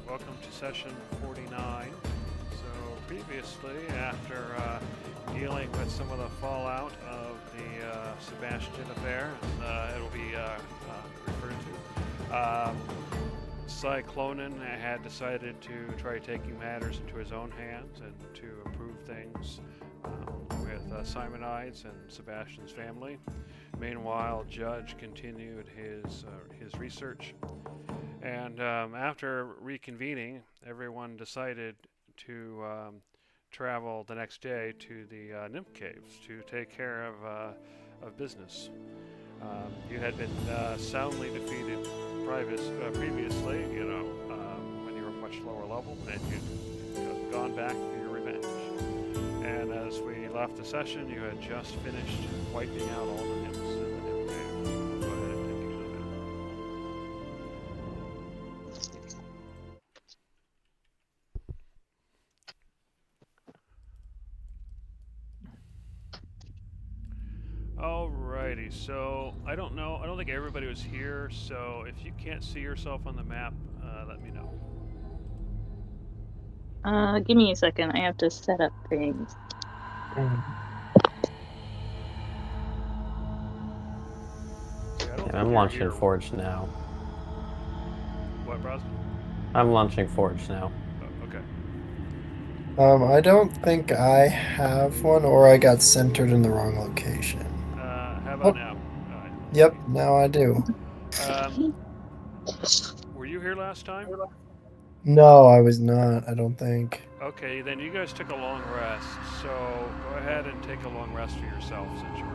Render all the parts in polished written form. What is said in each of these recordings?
Welcome to session 49. So, previously, after dealing with some of the fallout of the Sebastian affair, it'll be referred to, Cyclonin had decided to try taking matters into his own hands and to improve things with Simonides and Sebastian's family. Meanwhile, Judge continued his research. And after reconvening, everyone decided to travel the next day to the Nymph Caves to take care of business. You had been soundly defeated previously, when you were much lower level, and you'd gone back for your revenge. And as we left the session, you had just finished wiping out all the nymphs in the Nymph Cave. Go ahead and take it to the Alrighty, so I don't think everybody was here, so if you can't see yourself on the map, let me know. Give me a second. I have to set up things. I'm launching Forge now. What, Brosnan? I'm launching Forge now. Oh, okay. I don't think I have one, or I got centered in the wrong location. How about now? Yep, now I do. Were you here last time? No, I was not, I don't think. Okay, then you guys took a long rest, so go ahead and take a long rest for yourself since you were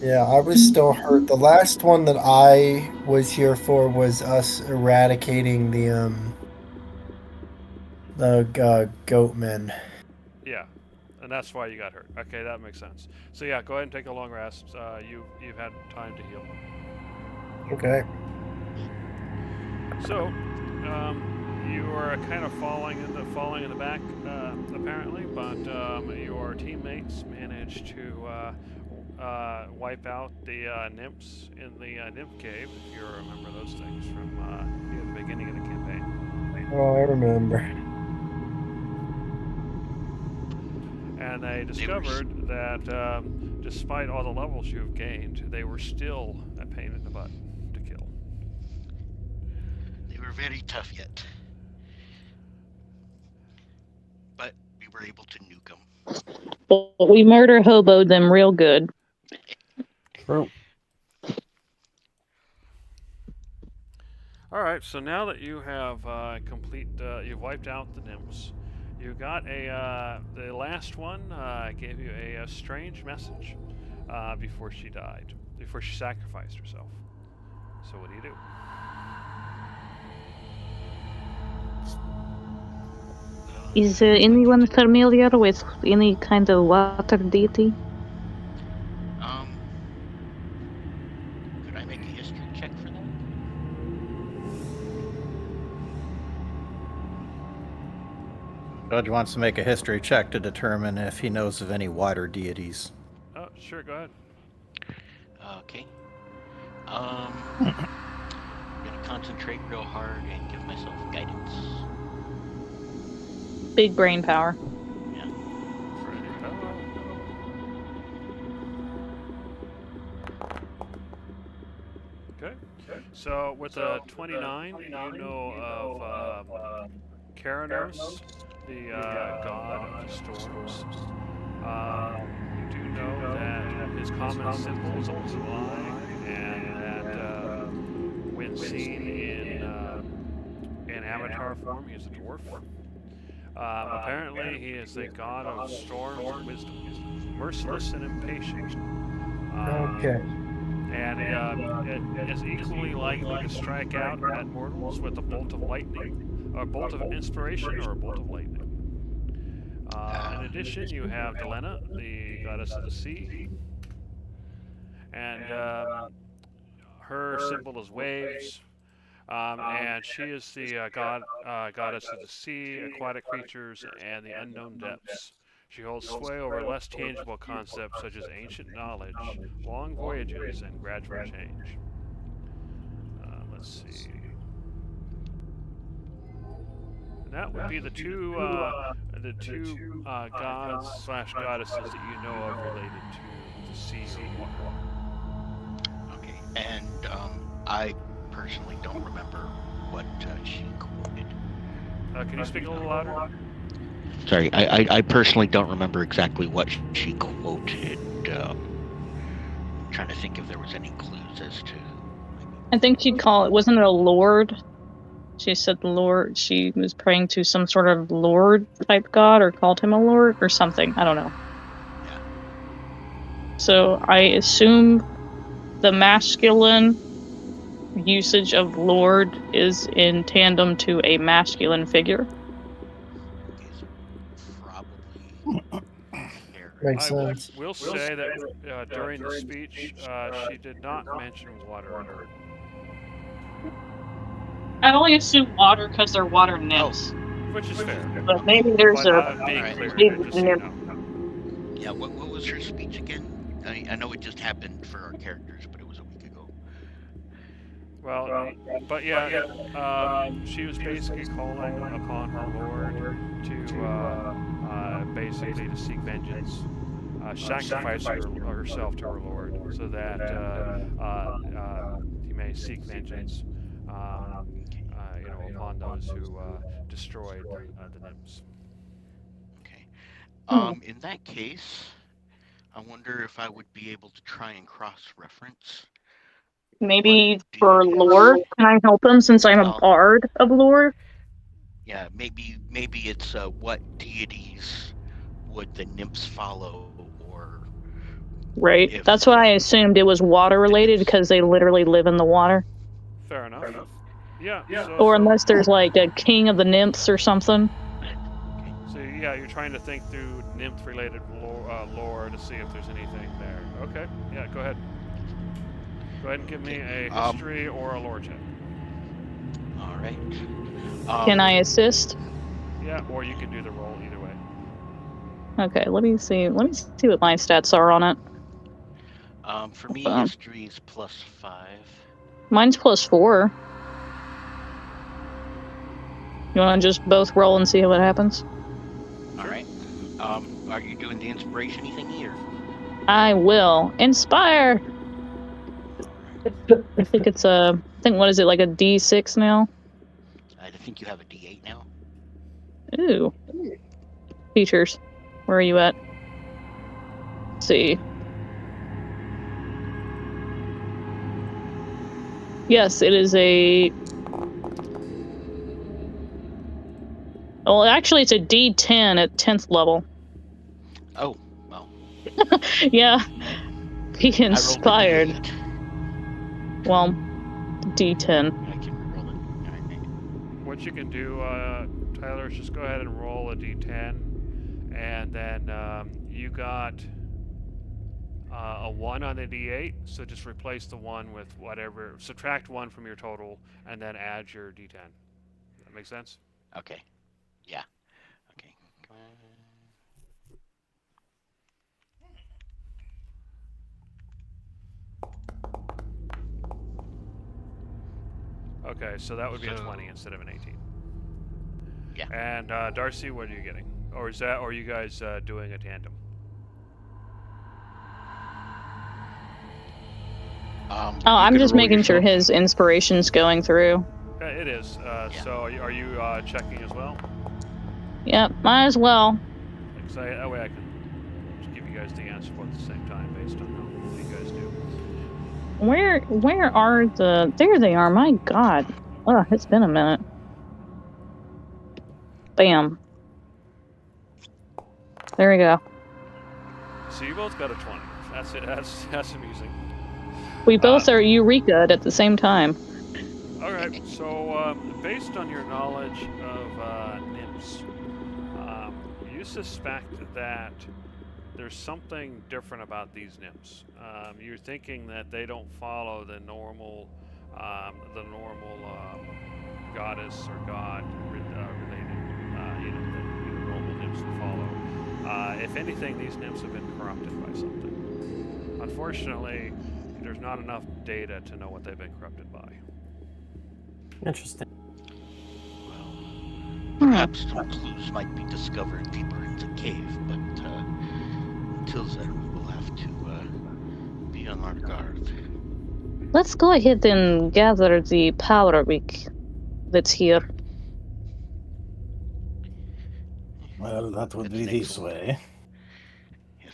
here. Yeah, I was still hurt. The last one that I was here for was us eradicating the goatmen. Yeah, and that's why you got hurt. Okay, that makes sense. So yeah, go ahead and take a long rest. You've had time to heal. Okay. So, you are kind of falling in the back, apparently, but your teammates managed to wipe out the nymphs in the nymph cave. If you remember those things from the beginning of the campaign. Oh, I remember. And they discovered that despite all the levels you've gained, they were still a pain in the butt to kill. They were very tough yet. But we were able to nuke them. But we murder hoboed them real good. True. All right, so now that you have you've wiped out the nymphs, you got the last one gave you a strange message before she died, before she sacrificed herself. So what do you do? Is anyone familiar with any kind of water deity? Could I make a history check for that? Judge wants to make a history check to determine if he knows of any water deities. Oh, sure, go ahead. Okay. I'm gonna concentrate real hard and give myself guidance. Big brain power. Yeah. Okay. So with a 29, you know of Keranos, the god of the storms. You do know that his common symbol is a blue eye, and that when seen in avatar form, he is a dwarf. Apparently, he is the god of storms and wisdom, merciless and impatient. Okay. And it is equally likely to strike out at mortals with a bolt of lightning, a bolt of inspiration, or a bolt of lightning. In addition, you have Delena, the goddess of the sea, and her symbol is waves. And she is the goddess of the sea, aquatic creatures, and the unknown depths. She holds sway over less tangible concepts such as ancient knowledge, long voyages, and gradual change. Let's see. That would be the two gods / goddesses that you know of related to the sea or water. Okay, and I personally don't remember what she quoted. Can you speak a little louder? Sorry, I personally don't remember exactly what she quoted. I'm trying to think if there was any clues as to. I think she'd call it, wasn't it a lord? She said Lord, she was praying to some sort of Lord type god, or called him a Lord, or something. I don't know. Yeah. So I assume the masculine usage of Lord is in tandem to a masculine figure. Okay, so probably. Makes I sense. will say that during the speech, she did not mention water at all. I only assume water because they're water nymphs. Which is fair. But maybe there's But a being Alright. clear, big just so you nymph. know. Yeah, what was her speech again? I know it just happened for our characters, but it was a week ago. Well, but yeah, she was basically calling upon her lord to basically to seek vengeance, sacrifice herself to her lord, so that he may seek vengeance, upon those who destroyed the nymphs. Okay. In that case, I wonder if I would be able to try and cross-reference. Maybe What for deities- lore, can I help him since I'm a Well- bard of lore? Yeah, maybe it's what deities would the nymphs follow, or Right. if That's why I assumed it was water related nymphs- because they literally live in the water. Fair enough. Yeah. Or unless there's like a king of the nymphs or something. So yeah, you're trying to think through nymph-related lore to see if there's anything there. Okay. Yeah. Go ahead. Go ahead and give me a history or a lore check. All right. Can I assist? Yeah, or you can do the roll either way. Okay, let me see what my stats are on it. For me, history is +5. Mine's +4. You want to just both roll and see what happens? All right. Are you doing the inspiration thing here? I will inspire. I think it's what is it, like a D6 now? I think you have a D8 now. Ooh. Features. Where are you at? Let's see. Yes, it is a... Well, actually, it's a D10 at 10th level. Oh, well. Yeah. Be I rolled a inspired. D8. Well, D10. I can reroll it. All right. What you can do, Tyler, is just go ahead and roll a d10, and then you got a 1 on the d8, so just replace the 1 with whatever, subtract 1 from your total, and then add your d10. That make sense? Okay. Yeah. Okay. Okay, so that would be a 20 instead of an 18. Yeah. And Darcy, what are you getting? Or are you guys doing a tandem? I'm just making sure his inspiration's going through. It is. Yeah. So are you checking as well? Yep, might as well. Because that way I can just give you guys the answer at the same time based on what you guys do. Where are the... There they are, my god. Ugh, it's been a minute. Bam. There we go. So you both got a 20. That's it. That's amusing. We both are Eureka at the same time. All right. So based on your knowledge of nymphs, you suspect that there's something different about these nymphs. You're thinking that they don't follow the normal goddess or god related, that normal nymphs would follow. If anything, these nymphs have been corrupted by something. Unfortunately, there's not enough data to know what they've been corrupted by. Interesting. Perhaps some clues might be discovered deeper into the cave, but until then, we will have to be on our guard. Let's go ahead and gather the power that's here. Well, that would That's be an this excellent- way. Yes.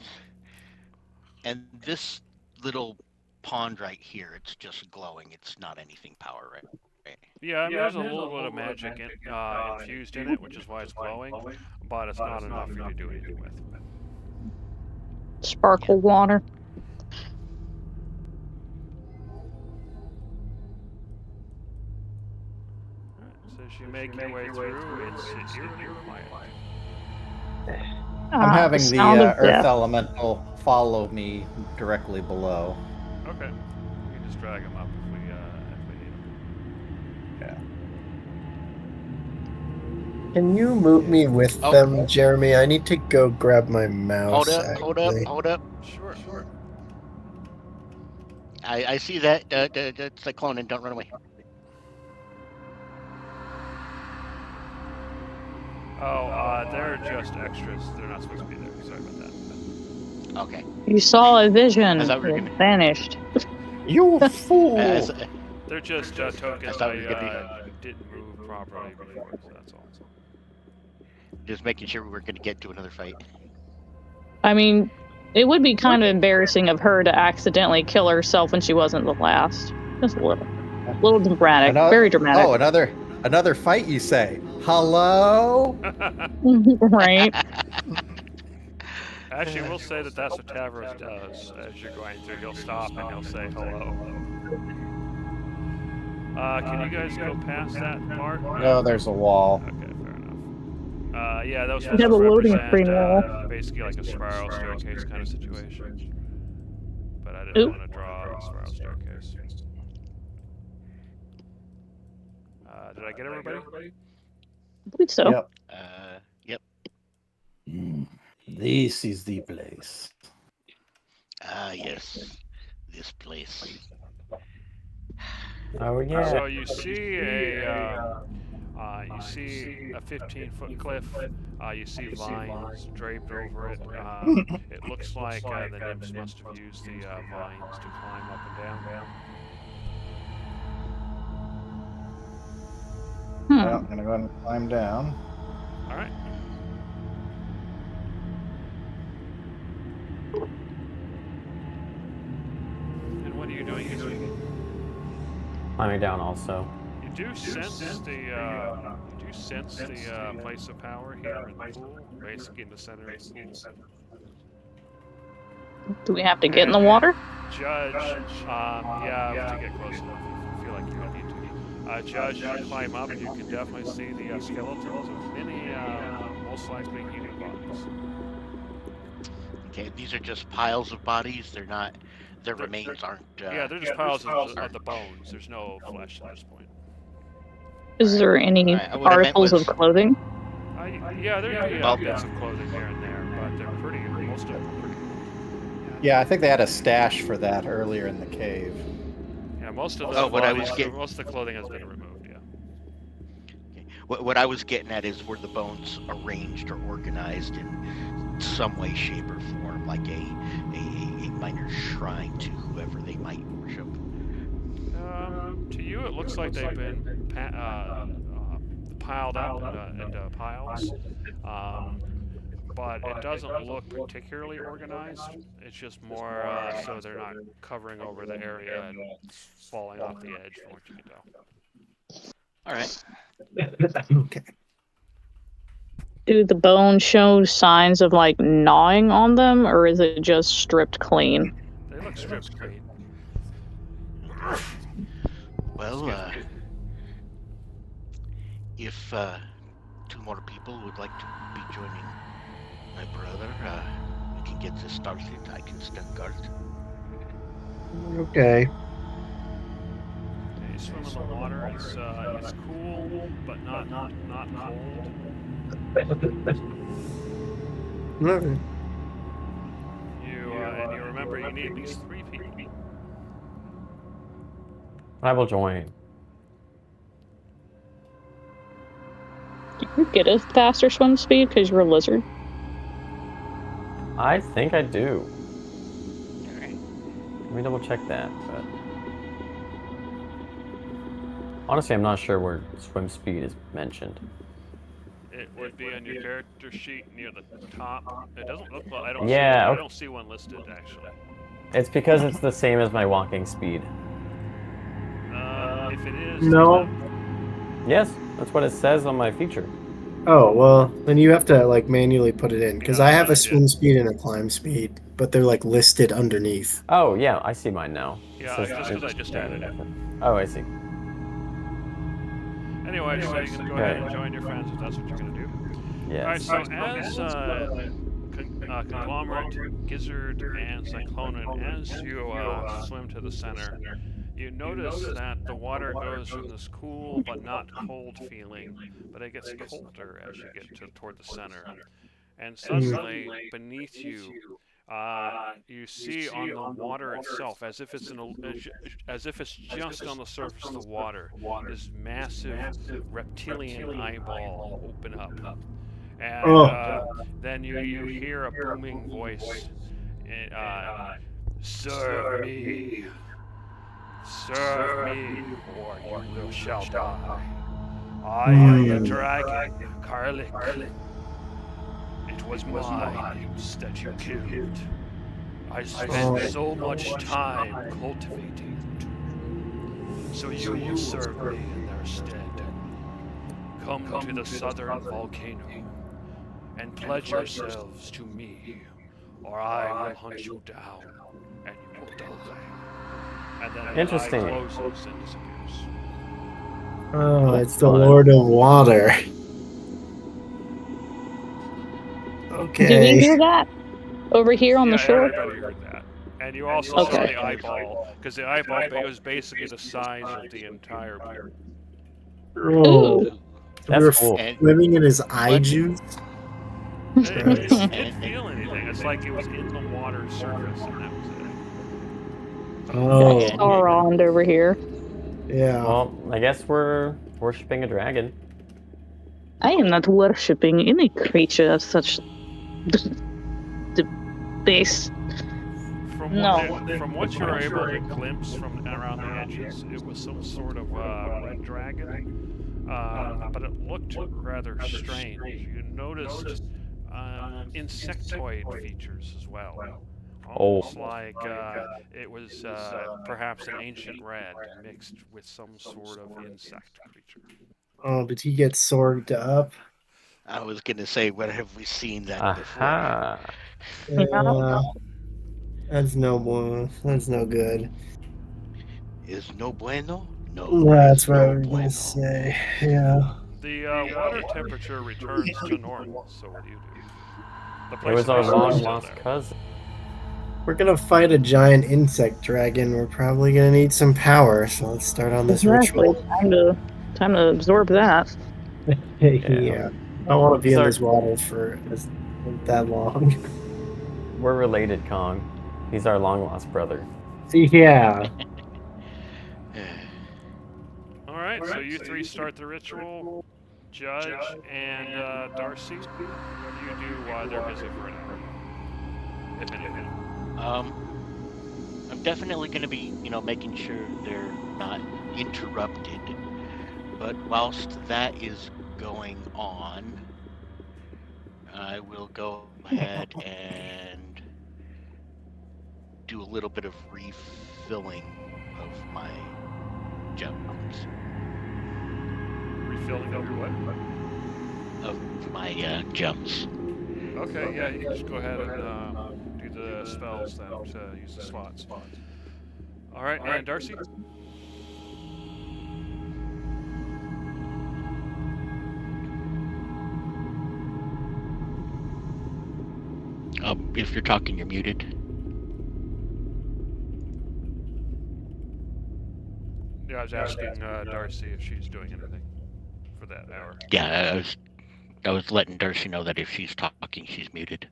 And this little pond right here, it's just glowing. It's not anything power, right? Yeah, I mean, there's a little bit of magic infused in it, which is why it's glowing, but it's not enough for you to do anything with. Sparkle water. Alright, so as you make your way through, it's eerily quiet. I'm having the sound of Earth death. Elemental follow me directly below. Okay, we can just drag them up if we need them. Yeah. Can you move me with Oh. them, Jeremy? I need to go grab my mouse. Hold up. Sure. I see that the cyclone, and don't run away. Oh, they're just extras. They're not supposed to be there. Sorry about that. Okay. You saw a vision. I thought we were It gonna- vanished. You fool! As- They're just tokens thought I we were gonna didn't move properly before, so that's all. just making sure we were going to get to another fight. I mean, it would be kind of embarrassing of her to accidentally kill herself when she wasn't the last. Just a little dramatic. Ano- Very dramatic. Oh, another fight, you say? Hello? Right? Actually, we'll say that that's what Tavros does as you're going through. He'll stop and he'll say hello. Can you guys go past that part? No, there's a wall. Okay, fair enough. Yeah, that was You supposed have to a loading represent, screen wall. basically like a spiral staircase kind of situation. But I didn't Oop. want to draw a spiral staircase. Did I get everybody? I believe so. Yep. Yep. This is the place. Ah, yes. This place. Oh yeah. So you see a 15-foot cliff. You see vines draped over it. It looks like the nymphs must have used the vines to climb up and down. Well, I'm gonna go ahead and climb down. All right. And what are you doing, Izzy? Climbing down also. You do sense the place of power here in the pool, basically in the center of the pool. Do we have to get in the water? Judge, yeah, to get close enough. I feel like you don't need to. Judge, you climb up, you can definitely see the skeletons of many, most likely human bodies. Okay, these are just piles of bodies. They're not. Their remains aren't. Yeah, they're just piles of the bones. There's no flesh at this point. Is there any Alright, what I meant articles was- of clothing? Yeah, there's Well- bits of clothing here and there, but they're pretty. Most of them are pretty. Yeah, I think they had a stash for that earlier in the cave. Yeah, most of the Oh, what I was bodies- getting- most of the clothing has been removed. Yeah. What I was getting at is were the bones arranged or organized in some way, shape, or form, like a minor shrine to whoever they might worship. To you, it looks like they've been piled up into piles, but it doesn't look particularly organized. It's just more so they're not covering over the area and falling off the edge, from what you can tell. All right. Okay. Do the bones show signs of like gnawing on them, or is it just stripped clean? They look stripped clean. Well, if two more people would like to be joining my brother, we can get this started. I can stand guard. Okay. You swim in the water. It's cool, but not cold. Okay. And you remember you need at least 3 people. I will join. Do you get a faster swim speed because you're a lizard? I think I do. All right. Let me double check that. But honestly, I'm not sure where swim speed is mentioned. It would be on your character sheet near the top. It doesn't look like I don't see Yeah, one. I okay. don't see one listed actually. It's because it's the same as my walking speed. If it is, No. Yes, that's what it says on my feature. Oh well, then you have to like manually put it in because Yeah, I have I a did. swim speed and a climb speed, but they're like listed underneath. Oh yeah, I see mine now. It Yeah, says just because I just added it. Oh, I see. Anyway, so you can go ahead and join your friends if that's what you're gonna do. Yes. All right. So as Conglomerate, Gizzard, and Cyclonin, as you swim to the center, you notice that the water goes from this cool but not cold feeling, but it gets colder as you get toward the center. And suddenly, beneath you, you see on the water itself, as if it's just on the surface of the water, this massive reptilian eyeball open up, and then you hear a booming voice, "Serve me, serve me, or you shall die. I am the dragon, Karlik. It was mine that you killed. I spent so much time cultivating them, so you will serve me in their stead. Come to the southern volcano and pledge yourselves to me, or I will hunt you down and you will die." And then Interesting. the eye closes and disappears. Oh, That's it's the fun. Lord of Water. Okay. Do we hear that over here on the Yeah, shore? everybody heard that. And you also saw Okay. the eyeball, because the eyeball was basically the size of the entire pool. Oh, Ooh. we That's were cool. swimming in his eye What? juice. You didn't And- feel anything. It's like it was in the water surface, and that was it. Oh, Yeah. Sauron over here. yeah. Well, I guess we're worshipping a dragon. I am not worshipping any creature of such base. From what you were able to glimpse from around the edges, it was some sort of red dragon, but it looked rather strange. You noticed insectoid features as well, almost like it was perhaps an ancient red mixed with some sort of insect creature. Oh, did he get sorged up? I was gonna say, when have we seen that before? Aha. That's no bueno. That's no good. Is no bueno? No. That's is what no I was bueno. gonna say. Yeah. The water temperature returns to normal. So what do you do? The It place was is our basically long still lost there. cousin. We're gonna fight a giant insect dragon. We're probably gonna need some power, so let's start on this Exactly. ritual. Time to absorb that. Yeah. I don't want to be He's in our- this water for that long. We're related, Kong. He's our long lost brother. Yeah. All right, so you three start the ritual. Judge and Darcy, what do you do while they're busy for an hour? If anything. I'm definitely going to be, making sure they're not interrupted. But whilst that is going on, I will go ahead and do a little bit of refilling of my gems. Refilling of your what? Of my gems. Okay, yeah, you can just go ahead and do the spells then to use the slots. All right, and Darcy? If you're talking, you're muted. Yeah, I was asking Darcy if she's doing anything for that hour. Yeah, I was letting Darcy know that if she's talking, she's muted.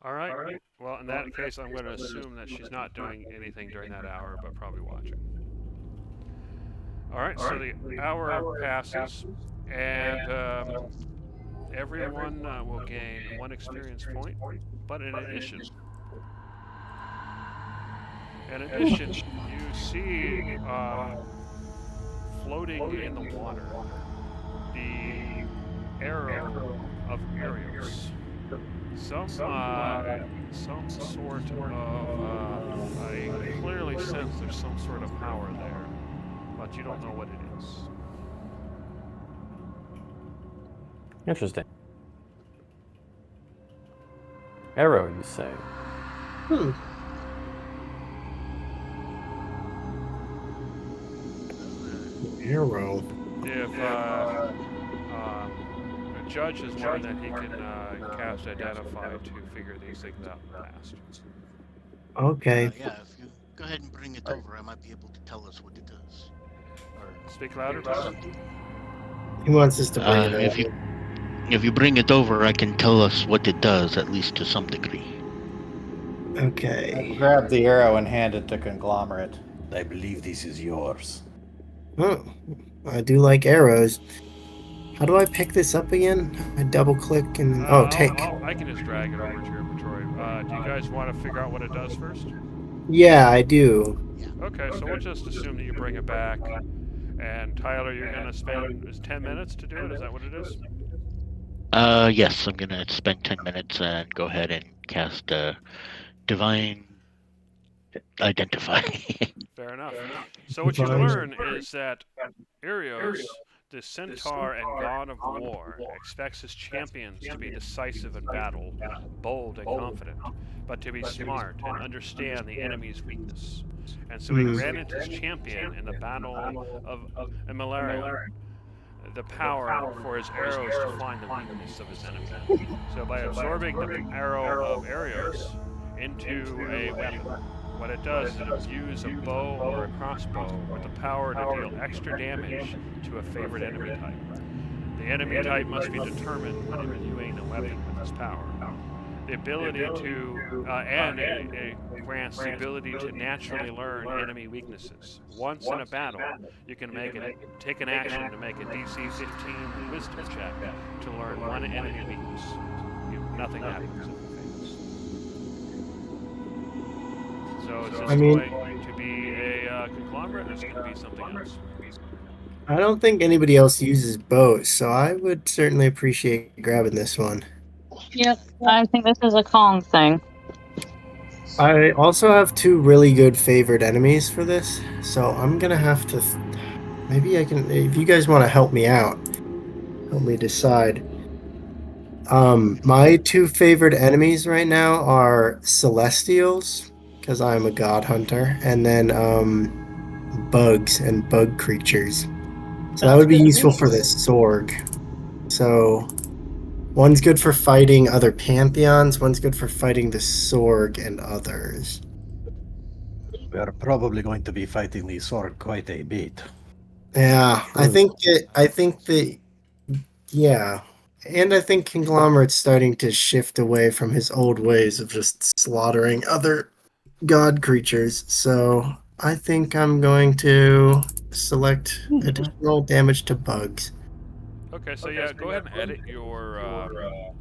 All right. Well, in that case, I'm going to assume that she's not doing anything during that hour, but probably watching. All right, so the hour passes, and everyone will gain 1 experience point, but in addition, you see floating in the water the arrow of Arios. Some sort of I clearly sense there's some sort of power there, but you don't know what it is. Interesting. Arrow, you say? Hmm. Arrow. If a judge has learned that he can cast Identify to figure these things out fast. Okay. Yeah, if you go ahead and bring it over, I might be able to tell us what it does. Or Speak louder, please. He wants us to bring it if over. if you bring it over, I can tell us what it does, at least to some degree. Okay. Grab the arrow and hand it to Conglomerate. I believe this is yours. Oh, I do like arrows. How do I pick this up again? I double click and take. I can just drag it over to your inventory. Do you guys want to figure out what it does first? Yeah, I do. Okay, so we'll just assume that you bring it back. And Tyler, you're gonna spend 10 minutes to do it. Is that what it is? Yes, I'm gonna spend 10 minutes and go ahead and cast Divine Identify. Fair enough. So what you learn is that Arios, the centaur and god of war, expects his champions to be decisive in battle, bold and confident, but to be smart and understand the enemy's weakness. And so he granted his champion in the battle of Emelarion the power for his arrows to find the weakness of his enemy. So by absorbing the arrow of Arios into a weapon, what it does is it imbues a bow or a crossbow with the power to deal extra damage to a favorite enemy type. The enemy type must be determined when imbuing the weapon with this power. The ability to, and it grants the ability to naturally learn enemy weaknesses. Once in a battle, you can take an action to make a DC 15 Wisdom check to learn one enemy weakness. Nothing happens if it fails. So is this going to be a conglomerate, or is it going to be something else? I don't think anybody else uses bows, so I would certainly appreciate grabbing this one. Yep, I think this is a Kong thing. I also have 2 really good favored enemies for this, so I'm gonna have to. Maybe I can. If you guys want to help me out, help me decide. My 2 favored enemies right now are Celestials, because I'm a god hunter, and then bugs and bug creatures. So that would be useful for this Sorg. So one's good for fighting other pantheons, one's good for fighting the Sorg and others. We are probably going to be fighting the Sorg quite a bit. Yeah, I think and I think Conglomerate's starting to shift away from his old ways of just slaughtering other god creatures. So I think I'm going to select additional damage to bugs. Okay, so yeah, go ahead and edit your.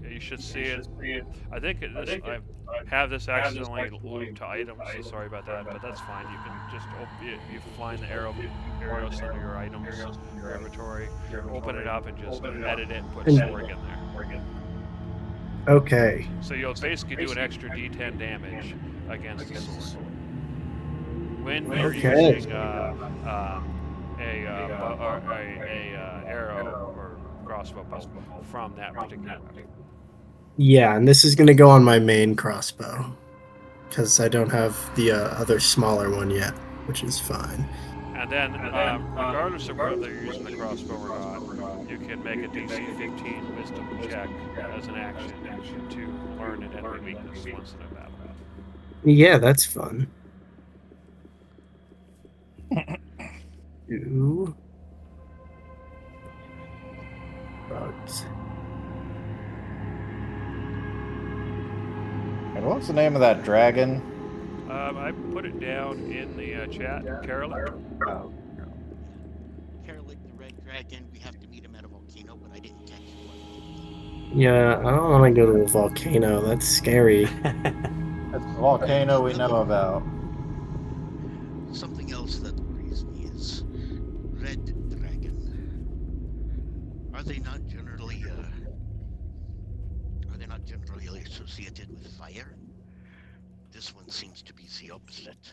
You should see it. I think I have this accidentally looped to items, so sorry about that, but that's fine. You can just you find the arrows under your items, your inventory, open it up, and just edit it and put Sorg in there. Okay. So you'll basically do an extra D10 damage against the Sorg when you're using arrow or crossbow from that particular weapon. Yeah, and this is going to go on my main crossbow because I don't have the other smaller one yet, which is fine. And then, regardless of whether you're using the crossbow or not, you can make a DC 15 Wisdom check as an action to learn an enemy weakness once in a battle. Yeah, that's fun. 2 bugs. And what's the name of that dragon? I put it down in the chat, Carolyn. Oh. dragon. We have to meet him at a volcano, but I didn't catch what. Yeah, I don't want to go to a volcano. That's scary. It's a volcano we know about. Something else that worries me is red dragon. Are they not generally associated with fire? This one seems to be the opposite.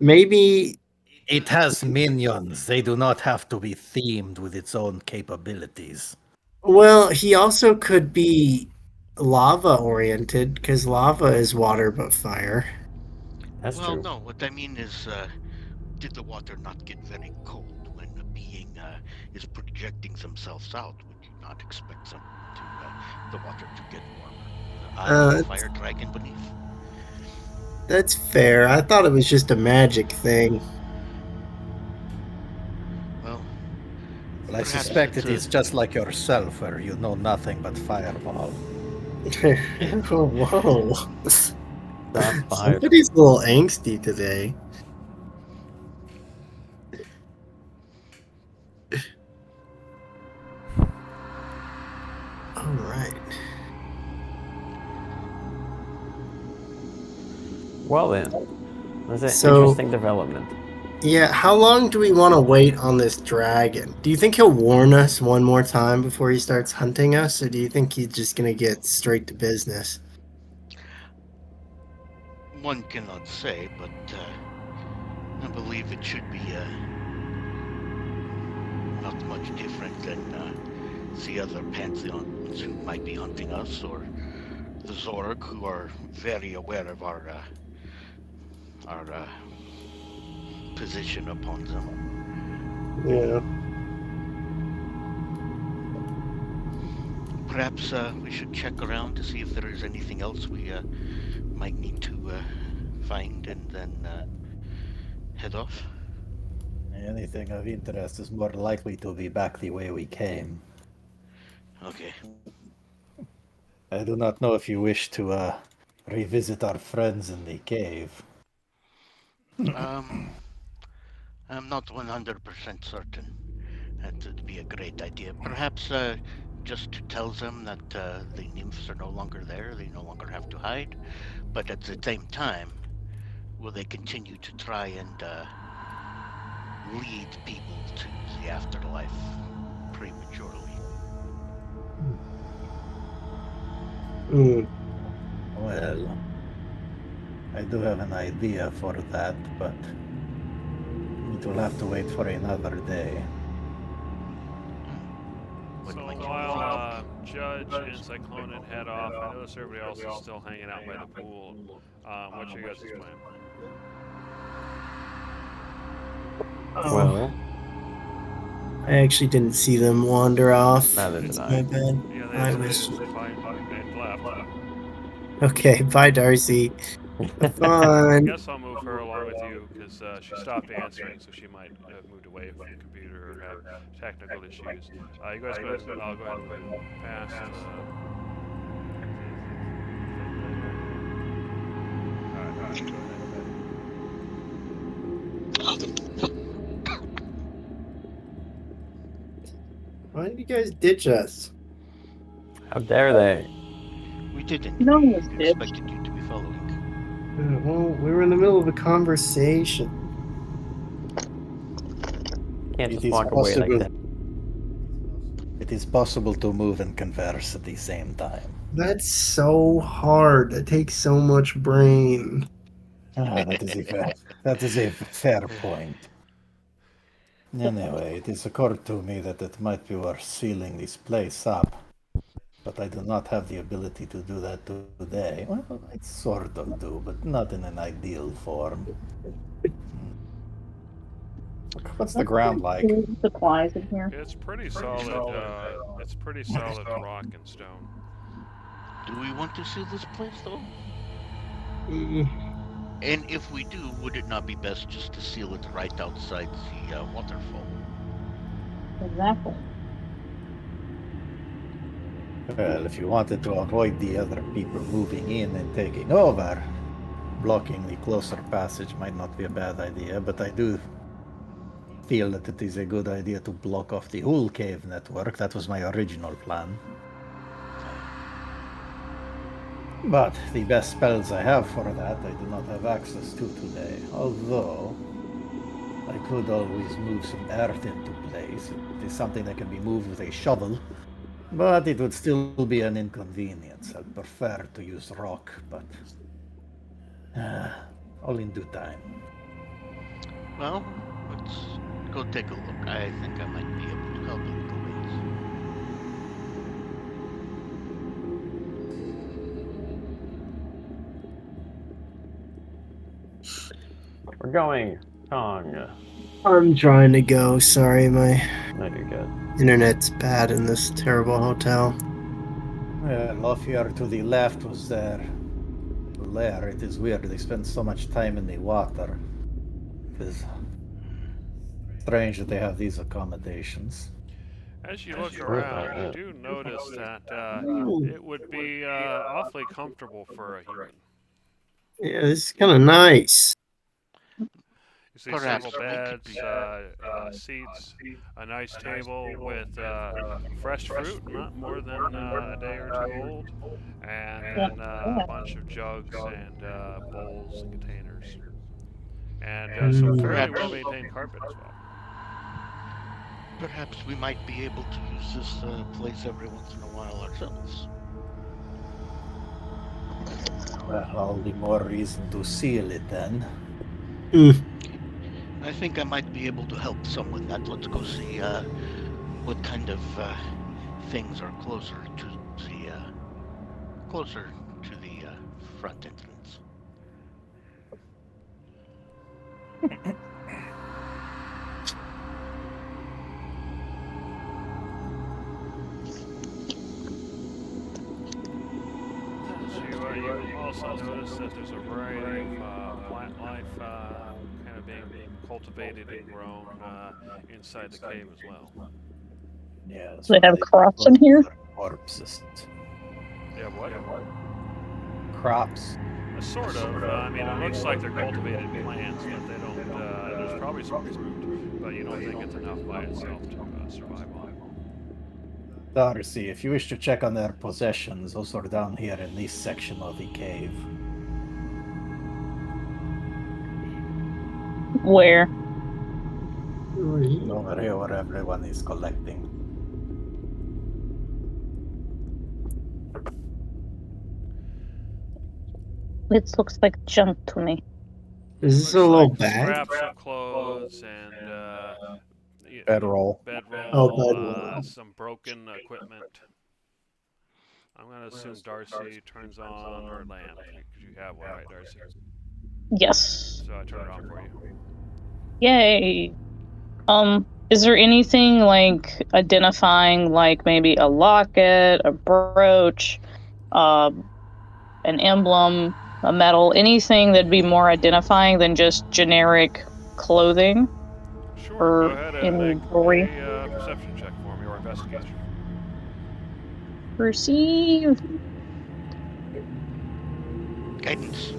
Maybe. It has minions. They do not have to be themed with its own capabilities. Well, he also could be lava oriented because lava is water but fire. That's Well, true. no. What I mean is, did the water not get very cold when a being is projecting themselves out? Would you not expect the water to get warmer? The eye of the fire dragon beneath. That's fair. I thought it was just a magic thing. Well, I perhaps suspect it's it is just like yourself, where you know nothing but fireball. Whoa. Shots fired. Somebody's a little angsty today. All right. Well then, that's an So- interesting development. Yeah, how long do we want to wait on this dragon? Do you think he'll warn us one more time before he starts hunting us, or do you think he's just going to get straight to business? one cannot say, but I believe it should be not much different than the other pantheons who might be hunting us, or the Zorg, who are very aware of our position upon them. Yeah. Perhaps we should check around to see if there is anything else we might need to find and then head off. Anything of interest is more likely to be back the way we came. Okay. I do not know if you wish to revisit our friends in the cave. I'm not 100% certain. That would be a great idea. Perhaps just to tell them that the nymphs are no longer there, they no longer have to hide. But at the same time, will they continue to try and lead people to the afterlife prematurely? Well, I do have an idea for that, but it will have to wait for another day. What So might you while Judge and Cyclonin head off, I notice everybody else is still hanging out by the pool. What's your guys' plan? Well, I actually didn't see them wander off. Neither did It's I. my bad. Yeah, I they was- just left. Okay, bye, Darcy. Have fun. I guess I'll move her along with you because she stopped answering, so she might have moved away from the computer or have technical issues. You guys go ahead. I'll go ahead and pass. Alright, go ahead. Why did you guys ditch us? how dare they? We didn't. No one We was ditched. expected you to be following. Well, we were in the middle of a conversation. Can't It just is walk away like possible. that. It is possible to move and converse at the same time. That's so hard. That takes so much brain. That is a fair point. Anyway, it is occurred to me that it might be worth sealing this place up. But I do not have the ability to do that today. Well, I sort of do, but not in an ideal form. What's the ground like? Supplies in here. It's pretty solid. It's pretty solid rock and stone. Do we want to seal this place, though? Mm, And if we do, would it not be best just to seal it right outside the waterfall? Exactly. Well, if you wanted to avoid the other people moving in and taking over, blocking the closer passage might not be a bad idea, but I do feel that it is a good idea to block off the whole cave network. That was my original plan. But the best spells I have for that I do not have access to today. Although, I could always move some earth into place. It is something that can be moved with a shovel. But it would still be an inconvenience. I'd prefer to use rock, but... all in due time. Well, let's go take a look. I think I might be able to help a little ways. We're going, Kong. I'm trying to go. Sorry, my No, you're good. internet's bad in this terrible hotel. Off here to the left was their lair. It is weird. They spend so much time in the water. It is strange that they have these accommodations. As you look around, you do notice that it would be awfully comfortable for a human. Yeah, this is kind of nice. You see Perhaps several we could beds, be- seats, a nice table with fresh fruit, not more than a day or two old, and then a bunch of jugs and bowls and containers. And some fairly well-maintained carpet as well. Perhaps we might be able to use this place every once in a while ourselves. Well, all the more reason to seal it then. I think I might be able to help some with that. Let's go see what kind of things are closer to the front entrance. You also notice that there's a variety of plant life kind of being cultivated and grown inside the cave as well. Yeah, Do they have crops in here? Corpses. Yeah, what? Crops. Sort of. I mean, it looks like they're cultivated plants, but they don't. There's probably some fruit, but you don't think it's enough by itself to survive on. Darcy, if you wish to check on their possessions, those are down here in this section of the cave. Where? Over here where everyone is collecting. It looks like junk to me. Is this a Looks little like bag? scraps of clothes and Bedroll. bedroll, some broken equipment. I'm gonna assume Darcy turns on her lamp because you have one, right, Darcy? Yes. So I turn it on for you. Yay. Is there anything like identifying, like maybe a locket, a brooch, an emblem, a medal, anything that'd be more identifying than just generic clothing? Sure. Or Go ahead and any make jewelry? a perception check for me or investigation. Perceive. Guidance.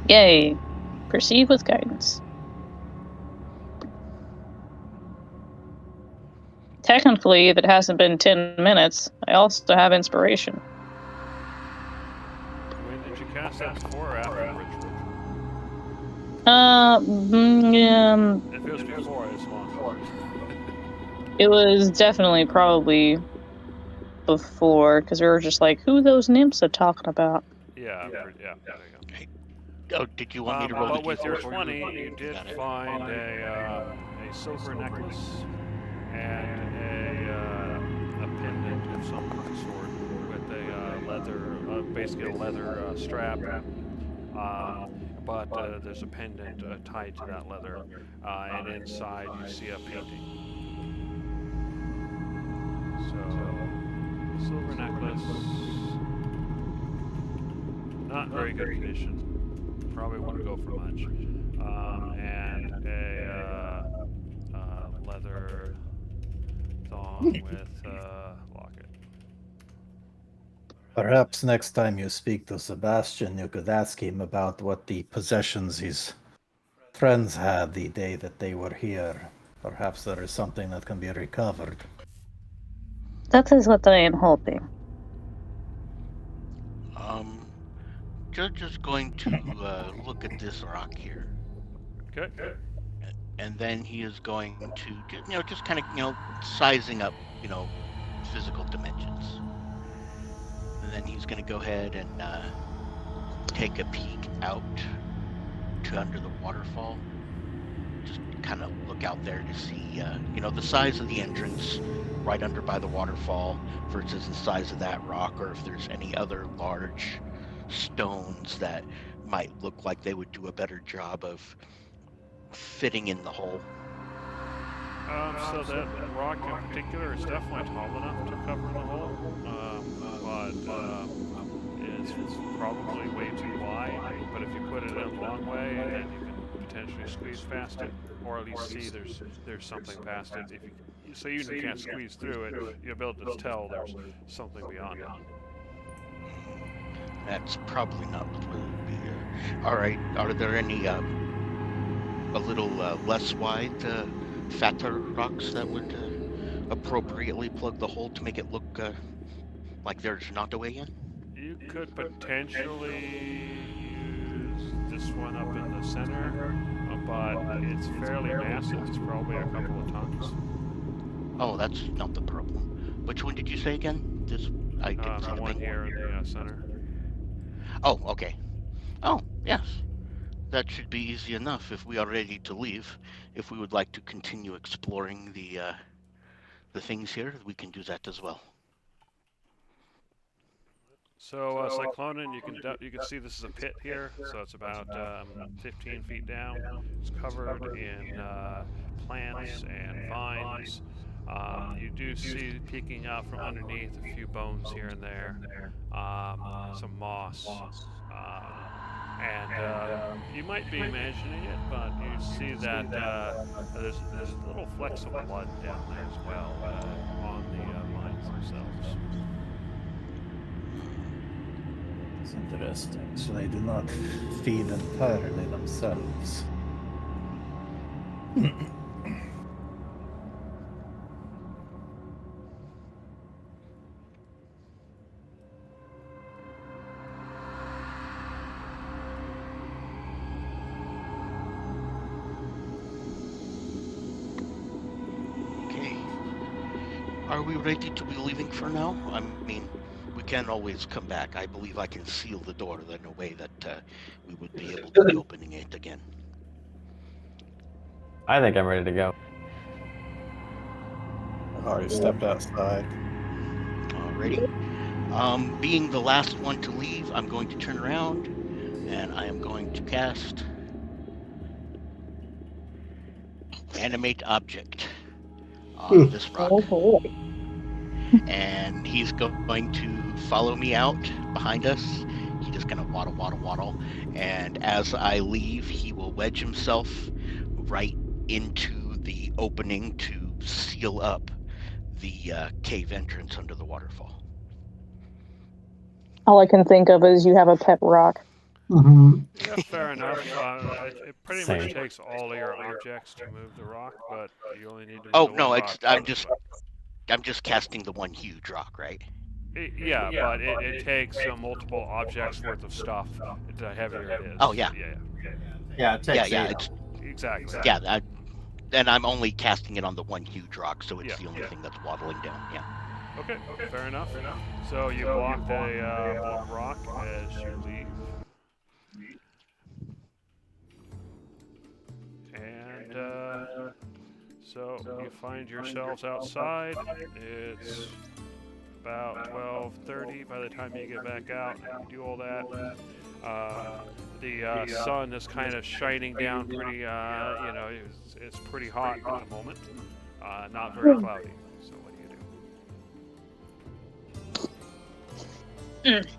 Yay. Perceive with guidance. Technically, if it hasn't been 10 minutes, I also have inspiration. When did you cast that before or after the ritual? If it was before, it's long. It was definitely probably before, because we were just like, who those nymphs are talking about? Yeah, there you go. Oh, did you want me to roll But the with d4 your for 20, you? you did Got it. find a silver necklace and a pendant of some sort with a leather, basically a leather strap. But there's a pendant tied to that leather, and inside you see a painting. So, silver necklace, not very good condition. Probably wouldn't go for much. And a leather thong with locket. Perhaps next time you speak to Sebastian, you could ask him about what the possessions his friends had the day that they were here. Perhaps there is something that can be recovered. That is what I am hoping. Judge is going to look at this rock here, Okay. and then he is going to, just kind of, sizing up, physical dimensions. And then he's going to go ahead and take a peek out to under the waterfall. Just kind of look out there to see, the size of the entrance right under by the waterfall versus the size of that rock, or if there's any other large stones that might look like they would do a better job of fitting in the hole. So that rock in particular is definitely tall enough to cover the hole, but it's probably way too wide. But if you put it in a long way, then you can potentially squeeze past it, or at least see there's something past it. So even if you can't squeeze through it, you'll be able to tell there's something beyond it. That's probably not what it would be. All right, are there any a little less wide fatter rocks that would appropriately plug the hole to make it look like there's not a way in? You could potentially use this one up in the center, but it's fairly massive. It's probably a couple of tons. Oh, that's not the problem. Which one did you say again? This I didn't see The the one main here in the center. Oh, okay. Oh, yes. That should be easy enough if we are ready to leave. If we would like to continue exploring the things here, we can do that as well. So Cyclonin, you can see this is a pit here. So it's about 15 feet down. It's covered in plants and vines. You do see peeking out from underneath a few bones here and there, some moss. And you might be imagining it, but you see that there's a little flecks of blood down there as well on the lines themselves. It's interesting. So they do not feed entirely themselves. Are we ready to be leaving for now? I mean, we can always come back. I believe I can seal the door in a way that we would be able to be opening it again. I think I'm ready to go. I've already stepped outside. Alrighty. Being the last one to leave, I'm going to turn around and I am going to cast Animate Object on this rock. Oh boy. And he's going to follow me out behind us. He's just gonna waddle, and as I leave, he will wedge himself right into the opening to seal up the cave entrance under the waterfall. All I can think of is you have a pet rock. Mm-hmm. Yeah, fair enough. It pretty Same. much takes all of your objects to move the rock, but you only need to move Oh the no, one it's rock. I'm just casting the one huge rock, right? Yeah, but it takes multiple objects worth of stuff. The heavier it is. Oh, yeah. Yeah, it takes Yeah, eight. it's Exactly. and I'm only casting it on the one huge rock, so it's Yeah. the only thing that's waddling down. Yeah. Okay, fair enough. So you blocked a rock as you leave. And so you find yourselves outside. It's about 12:30 by the time you get back out and do all that. The sun is kind of shining down pretty, it's pretty hot at the moment. Not very cloudy. So what do you do?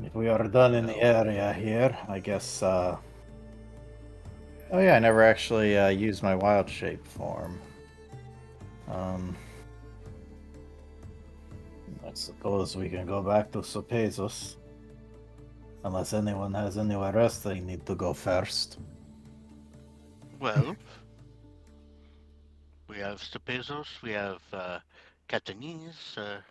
If we are done in the area here, I guess. Oh yeah, I never actually used my wild shape form. I suppose we can go back to Sopezos. Unless anyone has anywhere else they need to go first. Well, we have Stepezos, we have Catanese. Is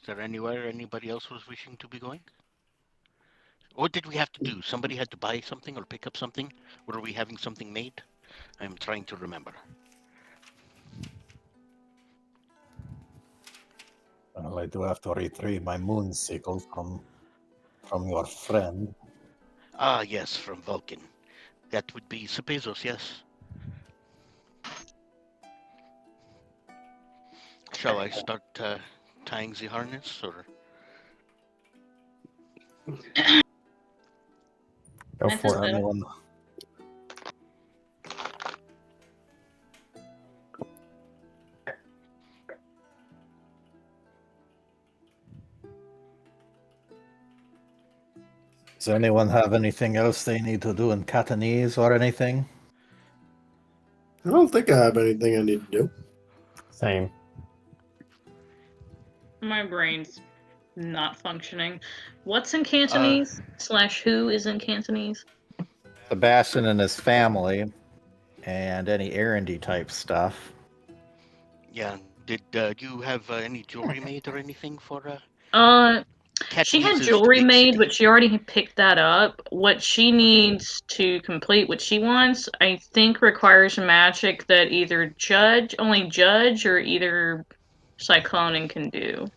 there anywhere anybody else was wishing to be going? What did we have to do? Somebody had to buy something or pick up something? Were we having something made? I'm trying to remember. Well, I do have to retrieve my moon sickle from your friend. Ah, yes, from Vulcan. That would be Stepezos, yes. Shall I start tying the harness, or? Go I for think so. anyone. Does anyone have anything else they need to do in Catanese or anything? I don't think I have anything I need to do. Same. My brain's not functioning. What's in Cantonese? / who is in Cantonese? Sebastian and his family, and any errandy type stuff. Yeah. Did you have any jewelry made or anything for? She had Catanese is the jewelry big made, city. but she already picked that up. What she needs to complete what she wants, I think, requires magic that either only Judge, or either Cycloning can do.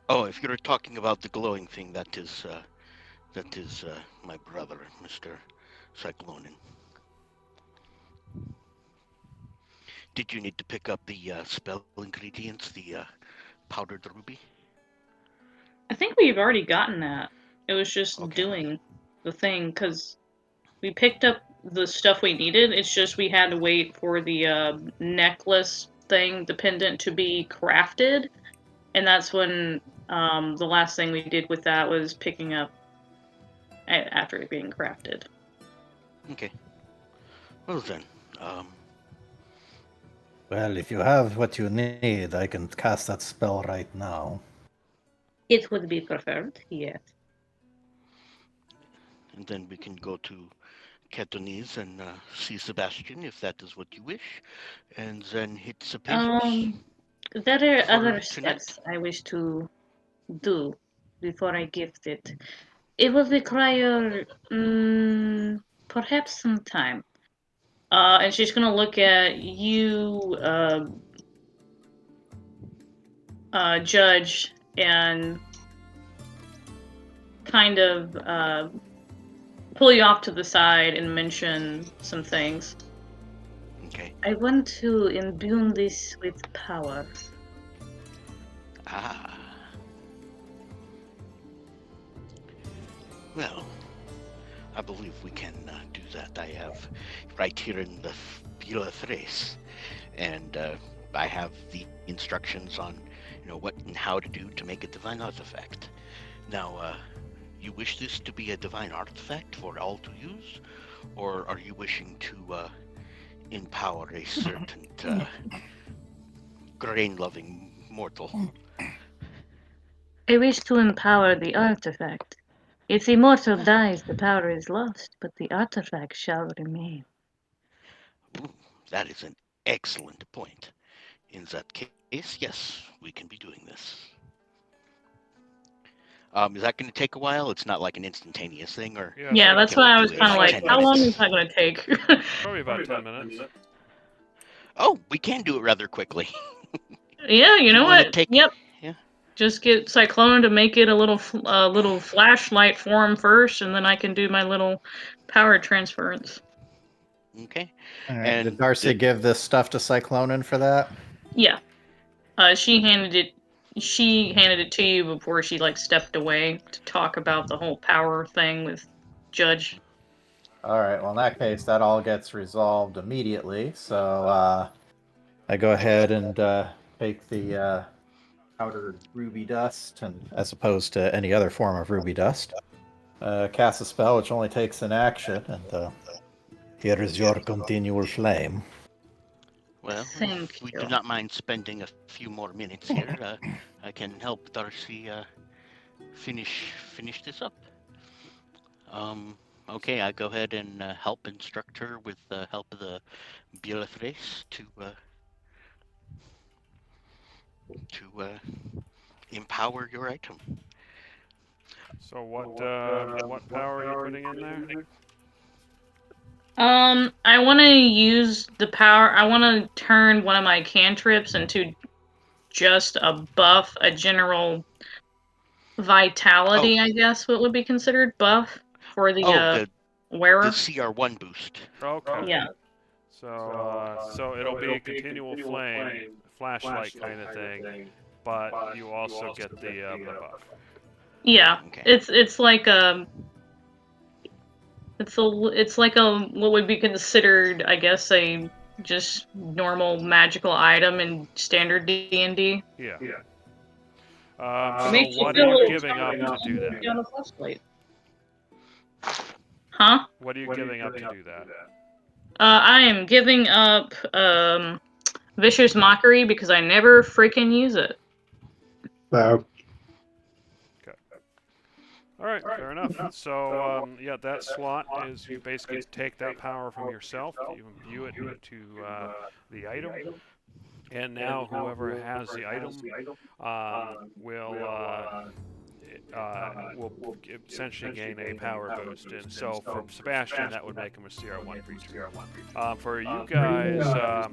Oh, if you're talking about the glowing thing, that is my brother, Mr. Cyclonin. Did you need to pick up the spell ingredients, the powdered ruby? I think we've already gotten that. It was just Okay. doing the thing, because we picked up the stuff we needed. It's just we had to wait for the necklace thing, the pendant, to be crafted. And that's when the last thing we did with that was picking up after it being crafted. Okay. Well then, Well, if you have what you need, I can cast that spell right now. It would be preferred, yes. and then we can go to Catanese and see Sebastian if that is what you wish, and then hit Stepezos. There are For other tonight? steps I wish to do before I gift it. It will require perhaps some time. And she's gonna look at you, Judge, and kind of pull you off to the side and mention some things. Okay. I want to imbue this with power. Ah. Well, I believe we can do that. I have right here in the Vila Thrace, and I have the instructions on, what and how to do to make a divine artifact. Now, you wish this to be a divine artifact for all to use, or are you wishing to empower a certain grain-loving mortal? I wish to empower the artifact. If the mortal dies, the power is lost, but the artifact shall remain. Ooh, that is an excellent point. In that case, yes, we can be doing this. Is that going to take a while? It's not like an instantaneous thing, or Yeah, that's can we why I do was it kind of in like, 10 how long minutes? is that going to take? Probably about 10 minutes. Oh, we can do it rather quickly. Yeah, you know wanna what? take- Yep. yeah. Just get Cyclone to make it a little flashlight for him first, and then I can do my little power transference. Okay. All right. And Did Darcy give this stuff to Cyclonin for that? Yeah. She handed it to you before she stepped away to talk about the whole power thing with Judge. All right. Well, in that case, that all gets resolved immediately. So I go ahead and take the powdered ruby dust, and as opposed to any other form of ruby dust, cast a spell which only takes an action, and here is your continual flame. Well, Thank if we you. do not mind spending a few more minutes here, I can help Darcy finish this up. Okay, I go ahead and help instruct her with the help of the Bielefres to empower your item. So what power are you putting in there? I want to use the power. I want to turn one of my cantrips into just a buff, a general vitality, I guess, what would be considered buff for the The wearer. CR1 boost. Okay. Yeah. So it'll be a continual flame, flashlight kind of thing, but you also get the buff. Yeah. Okay. It's like it's like a what would be considered, I guess, a just normal magical item in standard D&D. Yeah. It So makes you what feel are a you little giving up stronger to do that? on a flashlight. Huh? What are you giving up to do that? I am giving up Vicious Mockery because I never freaking use it. Wow. All right, fair enough. So yeah, that slot is you basically take that power from yourself, you imbue it into the item, and now whoever has the item will essentially gain a power boost. And so for Sebastian, that would make him a CR1 creature. For you guys,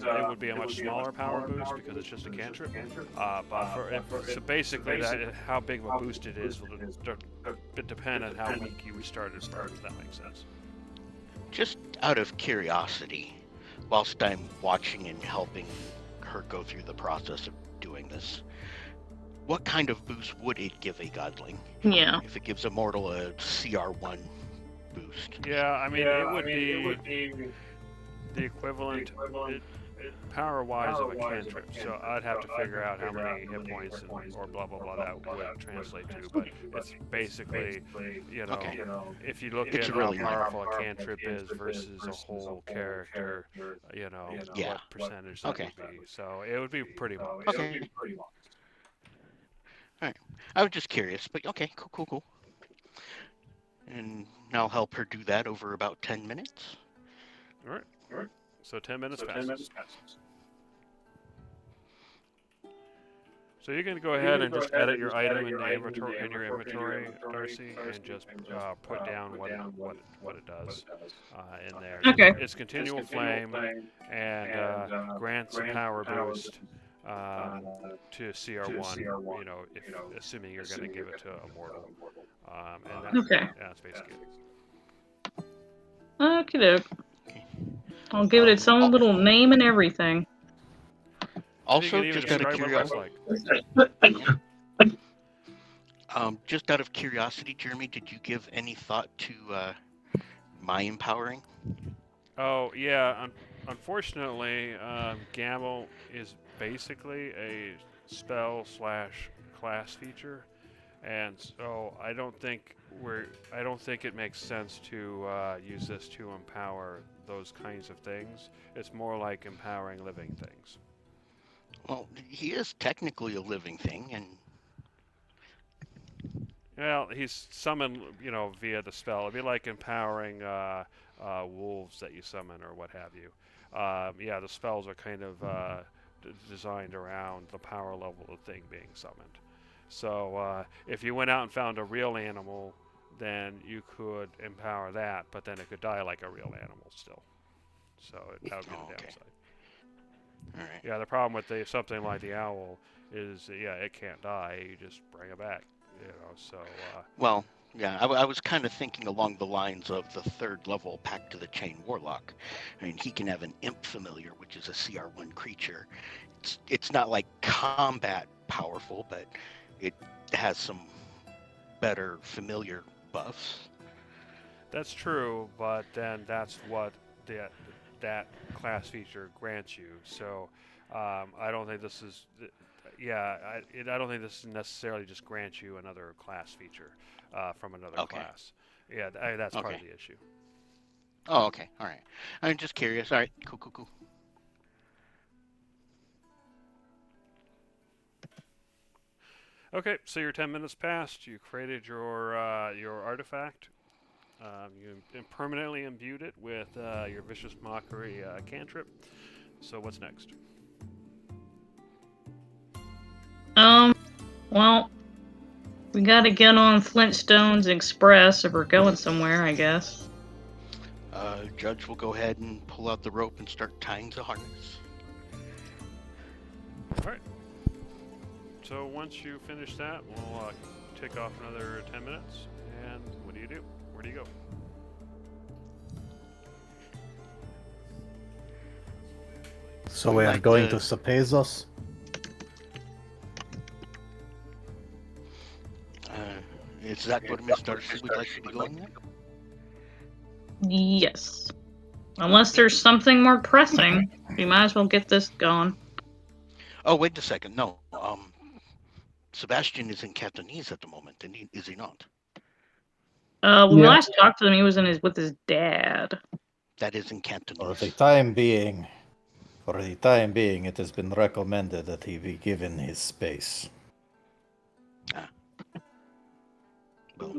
it would be a much smaller power boost because it's just a cantrip. So basically, how big of a boost it is will depend on how weak you started from, if that makes sense. Just out of curiosity, whilst I'm watching and helping her go through the process of doing this, what kind of boost would it give a godling? Yeah. If it gives a mortal a CR1 boost. Yeah, I mean, it would be the equivalent, power-wise, of a cantrip. So I'd have to figure out how many hit points or blah blah blah that would translate to. But it's basically, if you look at really how powerful a cantrip is versus a whole character, what percentage that would be. So it would be pretty much. Okay. Alright. I was just curious, but okay, cool. And I'll help her do that over about 10 minutes. Alright. So 10 minutes passes. So you can go ahead and just edit your item in your inventory, Darcy, and just put down what it does in there. Okay. It's continual flame and grants a power boost to CR1. Assuming you're going to give it to a mortal. That's basically it. Okie doke. I'll give it its own little name and everything. Also, just out of curiosity, Jeremy, did you give any thought to my empowering? Oh yeah, unfortunately, Gamble is basically a spell/class feature, and so I don't think it makes sense to use this to empower those kinds of things. It's more like empowering living things. Well, he is technically a living thing, and well, he's summoned, via the spell. It'd be like empowering wolves that you summon or what have you. Yeah, the spells are kind of designed around the power level of the thing being summoned. So if you went out and found a real animal, then you could empower that, but then it could die like a real animal still. So that would be the downside. All right. Yeah, the problem with something like the owl is, it can't die. You just bring it back, so... Well, yeah, I was kind of thinking along the lines of the 3rd level Pact to the Chain Warlock. I mean, he can have an Imp Familiar, which is a CR1 creature. It's not like combat powerful, but it has some better familiar buffs. That's true, but then that's what that class feature grants you. So I don't think this is... I don't think this necessarily just grants you another class feature from another class. Yeah, that's part of the issue. Oh, okay. All right. I'm just curious. All right. Cool. Okay, so your 10 minutes passed. You created your artifact. You permanently imbued it with your Vicious Mockery cantrip. So what's next? Well, we gotta get on Flintstones Express if we're going somewhere, I guess. Judge will go ahead and pull out the rope and start tying the harness. All right. So once you finish that, we'll take off another 10 minutes. And what do you do? Where do you go? So we are Like going the- to Cepezos? Is that what Miss Darcy would like to be going there? Yes. Unless there's something more pressing, we might as well get this going. Oh, wait a second. No. Sebastian is in Cantonese at the moment, and is he not? When we Yeah. last talked to him, he was with his dad. That is in For Cantonese. the time being, it has been recommended that he be given his space. Well,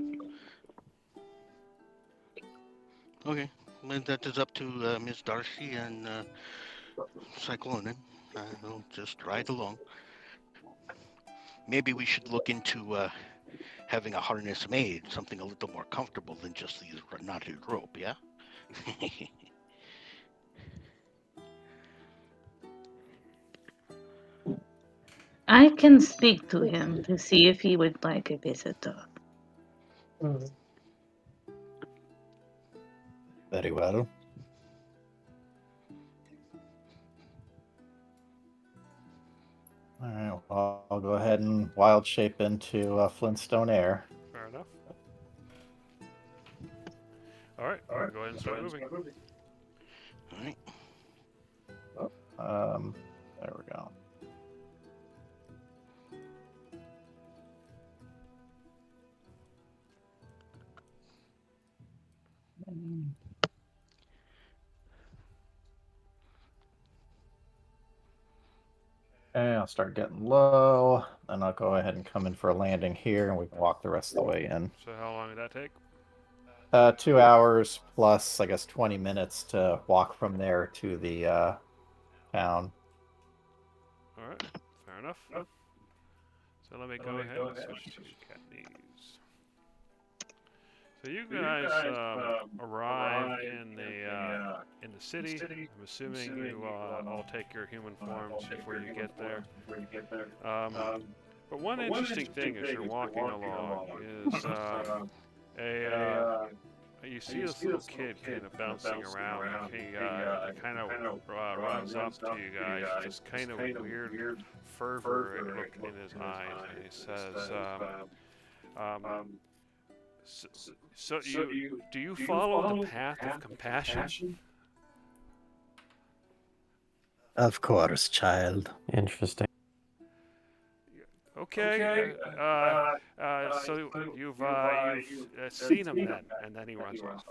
okay. Well, that is up to Miss Darcy and Cyclonin. I'll just ride along. Maybe we should look into having a harness made, something a little more comfortable than just these knotted rope, yeah? I can speak to him to see if he would like a visitor. Very well. Alright, well, I'll go ahead and wild shape into Flintstone Air. Fair enough. All right. Go ahead and start moving. All right. There we go. Okay, I'll start getting low, then I'll go ahead and come in for a landing here, and we can walk the rest of the way in. So how long did that take? 2 hours plus, I guess, 20 minutes to walk from there to the town. All right. Fair enough. So let me go ahead and switch to Cantonese. So you guys arrive in the city. I'm assuming you all take your human forms before you get there. But one interesting thing as you're walking along is you see this little kid kind of bouncing around. He kind of runs up to you guys, just kind of weird fervor look in his eyes, and he says, "So do you follow the path of compassion?" Of course, child. Interesting. Okay. So you've seen him then, and then he runs off.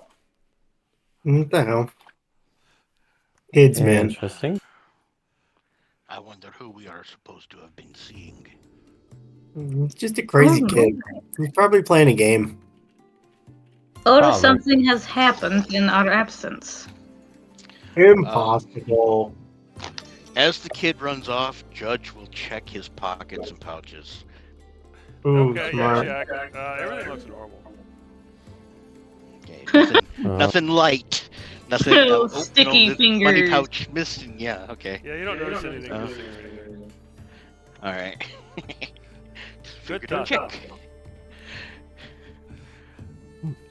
What the hell? Kids, man. Interesting. I wonder who we are supposed to have been seeing. He's just a crazy kid. He's probably playing a game. Or Probably. something has happened in our absence. Impossible. As the kid runs off, Judge will check his pockets and pouches. Ooh, Okay, smart. yeah, check. Everything looks normal. Okay, nothing light. Nothing. Sticky Money fingers. pouch missing. Yeah. Okay. Yeah, you don't notice anything missing or anything. All right. Good Figured I'd job. check.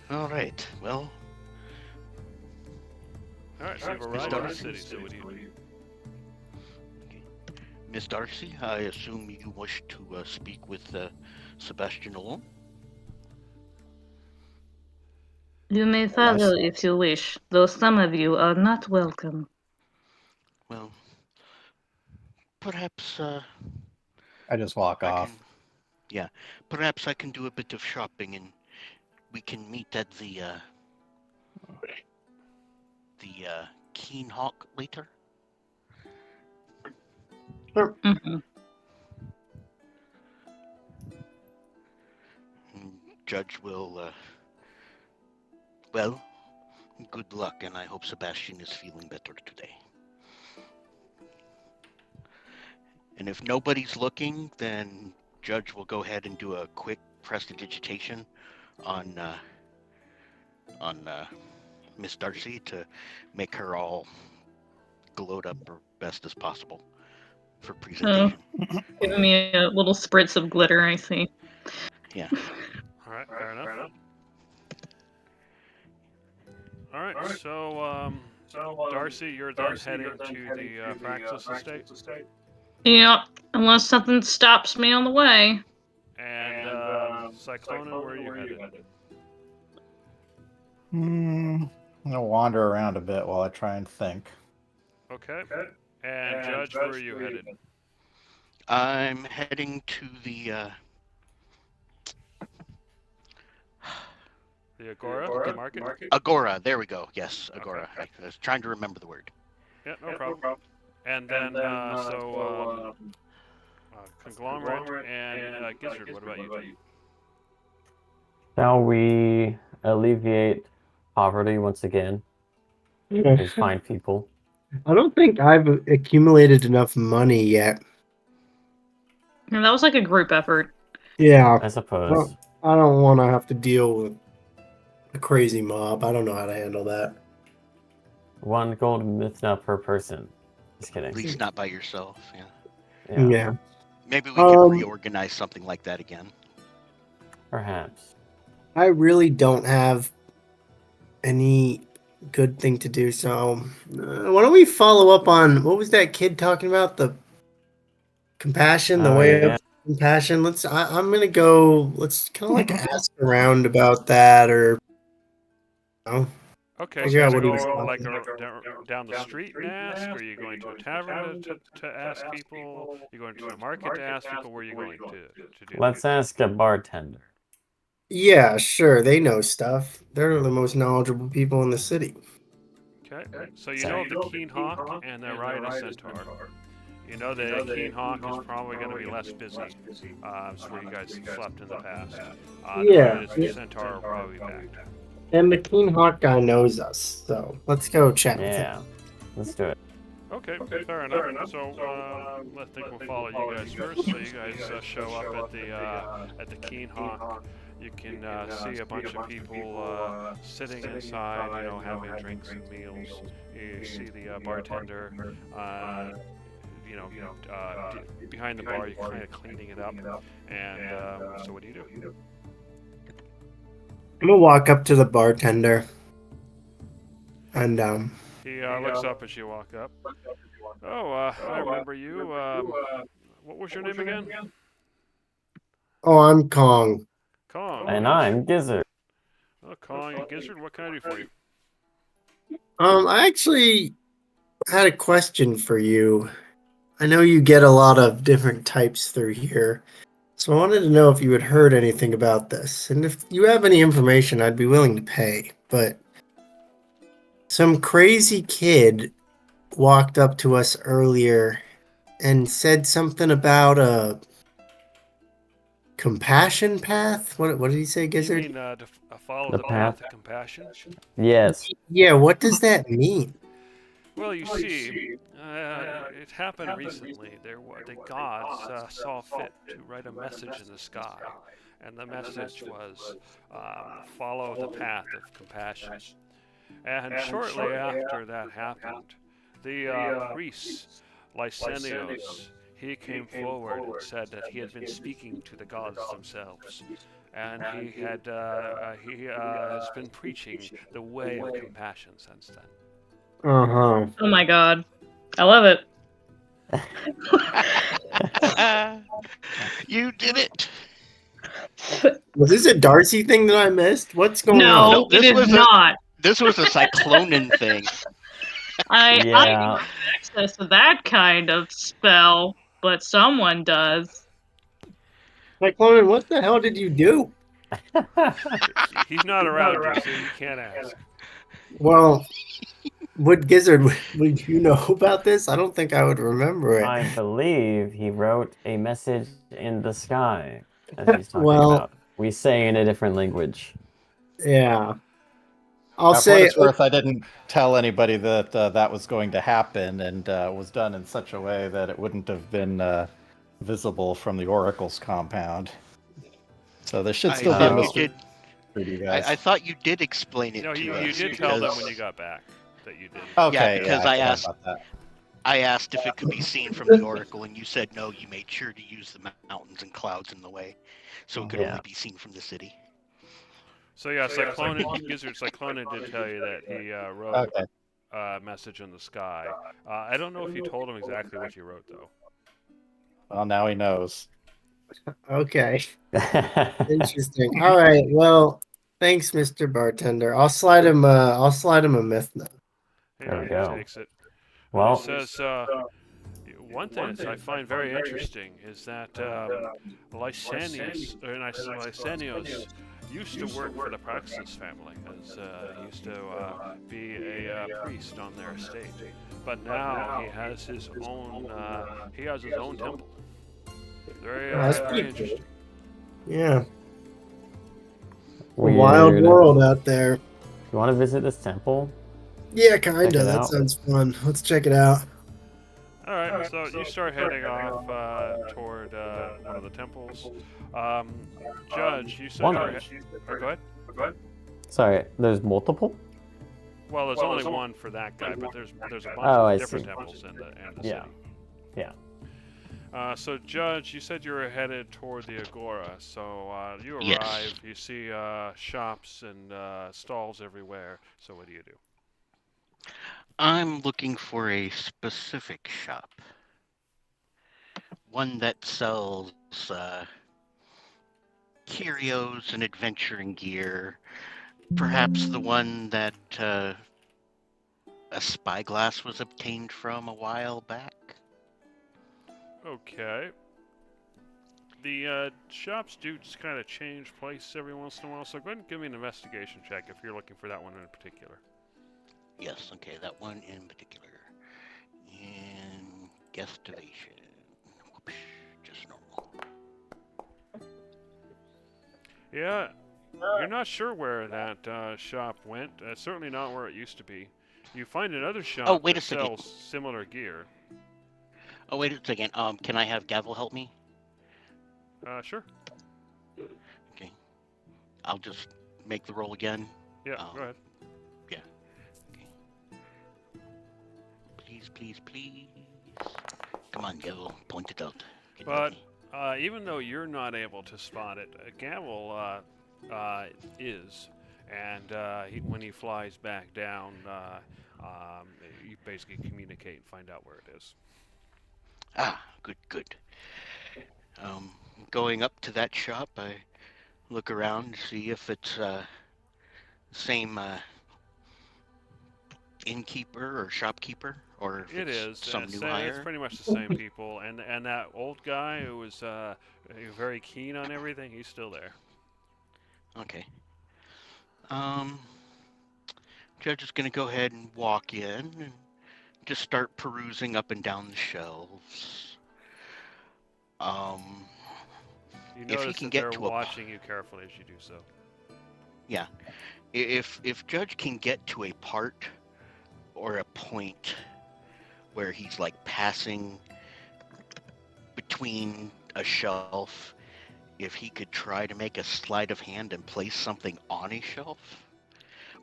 All right. Well, All right, so you've arrived in the city. So what do you do? Miss Darcy, I assume you wish to speak with Sebastian alone. You may follow if you wish, though some of you are not welcome. Well, perhaps I just walk I off. can. Yeah, perhaps I can do a bit of shopping, and we can meet at the Keen Hawk later. Mhm. Judge will, well, good luck, and I hope Sebastian is feeling better today. And if nobody's looking, then Judge will go ahead and do a quick prestidigitation on Miss Darcy to make her all glowed up or best as possible for presentation. Giving me a little spritz of glitter, I see. Yeah. All right, fair enough. All right, so Darcy, you're then heading to the Fraxis estate, Yep, unless something stops me on the way. and Cyclonin, where are you headed? I'm gonna wander around a bit while I try and think. Okay. And Judge, where are you headed? I'm heading to the The Agora, the market? Agora. There we go. Yes, Agora. Okay. I was trying to remember the word. Yeah, no problem. And then, Conglomerate and Gizzard, what about you two? Shall we alleviate poverty once again? These fine people. I don't think I've accumulated enough money yet. And that was like a group effort. Yeah, I suppose. Well, I don't want to have to deal with a crazy mob. I don't know how to handle that. 1 gold mythna per person. Just kidding. At least not by yourself. Yeah. Yeah, Maybe we could reorganize something like that again. perhaps. I really don't have any good thing to do, so why don't we follow up on what was that kid talking about? The compassion, the Oh, way yeah. of compassion. I'm gonna go. Let's kind of like ask around about that, or Okay, Figure out so what he go was like down the street and ask? Are you going to a tavern to ask people? Are you going to the market to ask people? Where are you going to do Let's ask a bartender. Yeah, sure. They know stuff. They're the most knowledgeable people in the city. Okay, so you know of the Keen Hawk and the Riotous Centaur. You know the Keen Hawk is probably going to be less busy. It's where you guys slept in the past. Yeah. The Riotous Centaur will probably be back. And the Keen Hawk guy knows us, so let's go chat with him. Yeah, let's do it. Okay, fair enough. So I think we'll follow you guys first. So you guys show up at the Keen Hawk. You can see a bunch of people sitting inside, having drinks and meals. You see the bartender, behind the bar. You're kind of cleaning it up. And so what do you do? I'm gonna walk up to the bartender, and He looks up as you walk up. Oh, I remember you. What was your name again? oh, I'm Kong. Kong. And I'm Gizzard. Oh, Kong and Gizzard, what can I do for you? I actually had a question for you. I know you get a lot of different types through here, so I wanted to know if you had heard anything about this, and if you have any information, I'd be willing to pay. But some crazy kid walked up to us earlier and said something about a compassion path. What did he say, You Gizzard? mean to follow The the path path. of compassion? Yes. Yeah, what does that mean? Well, you see, it happened recently. The gods saw fit to write a message in the sky, and the message was follow the path of compassion. And shortly after that happened, the priest Lysenios, he came forward and said that he had been speaking to the gods themselves, and he has been preaching the way of compassion since then. Uh-huh. Oh my god. I love it. You did it. Was this a Darcy thing that I missed? What's going on? No, No, it this is was a- not. This was a Cyclonin thing. I don't Yeah. have access to that kind of spell, but someone does. Cyclonin, what the hell did you do? He's not around you, so you can't ask. Well, Gizzard, would you know about this? I don't think I would remember it. I believe he wrote a message in the sky, as he's talking Well, about. We say in a different language. Yeah. I'll Now, for what say it's worth, I didn't tell anybody that that was going to happen, and it was done in such a way that it wouldn't have been visible from the Oracle's compound. So there should I still be a thought you mystery did. for you guys. I thought you did explain it No, to you us. did tell them because- when you got back that you did. Okay, because I I forgot asked- about that. I asked if it could be seen from the Oracle, and you said no. You made sure to use the mountains and clouds in the way, so it could Yeah. only be seen from the city. So yeah, Gizzard Cyclone did tell you that he wrote Okay. a message in the sky. I don't know if you told him exactly what you wrote though. Well, now he knows. okay. Interesting. All right. Well, thanks, Mr. Bartender. I'll slide him a myth note. There we He go. takes it. Well, He says, one thing that I find very interesting is that Lysanios used to work for the Praxis family, as he used to be a priest on their estate. But now he has his own temple. Very, That's very pretty interesting. cool. Yeah. A weird. wild world out there. You want to visit this temple? Yeah, Check kinda. it That out. sounds fun. Let's check it out. All right, so you start heading off toward one of the temples. Judge, you said One. go ahead. Sorry, there's multiple? Well, there's only one for that guy, but there's a bunch Oh, I of different see. temples in the Yeah. city. Yeah. So, Judge, you said you were headed toward the Agora. So you arrive. Yes. You see shops and stalls everywhere. So what do you do? I'm looking for a specific shop. One that sells curios and adventuring gear. Perhaps the one that a spyglass was obtained from a while back. Okay. The shops do kind of change place every once in a while, so go ahead and give me an investigation check if you're looking for that one in particular. Yes, okay, that one in particular. Investigation. Whoops, just normal. Yeah, you're not sure where that shop went. Certainly not where it used to be. You find another shop wait that a second. sells similar gear. Oh, wait a second. Can I have Gavel help me? Sure. Okay. I'll just make the roll again. Yeah, go ahead. Please. Come on, Gavel. Point it out. Can you But help me? even though you're not able to spot it, Gavel is, and when he flies back down, you basically communicate and find out where it is. Good. Going up to that shop, I look around to see if it's same innkeeper or shopkeeper, or if It it's is. some new It's hire. pretty much the same people, and that old guy who was very keen on everything, he's still there. Okay. Judge is gonna go ahead and walk in and just start perusing up and down the shelves. You If he notice can that get they're to a watching you carefully as you do so. Yeah. If Judge can get to a part or a point where he's like passing between a shelf, if he could try to make a sleight of hand and place something on a shelf,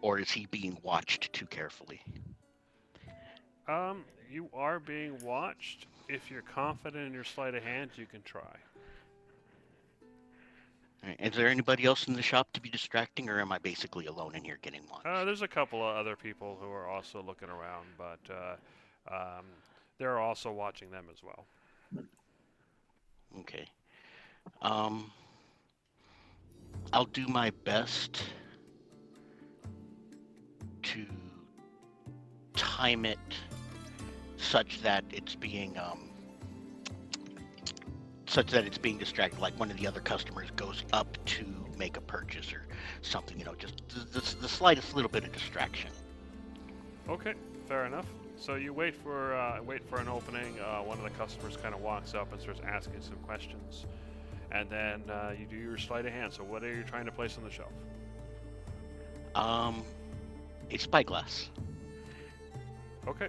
or is he being watched too carefully? You are being watched. If you're confident in your sleight of hand, you can try. All right, is there anybody else in the shop to be distracting, or am I basically alone in here getting watched? There's a couple of other people who are also looking around, but they're also watching them as well. Okay. I'll do my best to time it such that it's being distracted. Like one of the other customers goes up to make a purchase or something. Just the slightest little bit of distraction. Okay, fair enough. So you wait for an opening. One of the customers kind of walks up and starts asking some questions, and then you do your sleight of hand. So what are you trying to place on the shelf? A spyglass. Okay,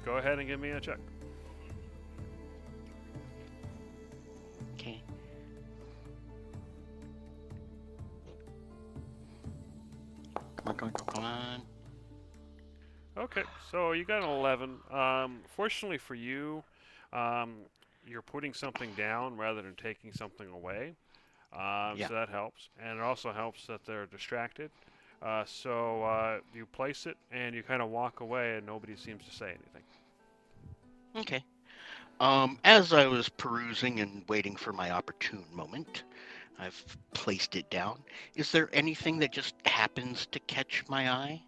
go ahead and give me a check. Okay. Come on. Okay, so you got an 11. Fortunately for you, you're putting something down rather than taking something away. Yeah. So that helps. And it also helps that they're distracted. You place it and you kind of walk away and nobody seems to say anything. Okay. As I was perusing and waiting for my opportune moment, I've placed it down. Is there anything that just happens to catch my eye?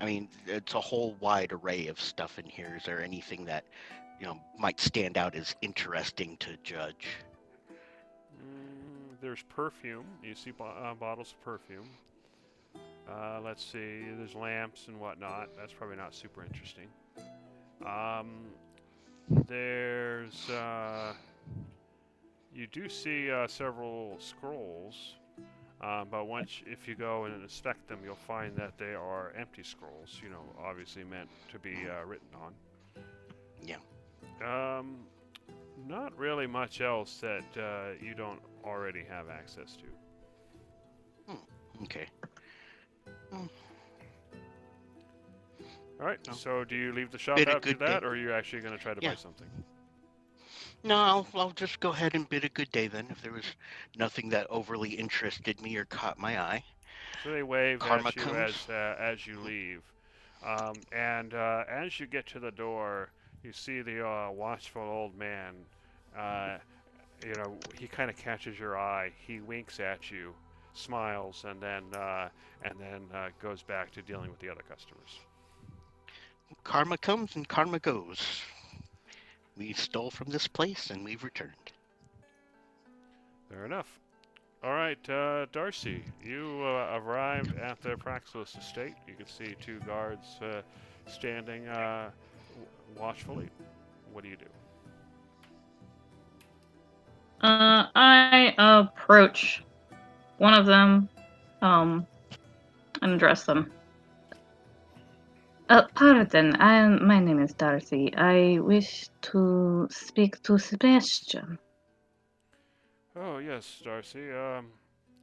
I mean, it's a whole wide array of stuff in here. Is there anything that, might stand out as interesting to judge? There's perfume. You see bottles of perfume. Let's see. There's lamps and whatnot. That's probably not super interesting. There's you do see several scrolls, but if you go and inspect them, you'll find that they are empty scrolls. Obviously meant to be written on. Yeah. Not really much else that you don't already have access to. Okay. All right. No. So, do you leave the shop Bid a after good that, day. or are you actually going to try to Yeah. buy something? No, I'll just go ahead and bid a good day then. If there was nothing that overly interested me or caught my eye. So they wave Karma at you comes. as you leave, and as you get to the door, you see the watchful old man. He kind of catches your eye. He winks at you, smiles, and then goes back to dealing with the other customers. Karma comes and karma goes. We stole from this place and we've returned. Fair enough. All right, Darcy, you arrived at the Praxis estate. You can see two guards standing watchfully. What do you do? I approach one of them, and address them. Pardon, my name is Darcy. I wish to speak to Sebastian. Oh, yes, Darcy.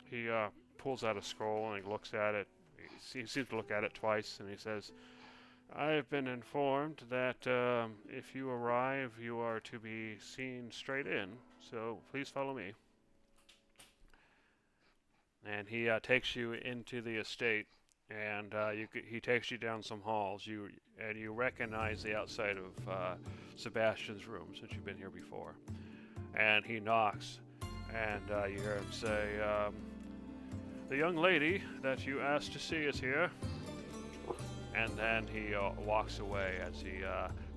He pulls out a scroll and he looks at it. He seems to look at it twice and he says, I've been informed that if you arrive, you are to be seen straight in, so please follow me. And he takes you into the estate, and he takes you down some halls. You recognize the outside of Sebastian's room since you've been here before. And he knocks, and you hear him say, "The young lady that you asked to see is here." And then he walks away as he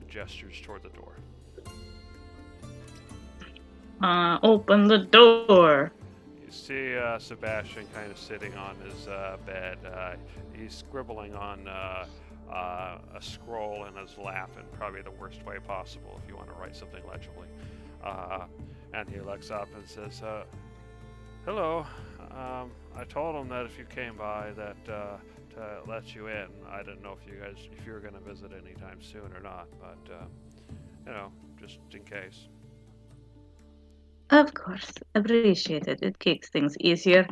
gestures toward the door. Open the door. You see Sebastian kind of sitting on his bed. He's scribbling on a scroll in his lap in probably the worst way possible if you want to write something legibly. And he looks up and says, "Hello. I told him that if you came by that to let you in. I didn't know if you were going to visit anytime soon or not, but just in case." Of course, appreciate it. It makes things easier.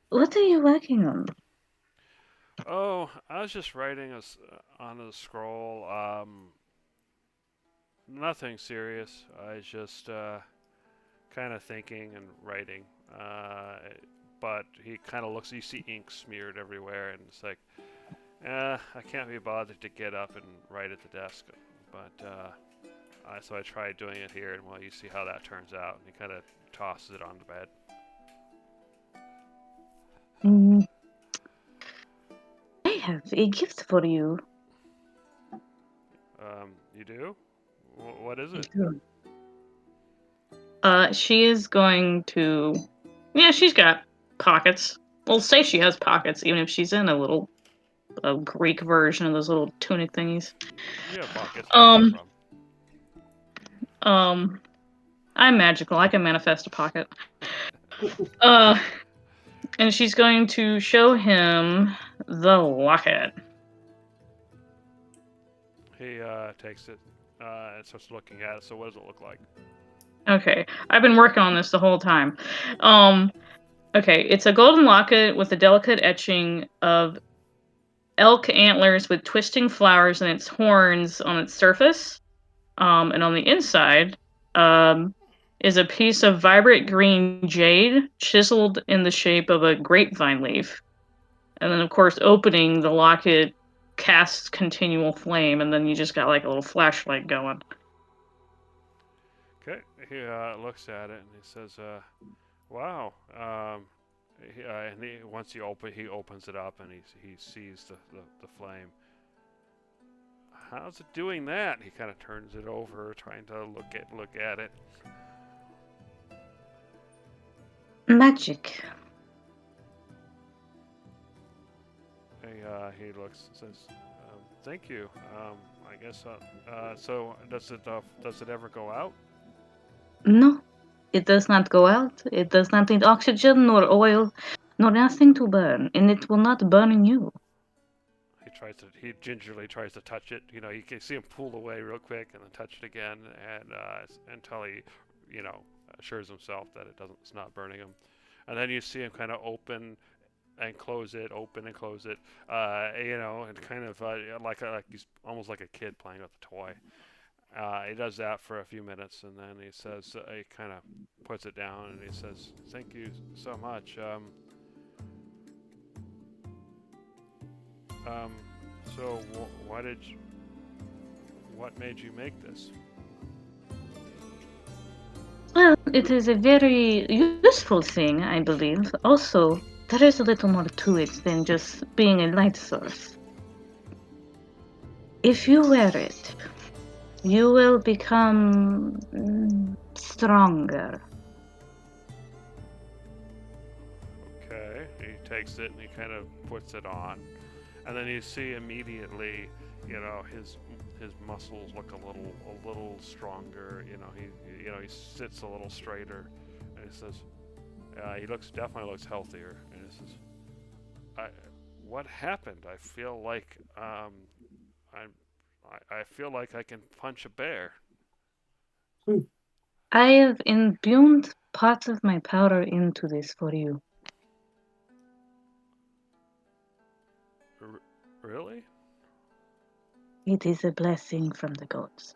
What are you working on? Oh, I was just writing on a scroll. Nothing serious. I was just kind of thinking and writing. But he kind of looks. You see ink smeared everywhere, and it's like, I can't be bothered to get up and write at the desk. But so I tried doing it here, and well, you see how that turns out. And he kind of tosses it on the bed. I have a gift for you. You do? What is it? She is going to. Yeah, she's got pockets. We'll say she has pockets, even if she's in a Greek version of those little tunic thingies. Yeah, pockets. Um, No problem. I'm magical. I can manifest a pocket. Uh, and she's going to show him the locket. He takes it and starts looking at it. So what does it look like? Okay, I've been working on this the whole time. Okay, it's a golden locket with a delicate etching of elk antlers with twisting flowers and its horns on its surface. And on the inside, is a piece of vibrant green jade chiseled in the shape of a grapevine leaf. And then, of course, opening the locket casts continual flame, and then you just got like a little flashlight going. Okay. He looks at it and he says, "Wow." And once he opens it up and he sees the flame. How's it doing that? He kind of turns it over, trying to look at it. Magic. He looks and says, "Thank you. I guess. So does it ever go out?" No, it does not go out. It does not need oxygen nor oil, nor nothing to burn, and it will not burn you. He gingerly tries to touch it. You know, you can see him pull away real quick and then touch it again, and until he, assures himself that it's not burning him. And then you see him kind of open and close it, open and close it. And kind of like he's almost like a kid playing with a toy. He does that for a few minutes, and then he says, he kind of puts it down, and he says, "Thank you so much." So what made you make this? Well, it is a very useful thing, I believe. Also, there is a little more to it than just being a light source. If you wear it, you will become stronger. Okay, he takes it and he kind of puts it on, and then you see immediately, his muscles look a little stronger. He sits a little straighter, and he says, he definitely looks healthier. And he says, "What happened? I feel like I feel like I can punch a bear." I have imbued part of my power into this for you. Really? It is a blessing from the gods.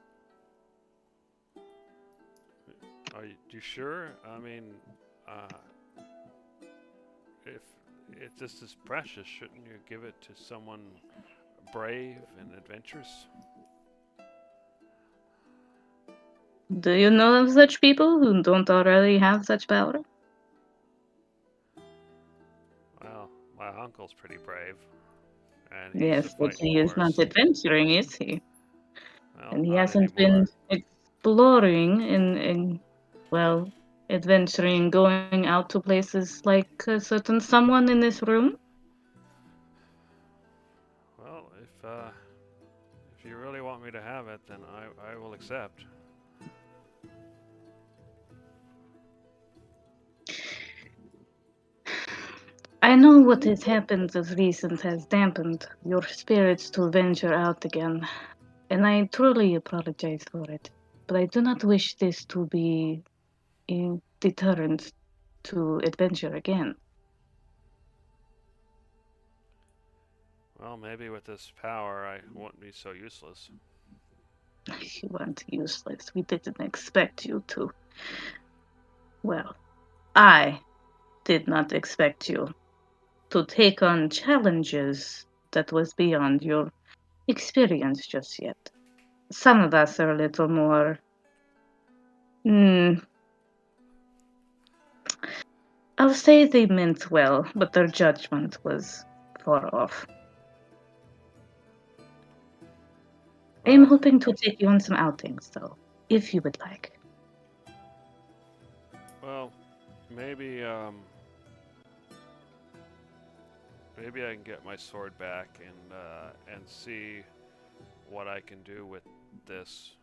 Are you sure? I mean, if this is precious, shouldn't you give it to someone brave and adventurous? Do you know of such people who don't already have such power? Well, my uncle's pretty brave, and he used to Yes, but fight he is not wars. adventuring, is he? Well, And he not hasn't been anymore. exploring and well, adventuring, going out to places like a certain someone in this room. Well, if you really want me to have it, then I will accept. I know what has happened of recent has dampened your spirits to venture out again, and I truly apologize for it. But I do not wish this to be a deterrent to adventure again. Well, maybe with this power, I won't be so useless. You weren't useless. We didn't expect you to. Well, I did not expect you to take on challenges that was beyond your experience just yet. Some of us are a little more. I'll say they meant well, but their judgment was far off. I'm Well, hoping to take you on some outings, though, if you would like. well, maybe maybe I can get my sword back and see what I can do with this.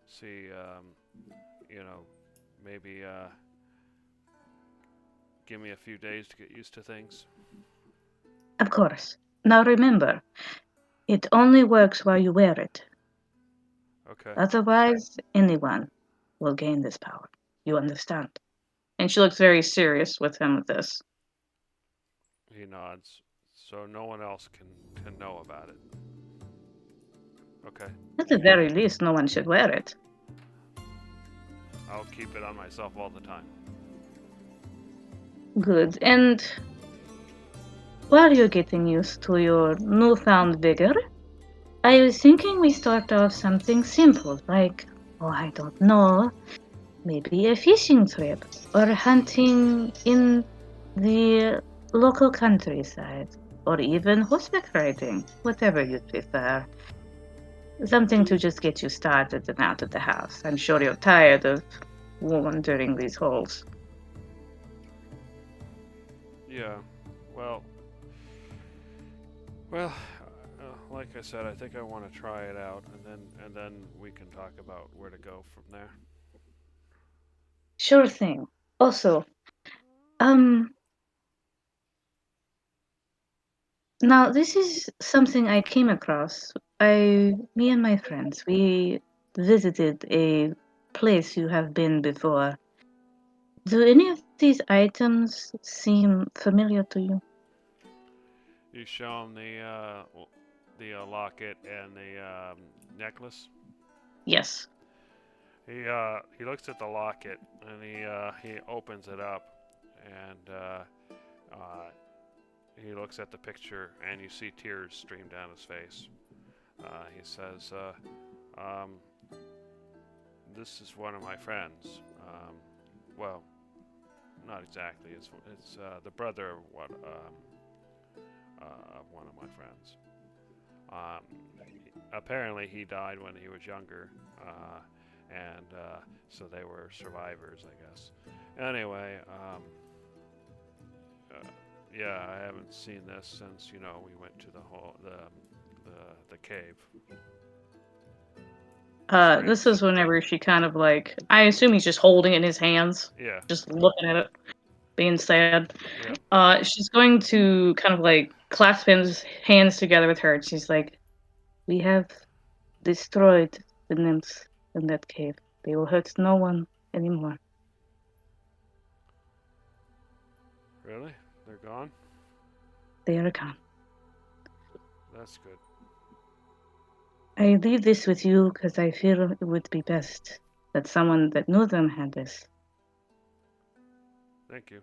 See, you know, maybe give me a few days to get used to things. Of course. Now remember, it only works while you wear it. Okay. Otherwise, anyone will gain this power. You understand? And she looks very serious with him with this. He nods. So no one else can know about it. Okay. At the very least, no one should wear it. I'll keep it on myself all the time. Good. And while you're getting used to your newfound vigor, I was thinking we start off something simple, like, oh, I don't know, maybe a fishing trip or hunting in the local countryside, or even horseback riding, whatever you'd prefer. Something to just get you started and out of the house. I'm sure you're tired of wandering these halls. Yeah. Well, like I said, I think I want to try it out, and then we can talk about where to go from there. Sure thing. Also, um, now this is something I came across. Me and my friends, we visited a place you have been before. Do any of these items seem familiar to you? You show him the locket and the necklace. Yes. He looks at the locket and he opens it up and he looks at the picture and you see tears stream down his face. He says, "This is one of my friends. Well, not exactly. It's the brother of one of my friends. Apparently, he died when he was younger, and so they were survivors, I guess. Anyway, yeah, I haven't seen this since we went to the cave. This is whenever she kind of like, I assume he's just holding it in his hands, Yeah, just looking at it, being sad. yeah. She's going to kind of like clasp his hands together with her. And she's like, "We have destroyed the nymphs in that cave. They will hurt no one anymore." Really? They're gone? They are gone. That's good. I leave this with you because I feel it would be best that someone that knew them had this. Thank you.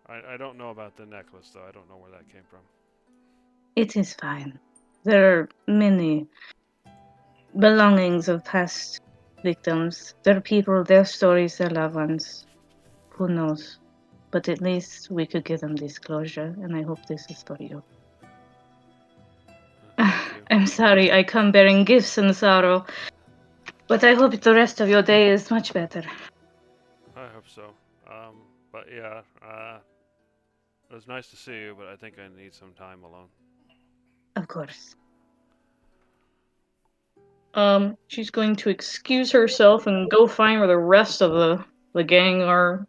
I don't know about the necklace, though. I don't know where that came from. It is fine. There are many belongings of past victims. There are people, their stories, their loved ones. Who knows? But at least we could give them this closure, and I hope this is for you. Thank you. I'm sorry, I come bearing gifts and sorrow, but I hope the rest of your day is much better. I hope so. But yeah, it was nice to see you, but I think I need some time alone. Of course. She's going to excuse herself and go find where the rest of the gang are.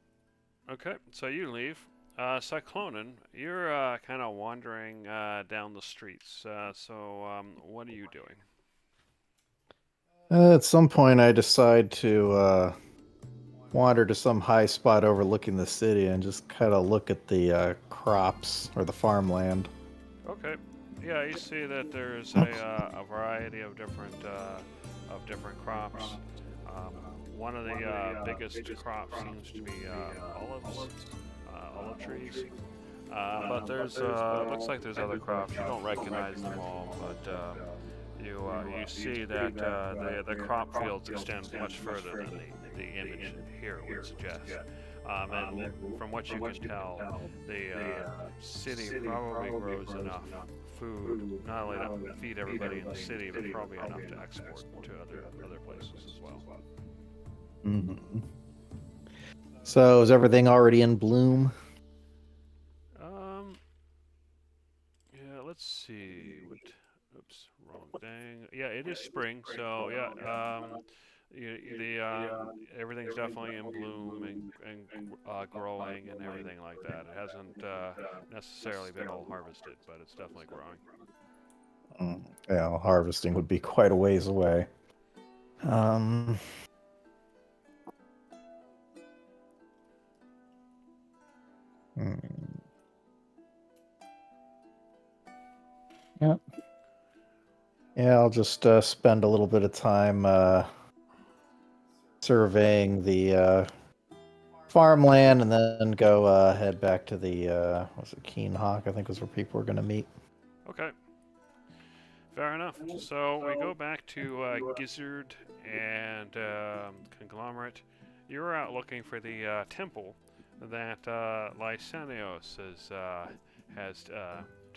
Okay, so you leave. Cyclonen, you're kind of wandering down the streets. What are you doing? At some point, I decide to wander to some high spot overlooking the city and just kind of look at the crops or the farmland. Okay. Yeah, you see that there's a variety of different crops. One of the biggest crops seems to be olive trees. But there's looks like there's other crops. You don't recognize them all, but you see that the crop fields extend much further than the image here would suggest. And from what you can tell, the city probably grows enough food, not only to feed everybody in the city, but probably enough to export to other places as well. Mm-hmm. So is everything already in bloom? Yeah, let's see. Oops, wrong thing. Yeah, it is spring, so yeah. everything's definitely in bloom and growing and everything like that. It hasn't necessarily been all harvested, but it's definitely growing. Yeah, well, harvesting would be quite a ways away. Hmm. Yeah. Yeah, I'll just spend a little bit of time surveying the farmland, and then go head back to the was it Keen Hawk? I think was where people were going to meet. Okay. Fair enough. So we go back to Gizzard and Conglomerate. You're out looking for the temple that Lysanios has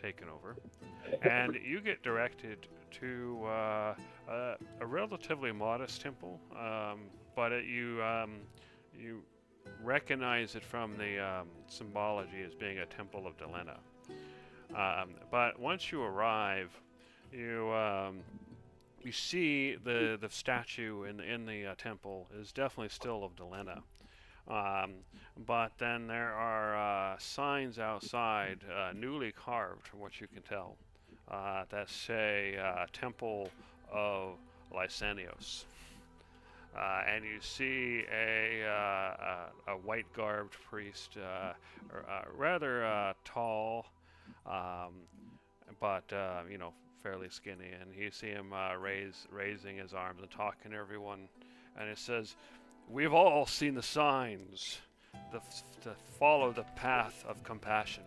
taken over, and you get directed to a relatively modest temple, but you recognize it from the symbology as being a temple of Delena. But once you arrive, you see the statue in the temple is definitely still of Delena. But then there are signs outside, newly carved, from what you can tell, that say Temple of Lysanios. And you see a white-garbed priest, rather tall, but fairly skinny, and you see him raising his arms and talking to everyone, and it says, "We've all seen the signs to follow the path of compassion.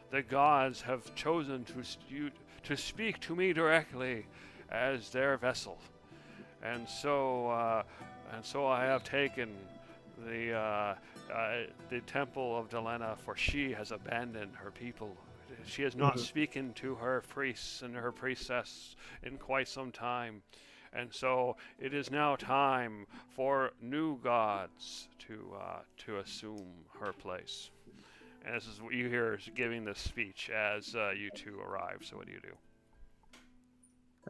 The gods have chosen to speak to me directly as their vessel, and so I have taken the temple of Delena, for she has abandoned her people. She has not spoken to her priests and her priestess in quite some time, and so it is now time for new gods to assume her place." And this is what you hear giving this speech as you two arrive. So what do you do?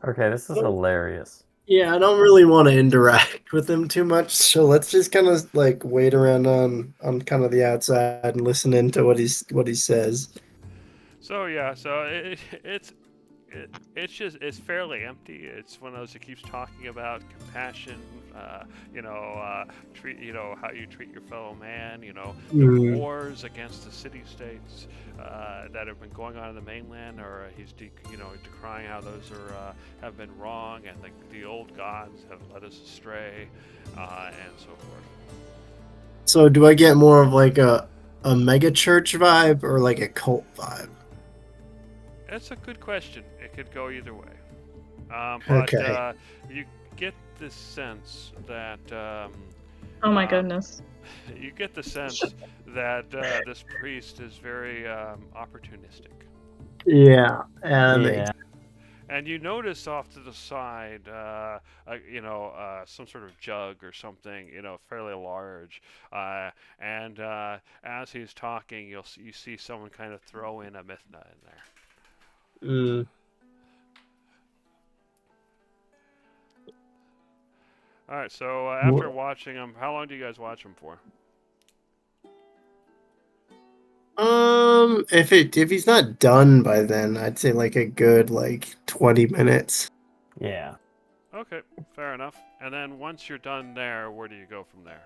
Okay, this is hilarious. Yeah, I don't really want to interact with him too much, so let's just kind of like wait around on kind of the outside and listen into what he says. So yeah, so it's fairly empty. It's one of those that keeps talking about compassion, how you treat your fellow man, the wars against the city-states that have been going on in the mainland, or he's decrying how those have been wrong, and the old gods have led us astray, and so forth. So do I get more of like a mega church vibe or like a cult vibe? That's a good question. It could go either way. Okay. You get the sense that... Oh my goodness. You get the sense that this priest is very opportunistic. Yeah. And you notice off to the side, some sort of jug or something, fairly large. And as he's talking, you see someone kind of throw in a Mithna in there. All right, so after watching him, how long do you guys watch him for? If he's not done by then, I'd say like a good 20 minutes. Yeah. Okay, fair enough. And then once you're done there, where do you go from there?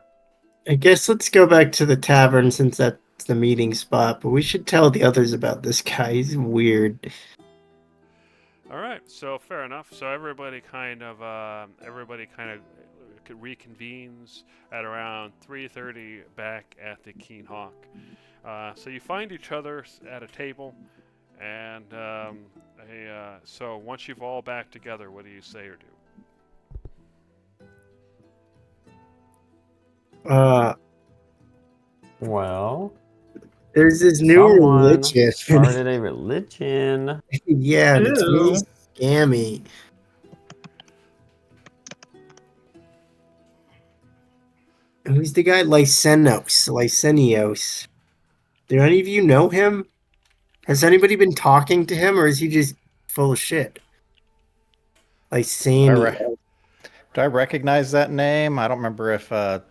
I guess let's go back to the tavern since that's the meeting spot, but we should tell the others about this guy. He's weird. All right, so fair enough. So everybody kind of reconvenes at around 3:30 back at the Keen Hawk. So you find each other at a table, and so once you've all back together, what do you say or do? Well, there's this new religion. Started a religion. Yeah, and it's really scammy. Who's the guy? Lysanios. Do any of you know him? Has anybody been talking to him, or is he just full of shit? Lysanios. Do Do I recognize that name? I don't remember if You-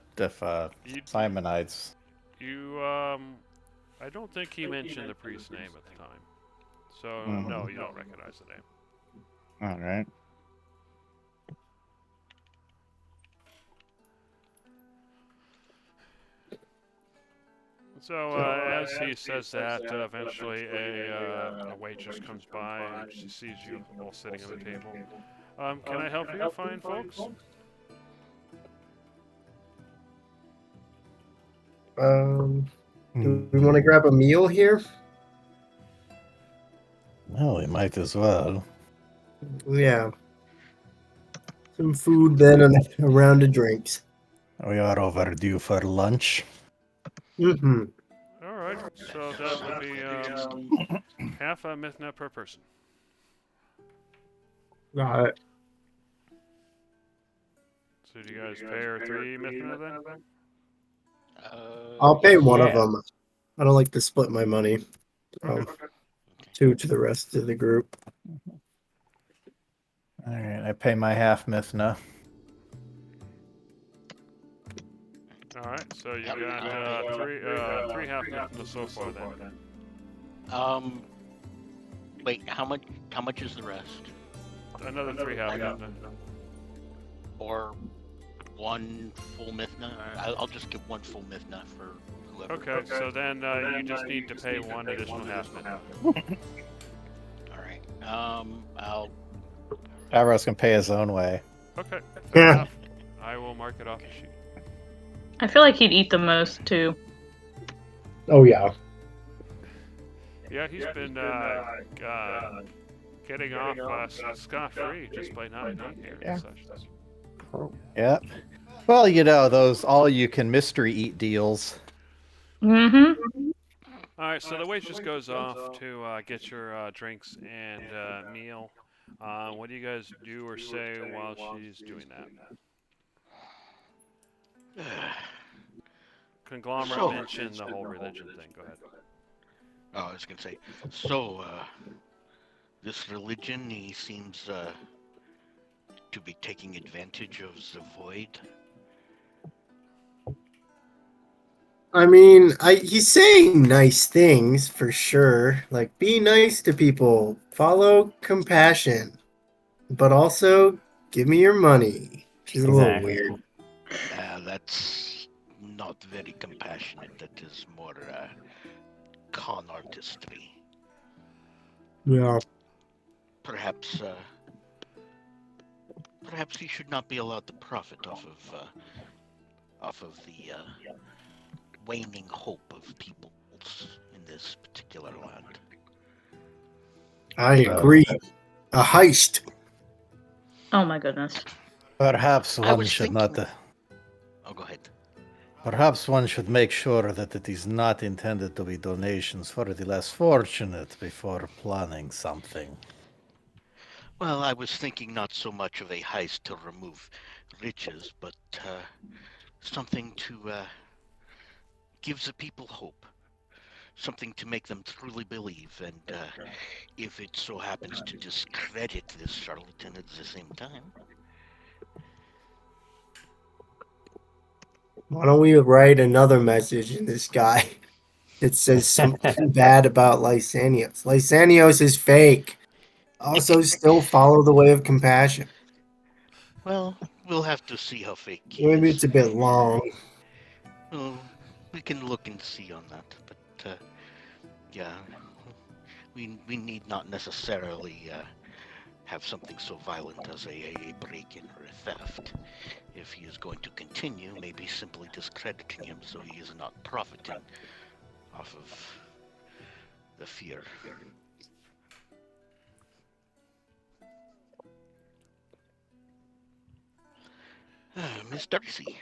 Simonides. You, I don't think he mentioned the priest's name at the time. So, no, you don't recognize the name. All right. So, as he says that, eventually a waitress comes by and she sees you all sitting at the table. Can I help you fine folks? Do we want to grab a meal here? Well, we might as well. Yeah. Some food, then a round of drinks. We are overdue for lunch. Mm-hmm. All right, so that would be half a mithna per person. Got it. So do you guys pay her 3 mithna then? I'll pay one of yeah. them. I don't like to split my money. Okay. 2 to the rest of the group. All right, I pay my half mithna. All right, so you got three half mithna so far then. Wait, how much is the rest? Another 3 half mithna. Or 1 full mithna? I'll just give 1 full mithna for whoever. Okay, so then you just need to pay 1 additional half mithna. All right. I'll. Avros can pay his own way. Okay, fair Yeah. enough. I will mark it off the sheet. I feel like he'd eat the most too. Oh, yeah. Yeah, he's been getting off scot-free just by not being here Yeah. in sessions. Yeah. Well, you know, those all-you-can mystery eat deals. Mm-hmm. All right, so the waitress goes off to get your drinks and meal. What do you guys do or say while she's doing that? Conglomerate So- mentioned the whole religion thing. Go ahead. Oh, I was gonna say. So, this religion, he seems to be taking advantage of the void. I mean, he's saying nice things for sure. Like, be nice to people, follow compassion, but also give me your money. She's a little Exactly. weird. That's not very compassionate. That is more con artistry. Yeah. Perhaps he should not be allowed to profit off of the waning hope of peoples in this particular land. I agree. A heist. Oh my goodness. Perhaps I one was should not. thinking- Oh, go ahead. Perhaps one should make sure that it is not intended to be donations for the less fortunate before planning something. Well, I was thinking not so much of a heist to remove riches, but something to give the people hope. Something to make them truly believe, and if it so happens to discredit this charlatan at the same time. Why don't we write another message in this guy that says something bad about Lysanios? Lysanios is fake. Also, still follow the way of compassion. Well, we'll have to see how fake he Maybe is. it's a bit long. Well, we can look and see on that, but yeah, we need not necessarily have something so violent as a break-in or a theft. If he is going to continue, maybe simply discrediting him so he is not profiting off of the fear. Miss Darcy.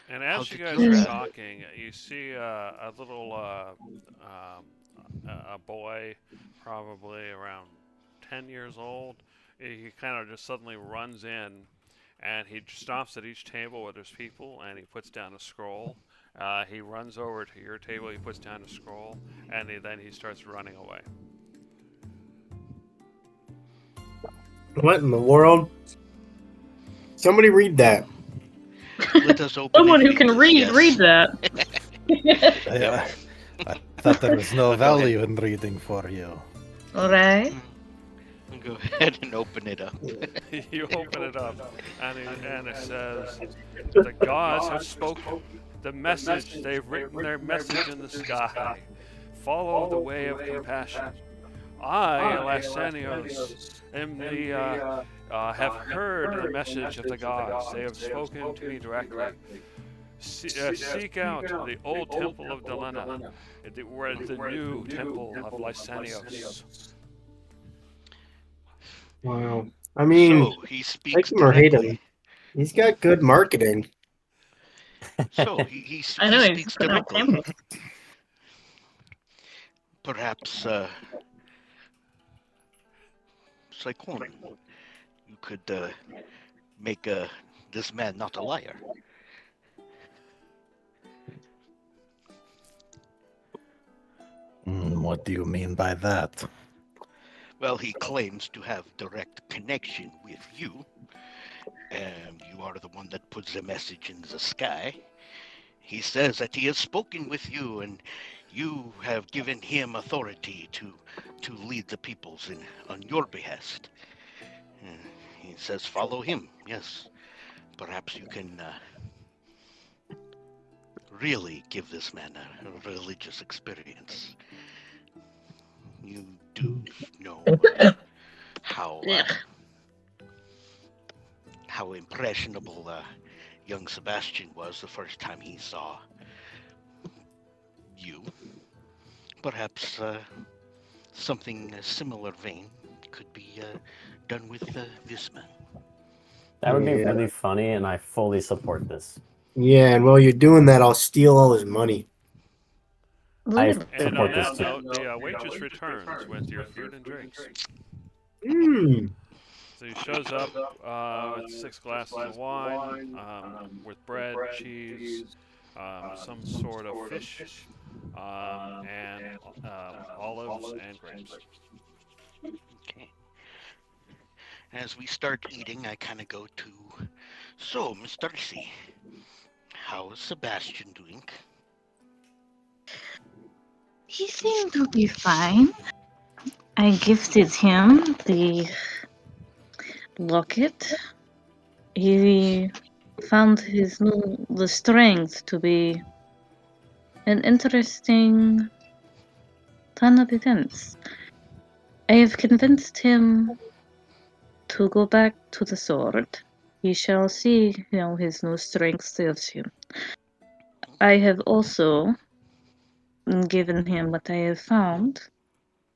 And How as you did guys you- are talking, you see a little a boy, probably around 10 years old. He kind of just suddenly runs in, and he stops at each table where there's people, and he puts down a scroll. He runs over to your table, he puts down a scroll, and then he starts running away. What in the world? Somebody read that. Let us open Someone it who can this, read, yes. read that. I thought there was no But go ahead. value in reading for you. All right. Go ahead and open it up. You open it up, and it says, "The gods have spoken. The message, they've written their message in the sky. Follow the way of compassion. I, Lysanios, have heard the message of the gods. They have spoken to me directly. Seek out the old temple of Delena, where the new temple of Lysanios." Wow. I mean, So he like speaks him or hate directly. him, he's got good marketing. So he I know, he's speaks putting out directly. temples. Perhaps, Saikon, you could make this man not a liar. What do you mean by that? Well, he claims to have direct connection with you. You are the one that puts the message in the sky. He says that he has spoken with you, and you have given him authority to lead the peoples on your behest. He says, follow him. Yes, perhaps you can really give this man a religious experience. You do know how impressionable young Sebastian was the first time he saw you. Perhaps something similar vein could be done with this man. That would be Yeah. really funny, and I fully support this. Yeah, and while you're doing that, I'll steal all his money. I Really? And support on this that too. note, the waitress returns with your food and drinks. Hmm. So he shows up with 6 glasses of wine, with bread, cheese, some sort of fish, and olives and grapes. Okay. As we start eating, I kind of go to, so, Miss Darcy, how is Sebastian doing? He seemed to be fine. I gifted him the locket. He found the strength to be an interesting turn of events. I have convinced him to go back to the sword. He shall see how his new strength serves him. I have also given him what I have found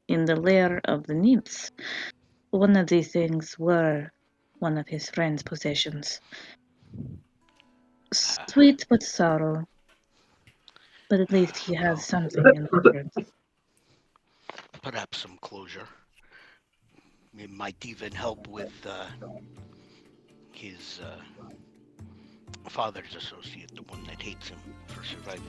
in the lair of the nymphs. One of these things were one of his friend's possessions. Sweet but sorrow. But at least he has something in return. Perhaps some closure. It might even help with his father's associate, the one that hates him for surviving.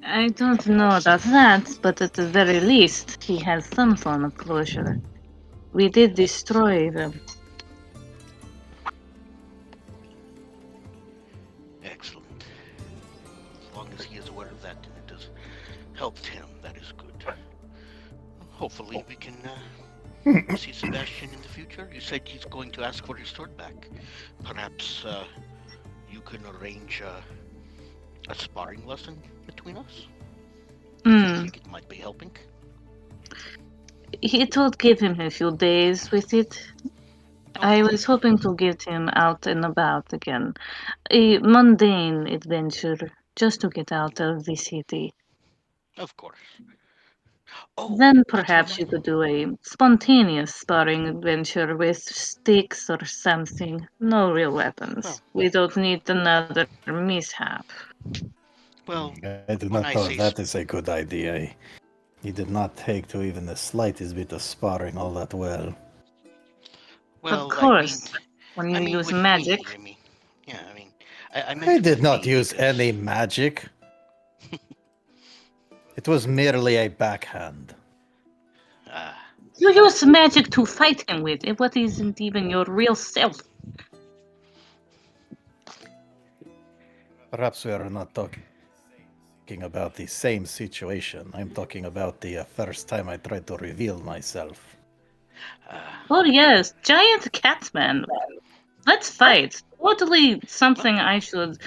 I don't know about that, but at the very least, he has some form of closure. We did destroy them. Excellent. As long as he is aware of that and it has helped him, that is good. Hopefully we can see Sebastian in the future. You said he's going to ask for his sword back. Perhaps you can arrange a sparring lesson between us? I think it might be helping. He told give him a few days with it. I was hoping to get him out and about again. A mundane adventure, just to get out of the city. Of course. Oh, Then that perhaps you reminds could do a spontaneous sparring adventure with sticks or something. No real weapons. Well. We don't need another mishap. Well, I do when not I know say if that is a good idea. He did not take to even the slightest bit of sparring all that well. well, Of course, when you I mean use with magic. me, I meant I did with not me use because- any magic. It was merely a backhand. You use magic to fight him with. What isn't even your real self? Perhaps we are not talking about the same situation. I'm talking about the first time I tried to reveal myself. Oh yes, giant catman. Let's fight. Totally something I should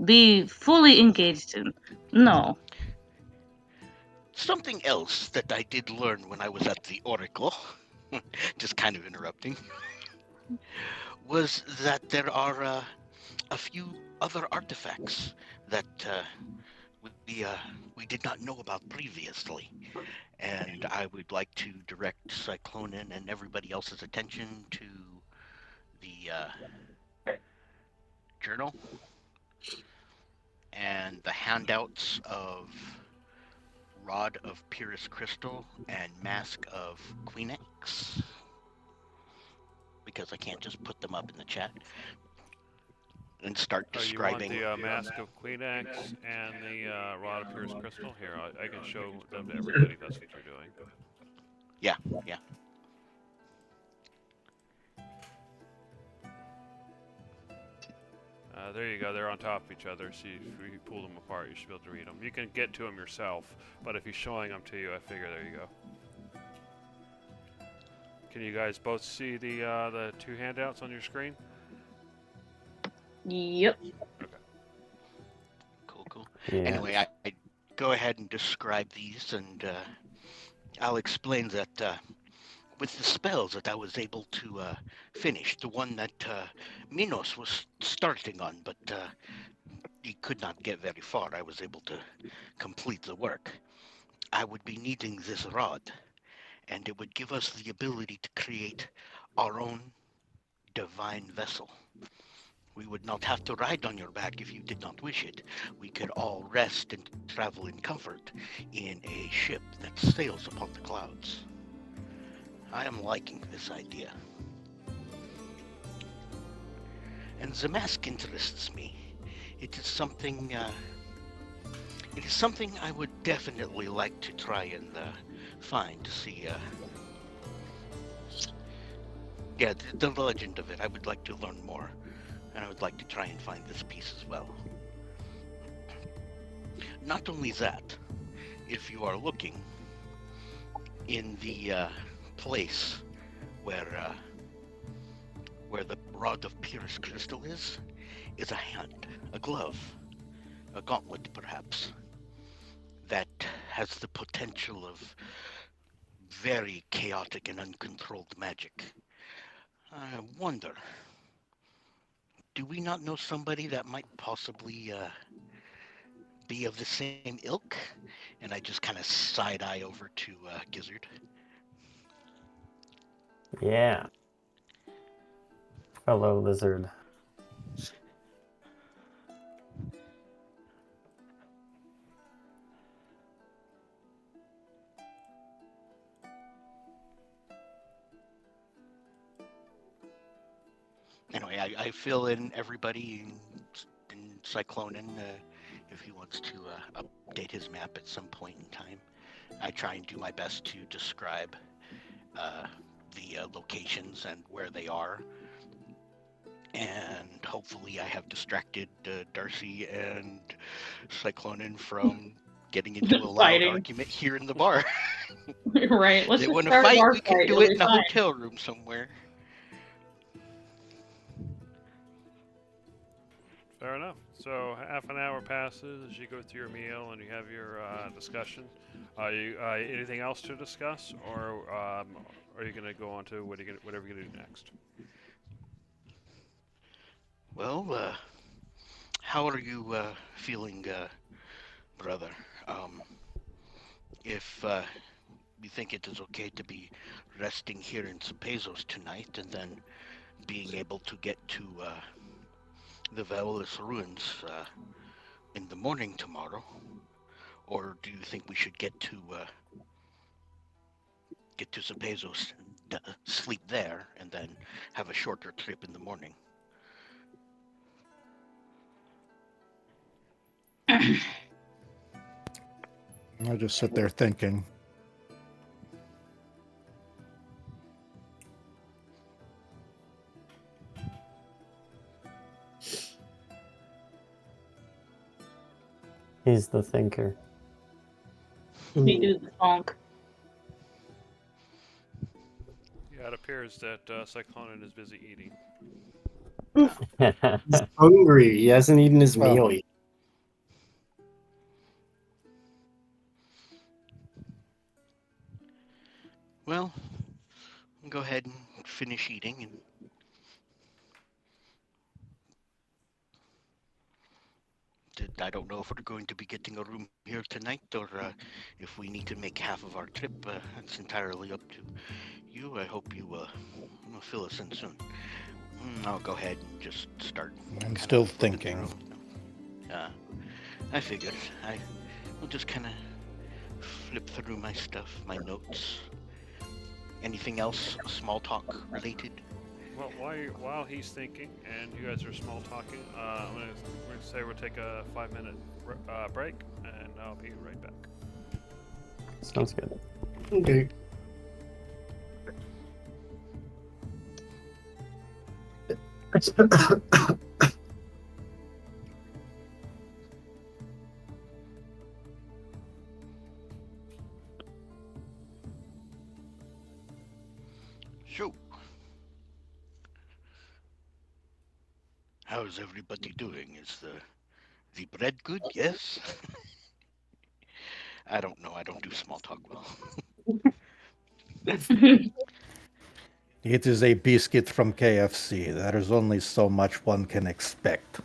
be fully engaged in. No. Something else that I did learn when I was at the Oracle, just kind of interrupting, was that there are a few other artifacts that we did not know about previously. And I would like to direct Cyclonin and everybody else's attention to the journal and the handouts of Rod of Purest Crystal and Mask of Queenix, because I can't just put them up in the chat and start You want describing. the Mask of Queenix and the Rod of Purest Crystal? Here, I can show them to everybody. That's what you're doing. Yeah. There you go. They're on top of each other. So if you pull them apart, you should be able to read them. You can get to them yourself, but if he's showing them to you, I figure there you go. Can you guys both see the two handouts on your screen? Yep. Cool. Yeah. Anyway, I go ahead and describe these, and I'll explain that with the spells that I was able to finish, the one that Minos was starting on, but he could not get very far. I was able to complete the work. I would be needing this rod, and it would give us the ability to create our own divine vessel. We would not have to ride on your back if you did not wish it. We could all rest and travel in comfort in a ship that sails upon the clouds. I am liking this idea. And the mask interests me. It is something I would definitely like to try and find to see. The legend of it. I would like to learn more, and I would like to try and find this piece as well. Not only that, if you are looking in the place where the Rod of Purest Crystal is a hand, a glove, a gauntlet perhaps, that has the potential of very chaotic and uncontrolled magic. I wonder, do we not know somebody that might possibly be of the same ilk? And I just kind of side-eye over to Gizzard. Yeah. Fellow lizard. Anyway, I fill in everybody in Cyclonin if he wants to update his map at some point in time. I try and do my best to describe the locations and where they are. And hopefully I have distracted Darcy and Cyclonin from getting into a loud Fighting. argument here in the bar. Right. Let's They just want to start a fight, bar we can fight, do it'll it be in a fine. hotel room somewhere. Fair enough. So half an hour passes as you go through your meal and you have your discussion. Anything else to discuss, or are you going to go on to whatever you're going to do next? Well, how are you feeling, brother? If you think it is okay to be resting here in Cepezos tonight and then being able to get to the Velis ruins in the morning tomorrow, or do you think we should get to Cepezos, sleep there, and then have a shorter trip in the morning? I just sit there thinking. He's the thinker. We do the funk. Yeah, it appears that Cyclonin is busy eating. He's hungry. He hasn't eaten his Well. meal yet. Well, I'll go ahead and finish eating and I don't know if we're going to be getting a room here tonight or if we need to make half of our trip. That's entirely up to you. I hope you fill us in soon. I'll go ahead and just start. I'm kinda still flipping thinking. through. I figured. I will just kind of flip through my stuff, my notes. Anything else small talk related? Well, while he's thinking and you guys are small talking, we're gonna say we'll take a 5-minute break, and I'll be right back. Sounds good. Okay. So, how's everybody doing? Is the bread good? Yes. I don't know. I don't do small talk well. It is a biscuit from KFC. There is only so much one can expect.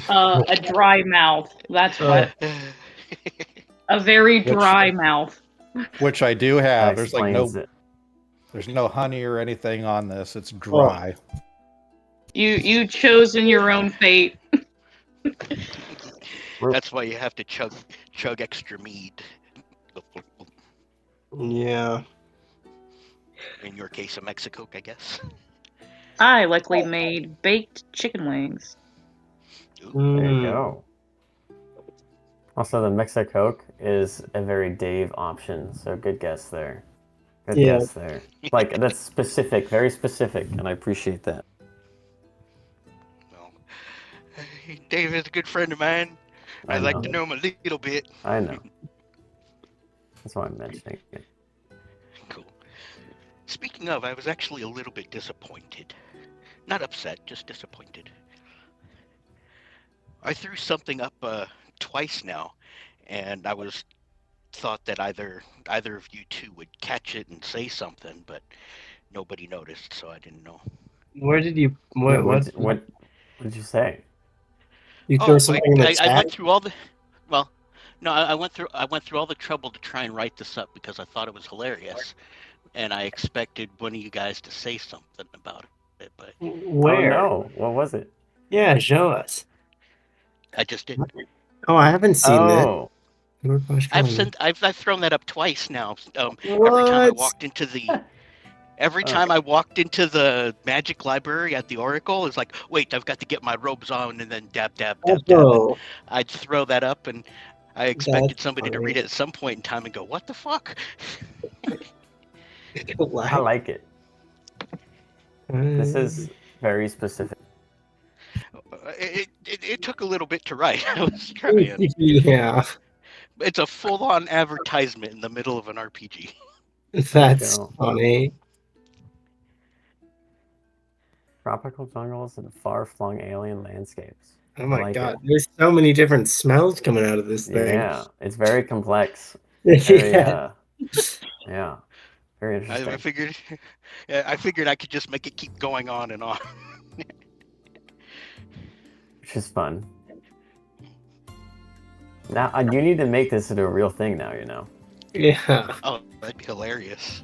A dry mouth. That's what. A very dry mouth. Which I do That have. There's like explains it. there's no honey or anything on this. It's dry. You chosen your own fate. That's why you have to chug extra mead. Yeah. In your case, a Mexicoke, I guess. I luckily made baked chicken wings. There Mm. you go. Also, the Mexicoke is a very Dave option, so good guess there. Good Yeah. guess there. Like, that's specific, very specific, and I appreciate that. Well, David's a good friend of mine. I like to know him a little bit. I know. That's why I'm mentioning it. Cool. Speaking of, I was actually a little bit disappointed. Not upset, just disappointed. I threw something up twice now, and I thought that either of you two would catch it and say something, but nobody noticed, so I didn't know. Where did you? What What? did you say? You throw something in the I chat? went through all the. Well, no, I went through all the trouble to try and write this up because I thought it was hilarious, and I expected one of you guys to say something about it, but Where? Oh, no. What was it? Yeah, show us. I just didn't. Oh, I haven't seen that. Oh, I've thrown that up twice now. Every time I What? walked into the magic library at the Oracle, it's like, wait, I've got to get my robes on, and then dab. Oh, I'd throw that up, and I expected That's somebody to funny. read it at some point in time and go, what the fuck? I like it. This is very specific. It took a little bit to write. I was trying. Yeah, It's a full-on advertisement in the middle of an RPG. that's go. funny. Oh Tropical jungles and far-flung alien landscapes. Oh my like god, it. there's so many different smells coming out of this thing. Yeah, it's very complex. Very, Yeah. yeah, very interesting. I figured I could just make it keep going on and on. Which is fun. Now, you need to make this into a real thing now, you know. Yeah. Oh, that'd be hilarious.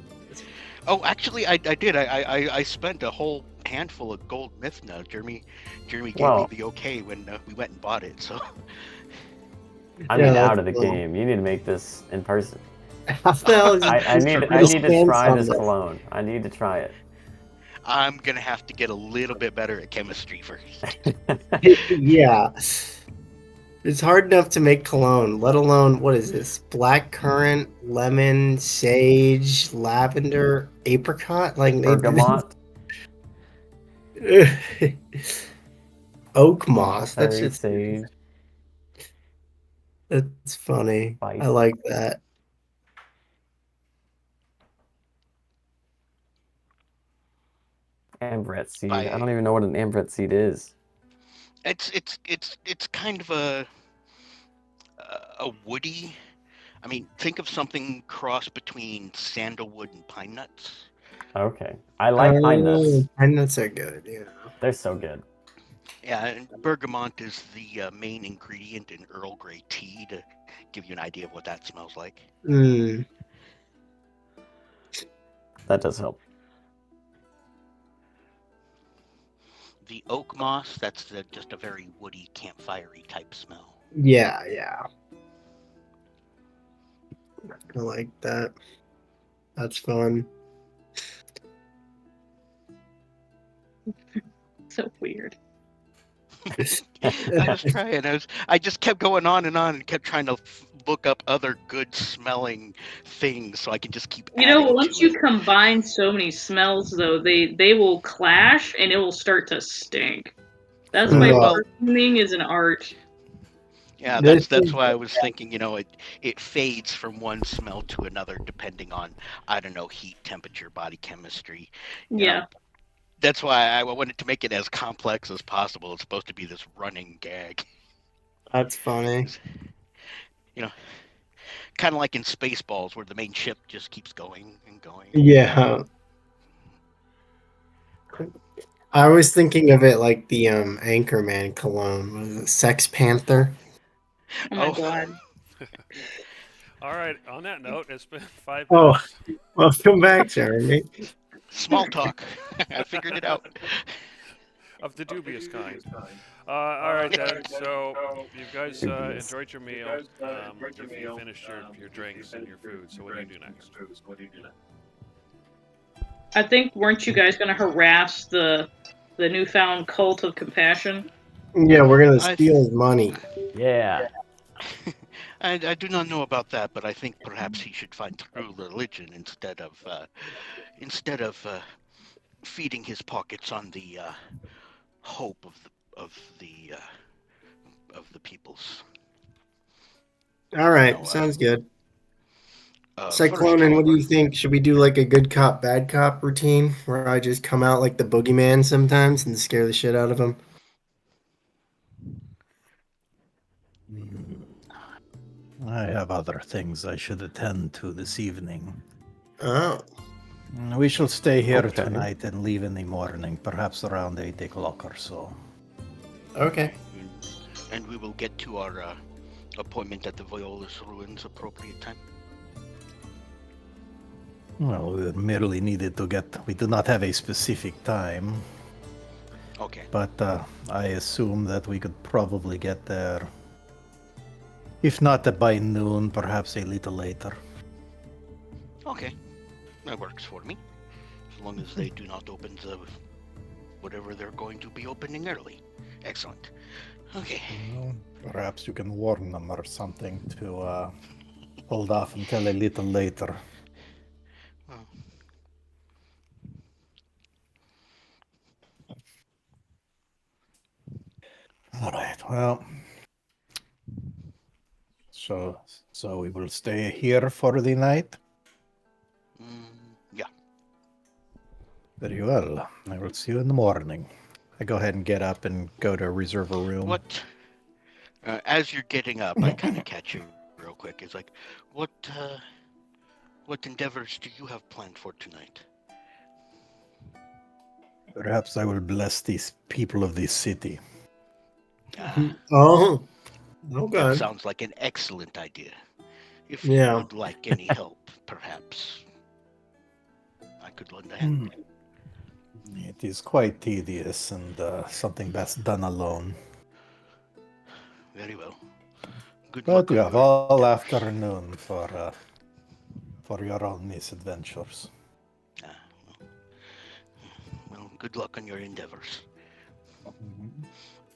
Oh, actually, I did. I spent a whole handful of gold myth now. Jeremy gave me the okay when we went and bought it. So I mean, out of the game. You need to make this in person. How the hell is I need to try this cologne. I need to try it. I'm gonna have to get a little bit better at chemistry first. Yeah. It's hard enough to make cologne, let alone, what is this? Black currant, lemon, sage, lavender, apricot? Like Bergamot. Oak moss. That's Cherry just sage. It's funny. Bite. I like that. Ambrette seed. By- I don't even know what an ambrette seed is. It's kind of a woody. I mean, think of something cross between sandalwood and pine nuts. Okay. I like pine nuts. Pine nuts are good. Yeah. They're so good. Yeah, and bergamot is the main ingredient in Earl Grey tea to give you an idea of what that smells like. Mm. That does help. The oak moss, that's just a very woody, campfire-y type smell. Yeah, yeah. I like that. That's fun. So weird. I was trying. I just kept going on and kept trying to look up other good smelling things so I could just keep. You know, adding once to you it. combine so many smells, though, they will clash and it will start to stink. That's why Well, perfuming is an art. Yeah, this that's is- why I was thinking. It fades from one smell to another depending on, I don't know, heat, temperature, body chemistry. You Yeah. know, that's why I wanted to make it as complex as possible. It's supposed to be this running gag. That's funny. Kind of like in Spaceballs, where the main ship just keeps going and going. Yeah. I was thinking of it like the Anchorman cologne, was it Sex Panther? Oh my Oh. god. All right. On that note, it's been 5 Oh. minutes Welcome back, Jeremy. Small talk. I figured it out. of the dubious kind. All right then. So you guys enjoyed your meal. You finished your drinks and your food. So what do you do next? I think weren't you guys gonna harass the newfound cult of compassion? Yeah, we're gonna I- steal his money. Yeah. I do not know about that, but I think perhaps he should find true religion instead of feeding his pockets on the hope of the peoples. All right, No, sounds good. First Cyclone, and of what do all, you think? Should we do like a good cop, bad cop routine where I just come out like the boogeyman sometimes and scare the shit out of him? I have other things I should attend to this evening. Oh, We shall stay here Okay. tonight and leave in the morning, perhaps around 8 o'clock or so. okay. and we will get to our appointment at the Viola's ruins appropriate time. Well, we merely needed to get. We do not have a specific time, Okay. but I assume that we could probably get there. If not by noon, perhaps a little later. Okay. That works for me. As long as they do not open the whatever they're going to be opening early. Excellent. Okay. Well, perhaps you can warn them or something to hold off until a little later. Well, All right. Well, so we will stay here for the night. yeah. Very well. I will see you in the morning. I go ahead and get up and go to reserve a room. What? As you're getting up, I kind of catch you real quick. It's like, what endeavors do you have planned for tonight? Perhaps I will bless these people of this city. Oh, That okay. sounds like an excellent idea. If Yeah. you would like any help, perhaps I could lend a hand. It is quite tedious and something best done alone. Very well. Good luck. But you on have your all endeavors. afternoon for your own misadventures. Well, good luck on your endeavors. Mm-hmm.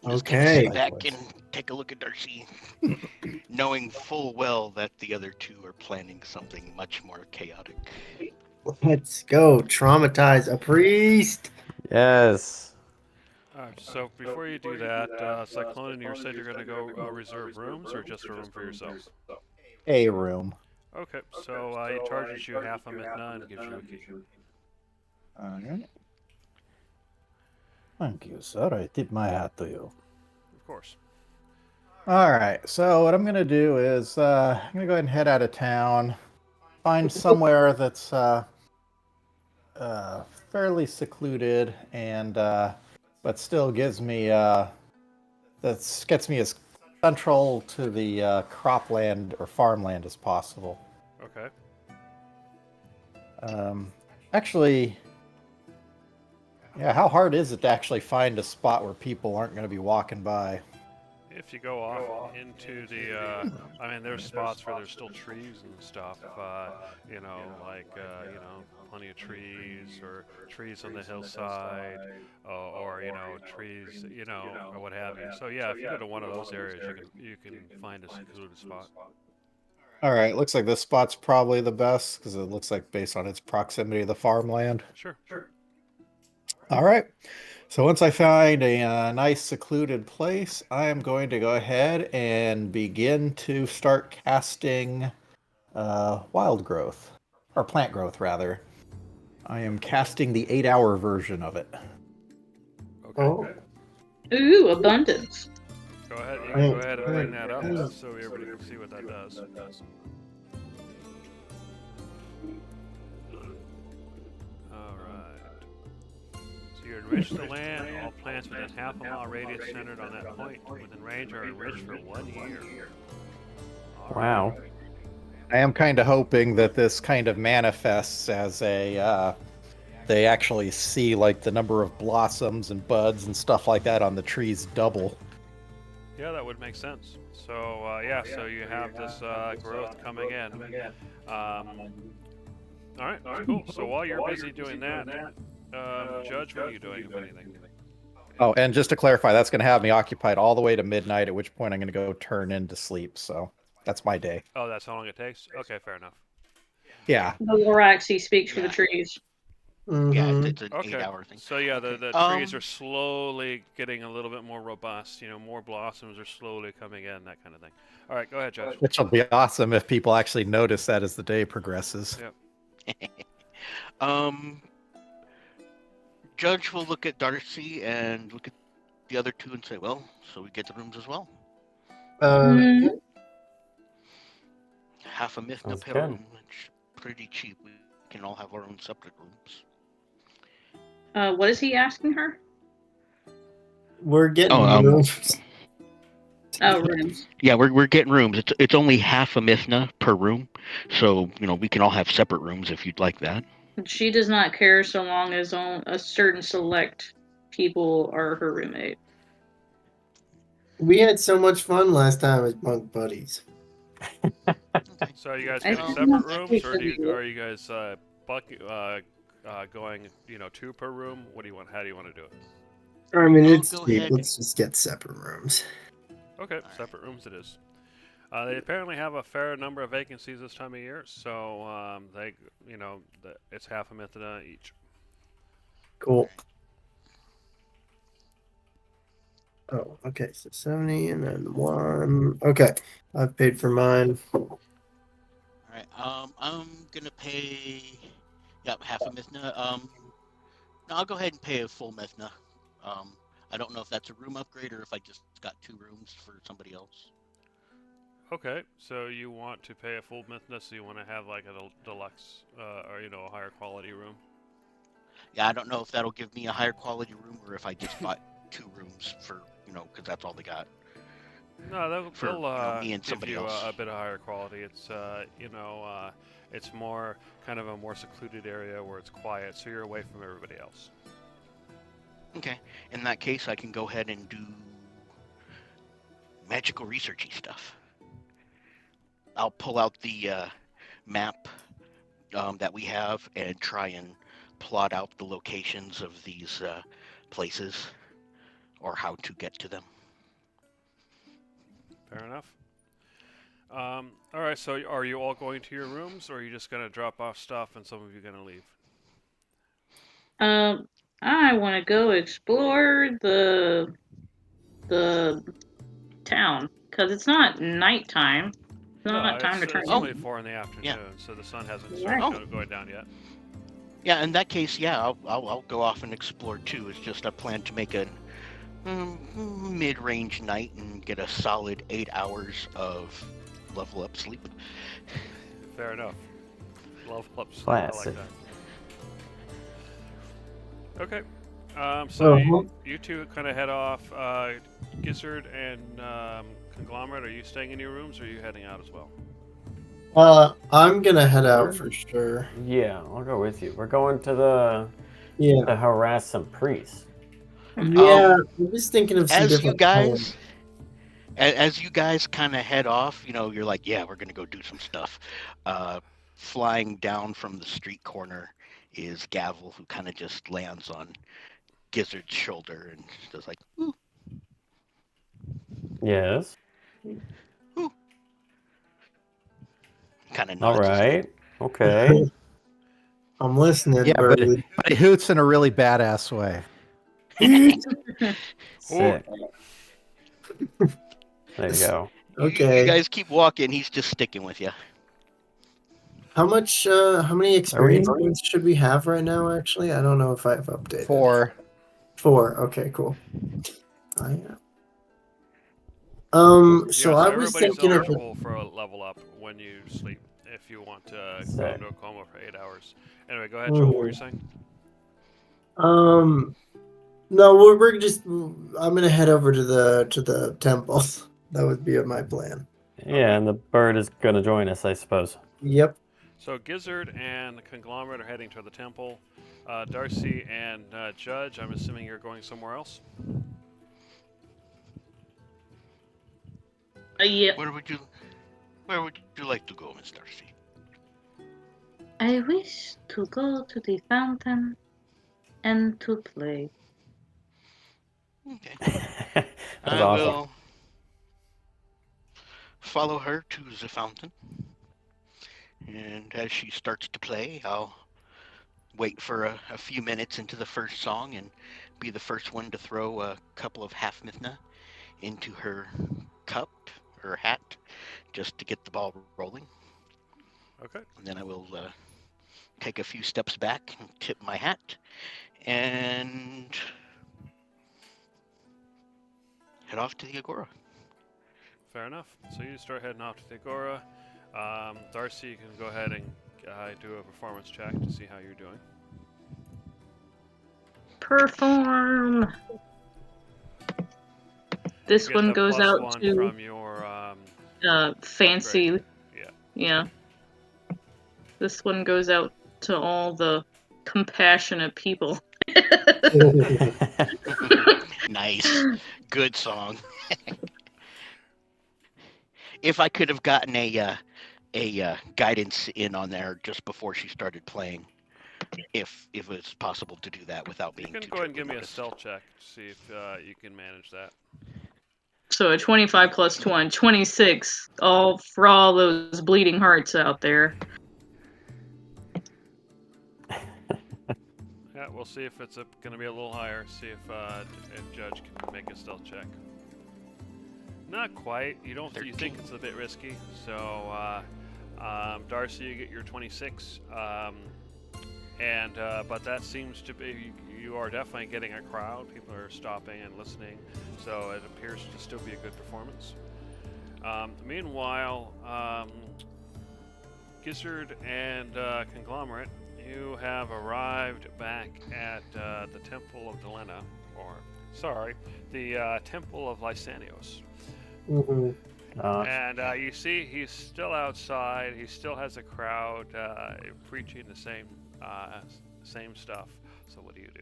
Just kind of Okay. sit back Likewise. and take a look at Darcy, knowing full well that the other two are planning something much more chaotic. Let's go. Traumatize a priest. Yes. So before you do that, Cyclone, you said you're going to go reserve rooms or just a room for yourself? A room. Okay, so it charges you half a mithna and gives you a key. Alright. Thank you, sir. I tip my hat to you. Of course. Alright, so what I'm going to do is I'm going to go ahead and head out of town. Find somewhere that's fairly secluded and but still gives me that gets me as central to the cropland or farmland as possible. Okay. Actually, yeah, how hard is it to actually find a spot where people aren't going to be walking by? If you go off into the, I mean, there's spots where there's still trees and stuff, you know, like, you know, plenty of trees or trees on the hillside or, you know, trees, you know, or what have you. So yeah, if you go to one of those areas, you can find a secluded spot. All right, looks like this spot's probably the best because it looks like based on its proximity to the farmland. Sure. All right. So once I find a nice secluded place, I am going to go ahead and begin to start casting wild growth, or plant growth rather. I am casting the 8-hour version of it. Okay. Oh, Ooh, abundance. Go ahead. You can go ahead and bring that up so everybody can see what that does. All right. So you enrich the land. All plants within half a mile radius centered on that point within range are enriched for 1 year. All right. Wow. I am kind of hoping that this kind of manifests as a they actually see like the number of blossoms and buds and stuff like that on the trees double. Yeah, that would make sense. So yeah, so you have this growth coming in. All right, cool. So while you're busy doing that, Judge, what are you doing, if anything? Oh, and just to clarify, that's going to have me occupied all the way to midnight, at which point I'm going to go turn into sleep. So that's my day. Oh, that's how long it takes? Okay, fair enough. Yeah. The Lorax, he speaks for the trees. Yeah, mhm. it's an Okay. 8-hour thing. So yeah, the Okay. trees are slowly getting a little bit more robust. You know, more blossoms are slowly coming in, that kind of thing. All right, go ahead, Judge. Which will be awesome if people actually notice that as the day progresses. Yep. Judge will look at Darcy and look at the other two and say, well, so we get the rooms as well. Mm, Half a mithna Sounds per good. room. It's pretty cheap. We can all have our own separate rooms. what is he asking her? We're getting Oh, rooms. Oh, rooms. Yeah, we're getting rooms. It's only half a mithna per room, so you know we can all have separate rooms if you'd like that. She does not care so long as on a certain select people are her roommate. We had so much fun last time as bunk buddies. So are you guys I getting think separate that's rooms, or pretty are you guys going, you know, 2 per room? What do you want? How do you want to do it? I mean, I'll it's go cheap. ahead. Let's just get separate rooms. Okay, separate rooms it is. They apparently have a fair number of vacancies this time of year, so they, you know, it's half a mithna each. Cool. Oh, okay. So 70 and then 1. Okay. I've paid for mine. All right. I'm gonna pay. Yep, half a mithna. No, I'll go ahead and pay a full mithna. I don't know if that's a room upgrade or if I just got 2 rooms for somebody else. Okay, so you want to pay a full mithna, so you want to have like a deluxe, or you know, a higher quality room. Yeah, I don't know if that'll give me a higher quality room or if I just bought 2 rooms for, you know, because that's all they got. No, they'll For, you know, me and give somebody you else. a bit of higher quality. It's you know, it's more kind of a more secluded area where it's quiet, so you're away from everybody else. Okay, in that case, I can go ahead and do magical researchy stuff. I'll pull out the map that we have and try and plot out the locations of these places or how to get to them. Fair enough. All right, so are you all going to your rooms, or are you just going to drop off stuff and some of you going to leave? I want to go explore the town because it's not nighttime. It's not time to turn it's in. only 4 in the afternoon, so the sun hasn't started Oh. going down yet. Yeah, in that case, yeah, I'll go off and explore too. It's just I plan to make a mid-range night and get a solid 8 hours of level up sleep. Fair enough. Level up. Classic. I like that. Okay. So Uh-huh. you two kind of head off. Gizzard and Conglomerate, are you staying in your rooms or are you heading out as well? I'm gonna head out for sure. Yeah, I'll go with you. We're going to the Yeah. to harass some priests. Yeah, I'm just thinking of some As different you guys, plans. as you guys kind of head off, you're like, yeah, we're gonna go do some stuff. Flying down from the street corner is Gavel, who kind of just lands on Gizzard's shoulder and just like, ooh, Yes. kind of All nods. right. Okay. I'm listening, Yeah, but Birdie. it hoots in a really badass way. Sick. There you go. Okay. You guys keep walking. He's just sticking with you. How many experience points should we have right now, actually? I don't know if I've updated. 4. 4. Okay, cool. I so I was everybody's thinking of eligible for a level up when you sleep if you want to go Sick. into a coma for 8 hours. Anyway, go ahead, Joel. What were you saying? no, we're just I'm gonna head over to the temple. That would be my plan. Yeah, and the bird is gonna join us, I suppose. Yep. So Gizzard and Conglomerate are heading to the temple. Darcy and Judge, I'm assuming you're going somewhere else? Yeah. Where would you like to go, Miss Darcy? I wish to go to the fountain and to play. Okay. That's I awesome. will follow her to the fountain. And as she starts to play, I'll wait for a few minutes into the first song and be the first one to throw a couple of half mithna into her cup or hat just to get the ball rolling. Okay. And then I will take a few steps back and tip my hat and head off to the Agora. Fair enough. So you start heading off to the Agora. Darcy, you can go ahead and do a performance check to see how you're doing. Perform. This You get one the goes plus out one to from your fancy. upgrade. Yeah. This one goes out to all the compassionate people. Nice. Good song. If I could have gotten a guidance in on there just before she started playing, if it was possible to do that without being You can too go ahead and give me a noticed. stealth check to see if you can manage that. So a 25 plus 1, 26. All for all those bleeding hearts out there. Yeah, we'll see if it's going to be a little higher. See if Judge can make a stealth check. Not quite. You think it's a bit risky. So Darcy, you get your 26. But that seems to be, you are definitely getting a crowd. People are stopping and listening, so it appears to still be a good performance. Meanwhile, Gizzard and Conglomerate, you have arrived back at the Temple of Delena, the Temple of Lysanios. Mhm. And you see he's still outside. He still has a crowd preaching the same stuff. So what do you do?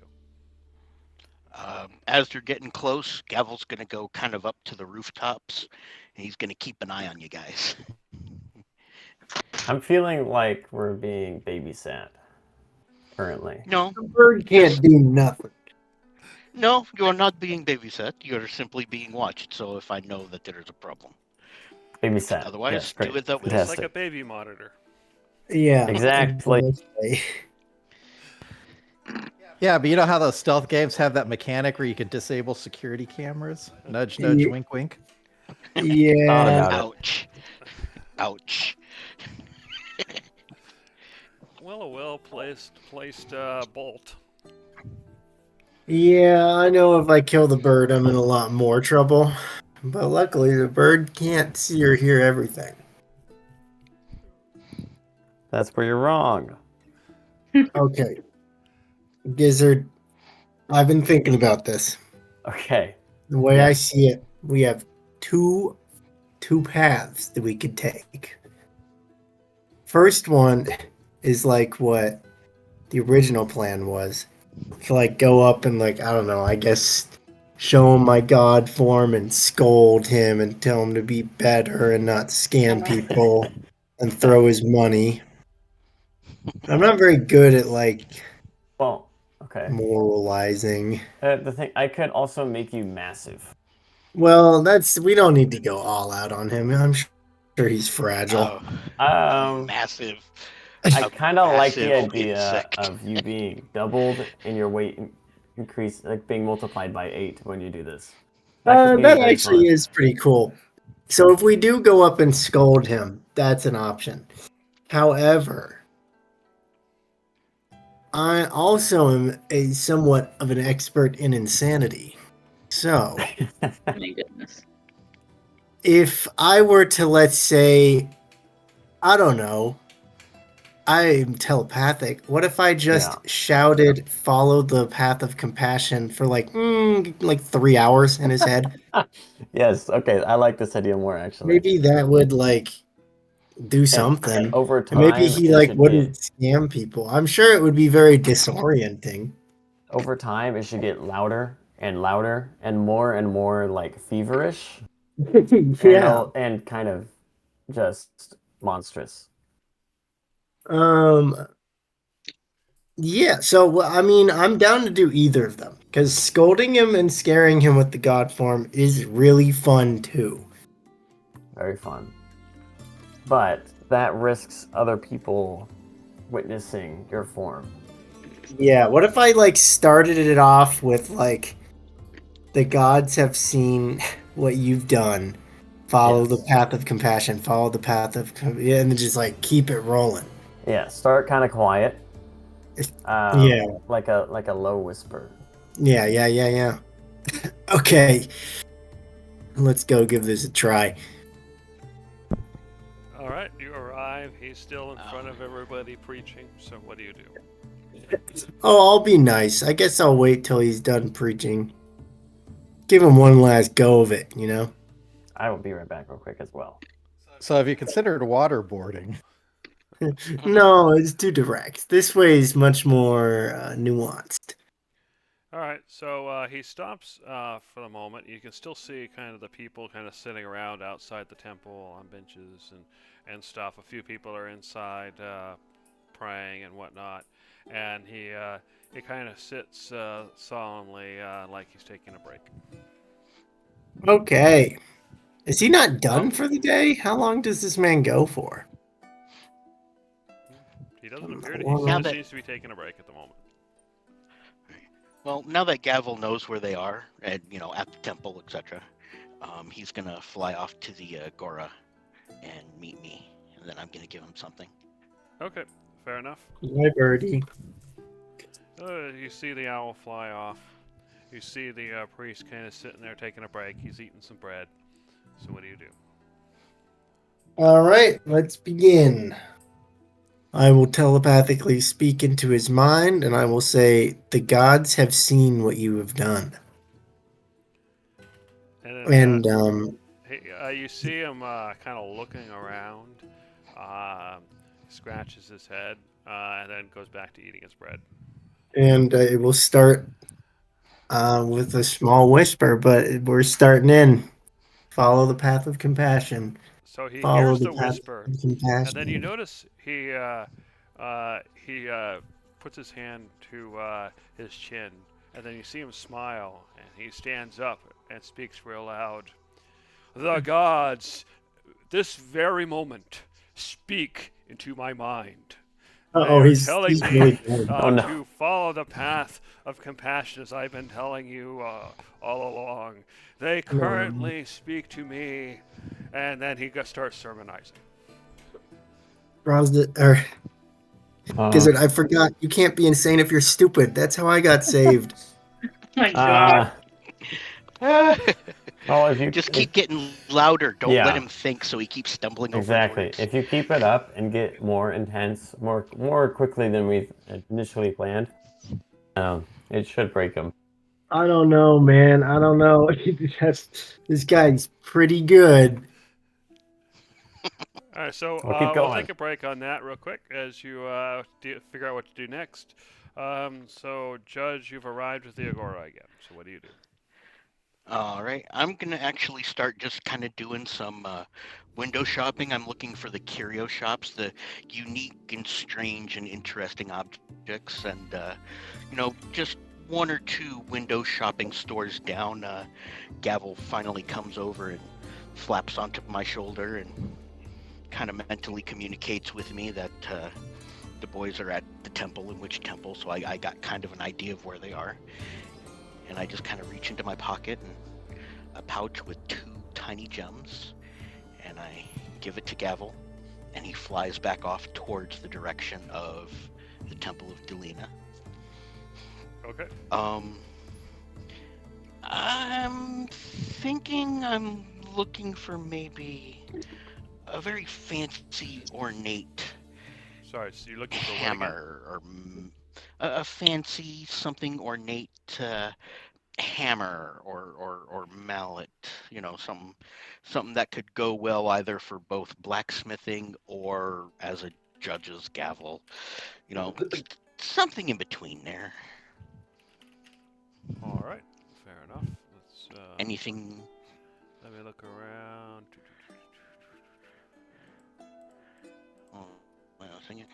As they're getting close, Gavel's going to go kind of up to the rooftops, and he's going to keep an eye on you guys. I'm feeling like we're being babysat currently. No, The bird can't do nothing. no, you are not being babysat. You are simply being watched. So if I know that there is a problem, Babysat. otherwise, Yes, great. do it that way. It's Fantastic. like a baby monitor. Yeah. Exactly. Yeah, but you know how those stealth games have that mechanic where you can disable security cameras? Nudge, nudge, Ye- wink, wink. Thought Yeah. about it. Ouch. Ouch. Well, a placed bolt. Yeah, I know if I kill the bird, I'm in a lot more trouble. But luckily, the bird can't see or hear everything. That's where you're wrong. Okay. Gizzard, I've been thinking about this. Okay. The way Yeah. I see it, we have two paths that we could take. First one is like what the original plan was. To like go up and like, I don't know, I guess show him my god form and scold him and tell him to be better and not scam people and throw his money. I'm not very good at like Well, okay. moralizing. The thing, I could also make you massive. Well, we don't need to go all out on him. I'm sure he's fragile. Massive. I kind of like the massive idea insect. of you being doubled and your weight increase, like being multiplied by 8 when you do this. could be That very actually fun. is pretty cool. So if we do go up and scold him, that's an option. However, I also am a somewhat of an expert in insanity. So Oh my goodness. if I were to, let's say, I don't know, I'm telepathic. What if I just shouted, "Follow the path of compassion" for like 3 hours in his head? Yes, okay, I like this idea more actually. Maybe that would like do something. And over And maybe time, he it like should wouldn't get scam people. I'm sure it would be very disorienting. over time it should get louder and louder and more like feverish Yeah. and kind of just monstrous. Yeah. So well, I mean, I'm down to do either of them because scolding him and scaring him with the god form is really fun too. Very fun. But that risks other people witnessing your form. Yeah. What if I like started it off with like, the gods have seen what you've done. Follow the Yes. path of compassion. Follow the path of yeah, and then just like keep it rolling. Yeah, start kind of quiet. Yeah. Like a low whisper. Yeah. Okay. Let's go give this a try. All right, you arrive. He's still in front of everybody preaching. So what do you do? Oh, I'll be nice. I guess I'll wait till he's done preaching. Give him one last go of it, you know? I will be right back real quick as well. So have you considered waterboarding? No, it's too direct. This way is much more nuanced. All right, so he stops for the moment. You can still see kind of the people kind of sitting around outside the temple on benches and stuff. A few people are inside praying and whatnot. And he kind of sits solemnly like he's taking a break. Okay. Is he not done for the day? How long does this man go for? He doesn't appear to. Well, He now just that- seems to be taking a break at the moment. Well, now that Gavel knows where they are, and at the temple, etc., he's gonna fly off to the Agora and meet me, and then I'm gonna give him something. Okay, fair enough. My birdie. You see the owl fly off. You see the priest kind of sitting there taking a break. He's eating some bread. So what do you do? All right, let's begin. I will telepathically speak into his mind, and I will say, "The gods have seen what you have done." And And you see him kind of looking around. Scratches his head and then goes back to eating his bread. it will start with a small whisper, but we're starting in. Follow the path of compassion. So he Follow hears the the path whisper, of compassion. and then you notice he puts his hand to his chin, and then you see him smile, and he stands up and speaks real loud. The gods, this very moment, speak into my mind. Oh, They are he's telling me really good. Oh, no. to follow the path of compassion as I've been telling you all along. They currently speak to me, and then he starts sermonizing. Gizzard, I forgot. You can't be insane if you're stupid. That's how I got saved. My God. Well, if you Just keep getting louder. Don't let Yeah. him think, so he keeps stumbling over exactly, words. if you keep it up and get more intense, more quickly than we initially planned, it should break them. I don't know, man. I don't know. This guy's pretty good. All right, so We'll keep we'll going. take a break on that real quick as you figure out what to do next. So, Judge, you've arrived at the Agora again. So, what do you do? All right, I'm gonna actually start just kind of doing some window shopping. I'm looking for the curio shops, the unique and strange and interesting objects, and just one or two window shopping stores down. Gavel finally comes over and flaps onto my shoulder and kind of mentally communicates with me that the boys are at the temple. In which temple? So I got kind of an idea of where they are. And I just kind of reach into my pocket and a pouch with 2 tiny gems, and I give it to Gavel, and he flies back off towards the direction of the Temple of Delina. Okay. I'm thinking I'm looking for maybe a very fancy, ornate Sorry, so you're looking for what again? hammer, or a fancy, something ornate hammer or mallet, something that could go well either for both blacksmithing or as a judge's gavel, something in between there. All right, fair enough. Let's Anything? let me look around. Oh, what else thinking?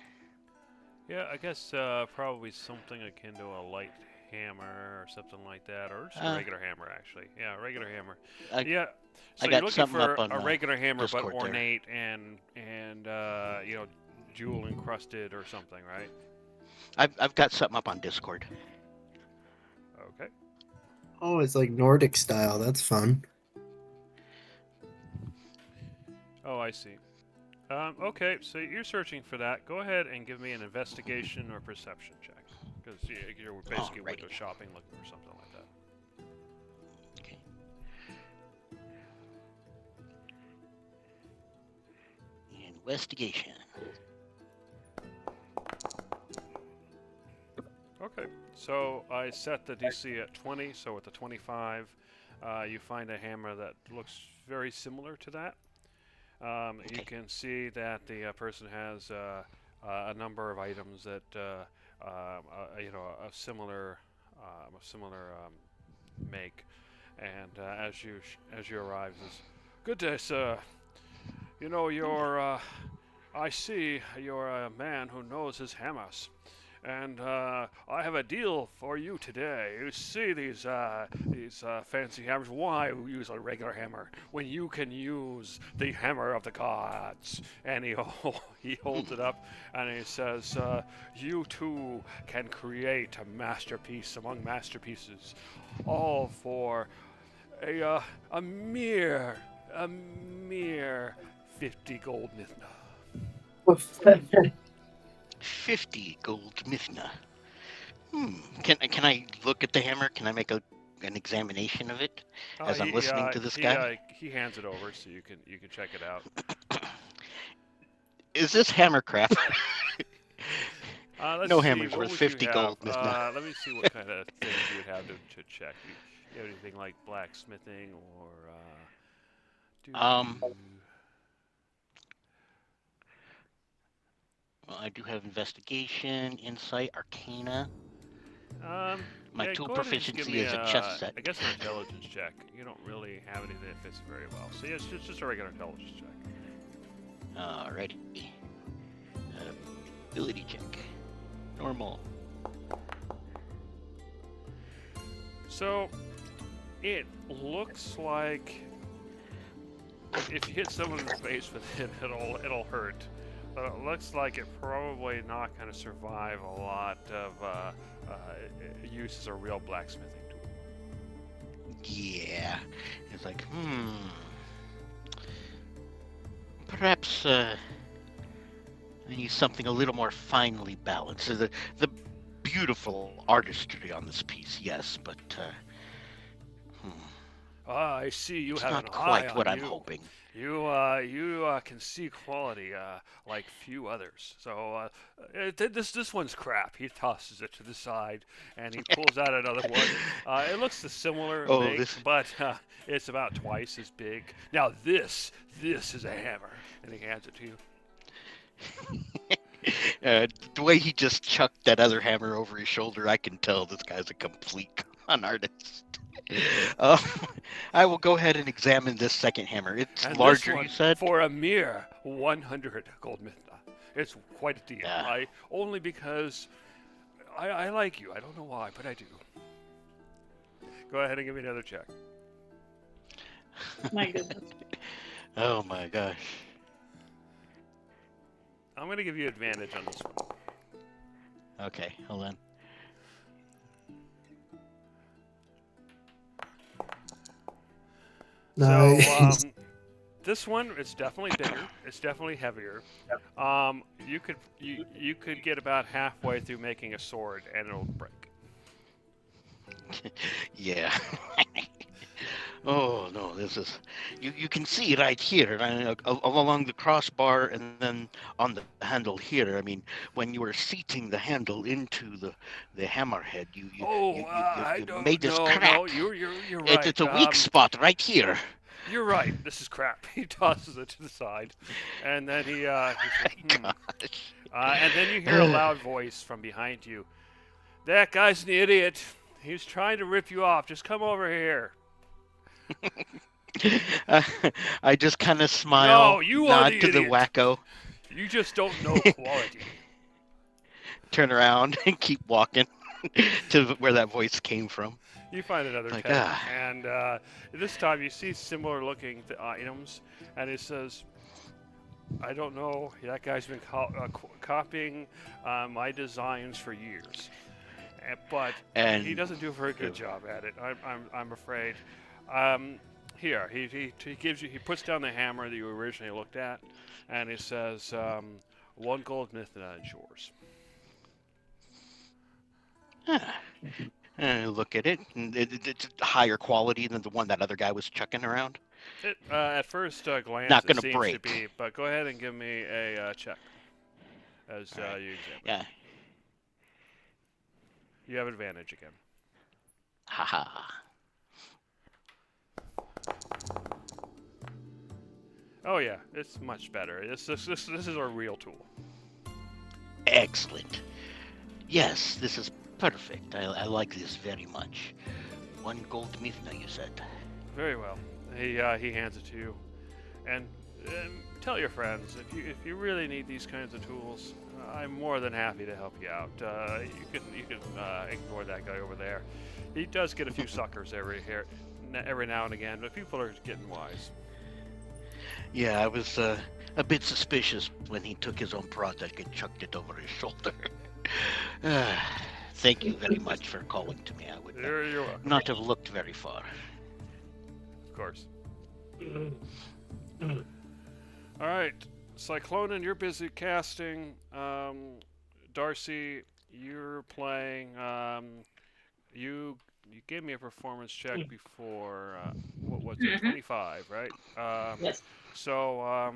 Yeah, I guess probably something akin to a light hammer or something like that, or just a regular hammer, actually. Yeah, a regular hammer. Yeah. So I you're got looking something for up on a regular hammer, but Discord there. ornate and jewel encrusted or something, right? I've got something up on Discord. Okay. Oh, it's like Nordic style. That's fun. Oh, I see. Okay, so you're searching for that. Go ahead and give me an investigation or perception check, because you're basically Alrighty. window shopping, looking for something like that. Okay. Investigation. Okay, so I set the DC at 20, so with the 25, you find a hammer that looks very similar to that. You can see that the person has a number of items that a similar make, and as you arrive, says, "Good day, sir. I see you're a man who knows his hammers, and I have a deal for you today. You see these fancy hammers. Why use a regular hammer when you can use the hammer of the gods?" And he holds it up and he says, "You too can create a masterpiece among masterpieces, all for a mere 50 gold mithna." 50 gold mithna. Can I look at the hammer? Can I make an examination of it as I'm listening to this guy? He hands it over so you can check it out. Is this hammer crap? Let's No see, hammer's what worth would 50 you gold have? mithna. Let me see what kind of things you would have to check. You have anything like blacksmithing or Well, I do have investigation, insight, arcana. My tool go ahead and just give proficiency me is a chest set. I guess an intelligence check. You don't really have anything that fits very well. So yeah, it's just a regular intelligence check. Alrighty. Ability check. Normal. So it looks like if you hit someone in the face with it, it'll hurt. But it looks like it probably not going to survive a lot of use as a real blacksmithing tool. Yeah. It's like, perhaps I need something a little more finely balanced. The beautiful artistry on this piece, yes, but I see you it's have not an quite eye what on I'm you. hoping. You can see quality like few others. So this one's crap. He tosses it to the side and he pulls out another one. It looks a similar Oh, make, this- but it's about twice as big. Now this is a hammer, and he hands it to you. The way he just chucked that other hammer over his shoulder, I can tell this guy's a complete con artist. I will go ahead and examine this second hammer. It's And larger, this one, you said? for a mere 100 gold mithna. It's quite a deal. Yeah. Only because I like you. I don't know why, but I do. Go ahead and give me another check. My goodness. Oh my gosh. I'm going to give you advantage on this one. Okay, hold on. Nice. So this one, it's definitely bigger. It's definitely heavier. You could get about halfway through making a sword and it'll break. Yeah. Oh no, this is you can see right here along the crossbar and then on the handle here. I mean, when you were seating the handle into the hammerhead, you I don't made this know. crack. No, you're right. It's a weak spot right here. You're right. This is crap. He tosses it to the side, and then he says, Gosh. and then you hear a loud voice from behind you. That guy's an idiot. He's trying to rip you off. Just come over here. I just kind of smile, No, you are nod the to the idiot. wacko, You just don't know quality. turn around, and keep walking to where that voice came from. You find another Like, tent, and this time you see similar-looking items, and it says, "I don't know. That guy's been copying my designs for years, but And he doesn't do a very good job at it. I'm afraid." Here, he gives you. He puts down the hammer that you originally looked at, and he says, 1 gold mithna is yours. look at it, and it's higher quality than the one that other guy was chucking around. It, at first glance, Not it gonna seems to break. be, but go ahead and give me a check as All right. you examine. Yeah. You have advantage again. Haha. Oh yeah, it's much better. This is a real tool. Excellent. Yes, this is perfect. I like this very much. 1 gold mithna, you said. Very well. He hands it to you, and tell your friends if you really need these kinds of tools, I'm more than happy to help you out. You can ignore that guy over there. He does get a few suckers every now and again, but people are getting wise. Yeah, I was a bit suspicious when he took his own project and chucked it over his shoulder. Thank you very much for calling to me. I would You're welcome. not have looked very far. Of course. All right, Cyclonan, you're busy casting. Darcy, you're playing. You gave me a performance check before. What was it? 25, right? Yes. So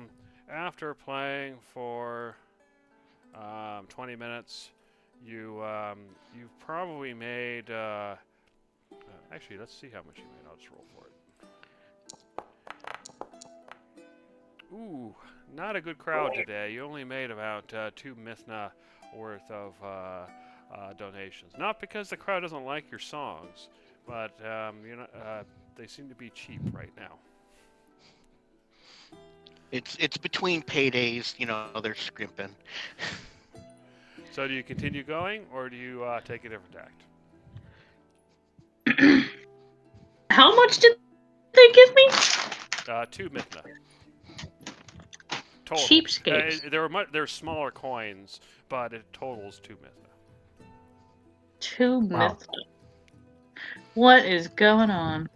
after playing for 20 minutes, you've probably made. Actually, let's see how much you made. I'll just roll for it. Ooh, not a good crowd today. You only made about 2 mithna worth of donations. Not because the crowd doesn't like your songs, but they seem to be cheap right now. It's between paydays, they're scrimping. So do you continue going, or do you take a different tact? How much did they give me? 2 mithna. Total. Cheapskates. They're smaller coins, but it totals 2 mytha. 2 Wow. myth. What is going on?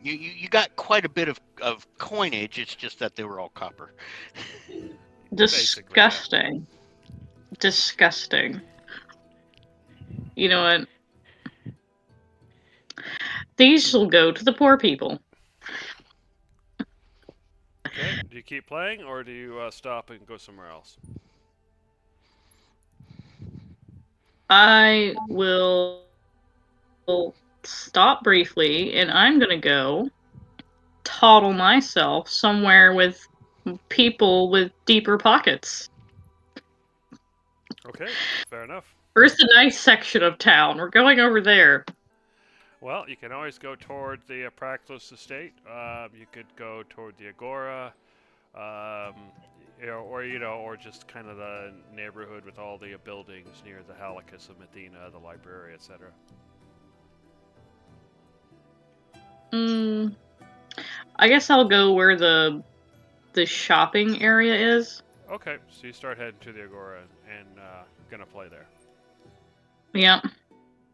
You got quite a bit of coinage. It's just that they were all copper. Basically, yeah. Disgusting. Disgusting. You know what? These will go to the poor people. Okay. Do you keep playing, or do you stop and go somewhere else? I will stop briefly, and I'm gonna go toddle myself somewhere with people with deeper pockets. Okay. Fair enough. Where's the nice section of town? We're going over there. Well, you can always go toward the Praxis estate. You could go toward the Agora, or just kind of the neighborhood with all the buildings near the Halakis of Medina, the library, etc. I guess I'll go where the shopping area is. Okay, so you start heading to the Agora and gonna play there. Yeah.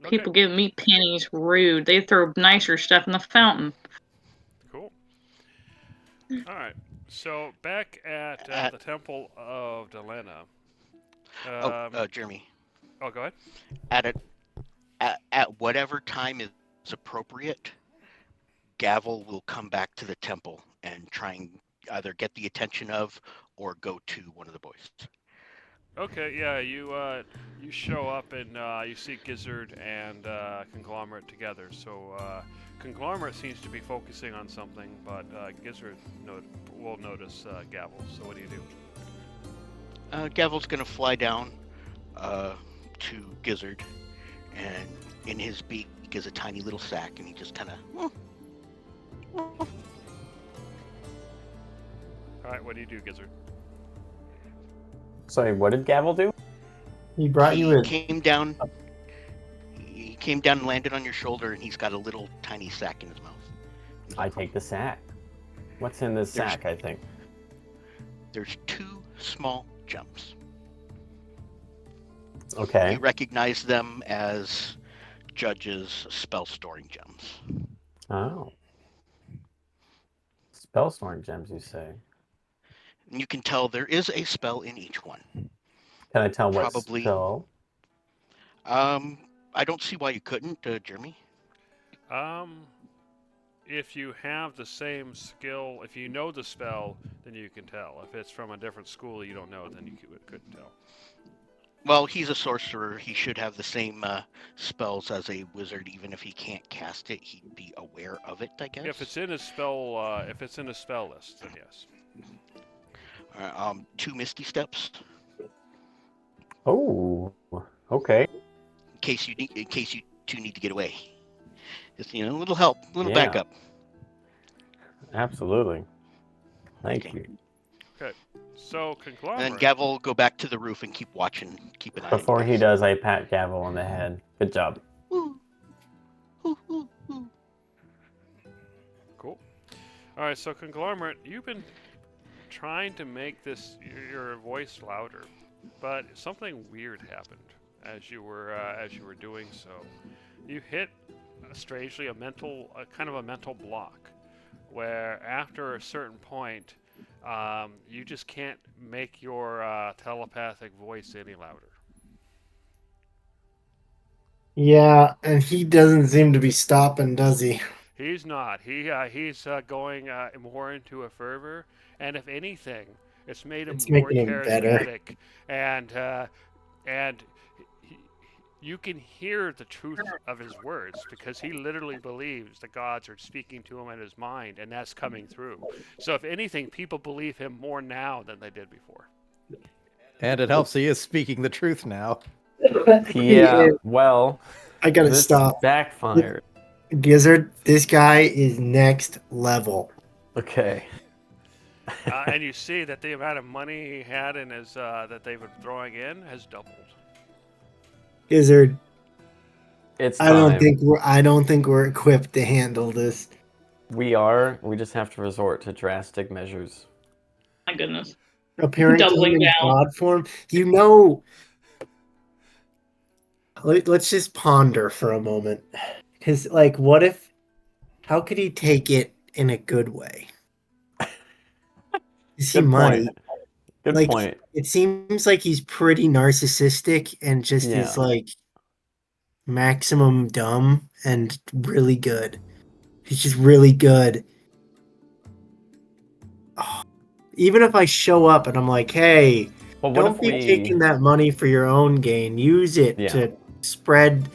Okay, People giving me pennies, rude. They throw nicer stuff in the fountain. cool. All right, so back at the Temple of Delena. Jeremy. Oh, go ahead. At whatever time is appropriate, Gavel will come back to the temple and try and either get the attention of or go to one of the boys. Okay, yeah, you show up and you see Gizzard and Conglomerate together. So Conglomerate seems to be focusing on something, but Gizzard will notice Gavel. So what do you do? Gavel's gonna fly down to Gizzard, and in his beak is a tiny little sack, and he just kind of. All right, what do you do, Gizzard? Sorry, what did Gavel do? He brought you in. Came down. He came down and landed on your shoulder, and he's got a little tiny sack in his mouth. I take the sack. What's in this There's- sack, I think? There's 2 small gems. Okay. You recognize them as Judge's spell storing gems. Oh. Spell storing gems, you say? And you can tell there is a spell in each one. Can I tell what Probably. spell? I don't see why you couldn't, Jeremy. If you have the same skill, if you know the spell, then you can tell. If it's from a different school you don't know, then you couldn't tell. Well, he's a sorcerer. He should have the same spells as a wizard. Even if he can't cast it, he'd be aware of it, I guess. If it's in a spell list, then yes. 2 Misty Steps, Oh, okay. in case you 2 need to get away. Just a little help, a little Yeah. backup. Absolutely. Thank Okay. you. So And Conglomerate. then Gavel will go back to the roof and keep watching, keep an eye. on Before you he guys. does, I pat Gavel on the head. Good job. Ooh. Ooh, ooh, ooh. Cool. All right, so Conglomerate, you've been trying to make your voice louder, but something weird happened as you were doing so. You hit strangely a kind of a mental block, where after a certain point, you just can't make your telepathic voice any louder. Yeah, and he doesn't seem to be stopping, does he? He's not. He's going more into a fervor, and if anything, it's made him It's more making him better. charismatic, and you can hear the truth of his words because he literally believes the gods are speaking to him in his mind, and that's coming through. So if anything, people believe him more now than they did before. And it helps he is speaking the truth now. Yeah, well, I gotta this stop. backfired. Gizzard, this guy is next level. Okay. And you see that the amount of money he had in his that they've been throwing in has doubled. Gizzard, It's I don't time. think we're equipped to handle this. We are. We just have to resort to drastic measures. My goodness. appearing to him Doubling in down. god form. You know, let's just ponder for a moment. Because, like, what if? How could he take it in a good way? 'Cause he Good might. point. Good Like, point. it seems like he's pretty narcissistic and just Yeah. is like maximum dumb and really good. He's just really good. Oh, even if I show up and I'm like, hey, Well, what don't if be we? taking that money for your own gain. Use it Yeah. to spread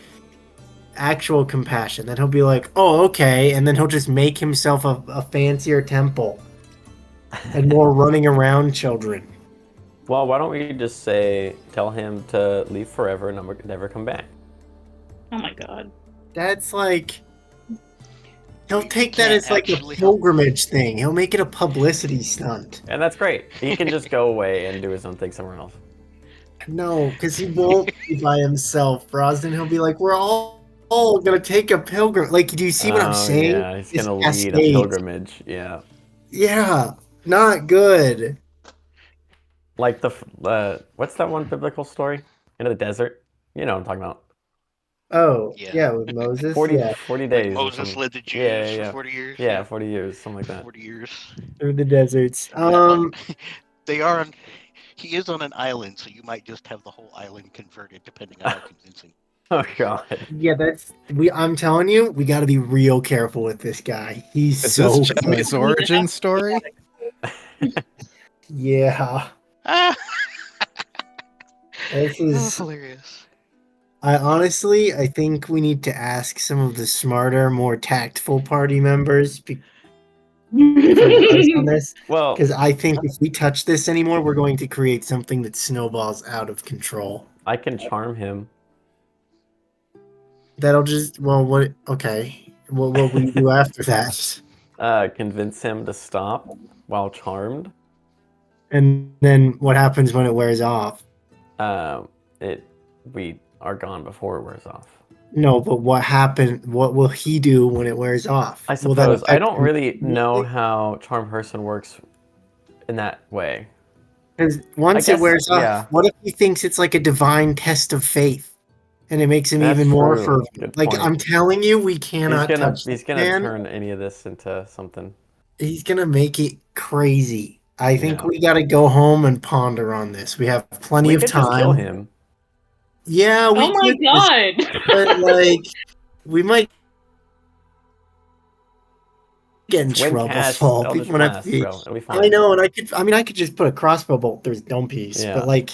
actual compassion. Then he'll be like, oh, okay. And then he'll just make himself a fancier temple and more running around children. Well, why don't we just tell him to leave forever and never come back? Oh my god. That's like, he'll You take that can't as like a actually help. pilgrimage thing. He'll make it a publicity stunt. And that's great. He can just go away and do his own thing somewhere else. No, because he won't be by himself, Brosnan. He'll be like, we're all gonna take a pilgrim. Like, do you see what I'm Oh, saying? yeah, he's It's gonna lead a cascades. pilgrimage. Yeah, Yeah, not good. like what's that one biblical story? Into the desert. You know what I'm talking about. Oh, Yeah. yeah, with Moses. 40 Yeah, 40 Like days. or Moses something. led the Jews Yeah, yeah, for 40 years. Yeah, 40 years, something like that. 40 years. through the deserts. They are on. He is on an island, so you might just have the whole island converted, depending on how convincing. Oh god. Yeah, I'm telling you, we got to be real careful with this guy. He's Is so this good. Jimmy's origin story? Yeah, Ah, this oh, is. hilarious. I think we need to ask some of the smarter, more tactful party members for advice on this. Well, Because I think if we touch this anymore, we're going to create something that snowballs out of control. I can charm him. That'll just, well, what, okay. What will we do after that? Convince him to stop while charmed. And then what happens when it wears off? We are gone before it wears off. No, but what will he do when it wears off? I Will that suppose. I affect don't him really know immediately? how charm person works in that way. Because once I guess, it wears off, yeah. what if he thinks it's like a divine test of faith? And it makes him That's even more true. fervent. Good Like, point. I'm telling you, we cannot touch He's this gonna man. turn any of this into something. He's gonna make it crazy. I think Yeah. we gotta go home and ponder on this. We have plenty We of could time. just kill him. Yeah, we Oh my could just- god. but like, we might get in Win trouble. cash, Paul. Eldritch People have Blast, to be- bro. It'll be fine. I know, and I could just put a crossbow bolt through his dome piece. Yeah. But like,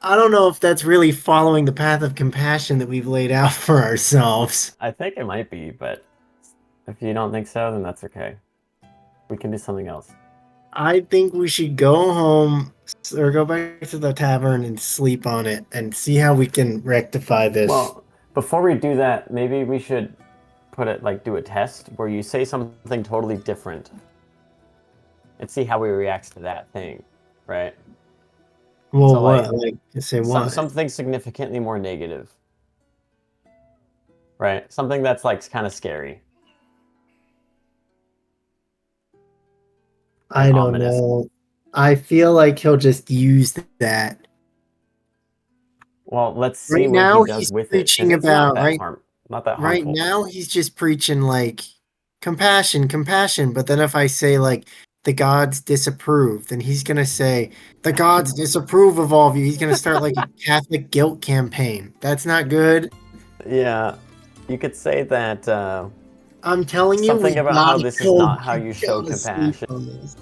I don't know if that's really following the path of compassion that we've laid out for ourselves. I think it might be, but if you don't think so, then that's okay. We can do something else. I think we should go home or go back to the tavern and sleep on it and see how we can rectify this. Well, before we do that, maybe we should do a test where you say something totally different and see how he reacts to that thing, right? Well, so, what? Like, say what? Something significantly more negative, right? Something that's like kind of scary. I don't ominous. know. I feel like he'll just use that. Well, let's see Right what now, he does he's with preaching it. 'Cause it's not about- that right- not that Right harmful. now, he's just preaching like compassion. But then if I say like the gods disapprove, then he's gonna say the gods disapprove of all of you. He's gonna start like a Catholic guilt campaign. That's not good. Yeah, you could say that. I'm telling you, Something we about how gotta this is go- not how you show gotta sleep compassion. on this.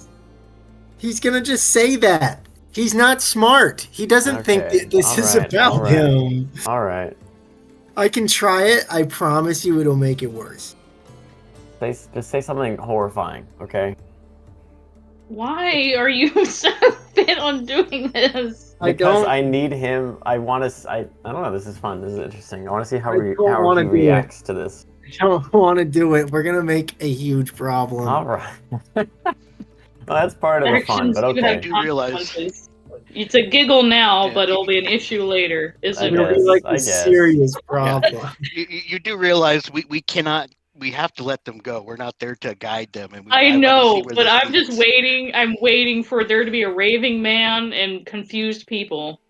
He's gonna just say that. He's not smart. He doesn't think Okay, that this is alright, about alright. him. All right, I can try it. I promise you, it'll make it worse. just say something horrifying, okay? Why are you so bent on doing this? I Because don't. I need him. I want to. I don't know. This is fun. This is interesting. I want to see how I don't wanna he do it. reacts to this. I don't want to do it. We're gonna make a huge problem. All right. Well, that's part of the fun, Actions but even have okay. do realize- consequences. It's a giggle now, Yeah. but it'll be an issue later. Is I it? It'll be guess, like I a guess. serious problem. You do realize we cannot we have to let them go. We're not there to guide them, and I wanna see know, where but this I'm just leads. waiting. I'm waiting for there to be a raving man and confused people.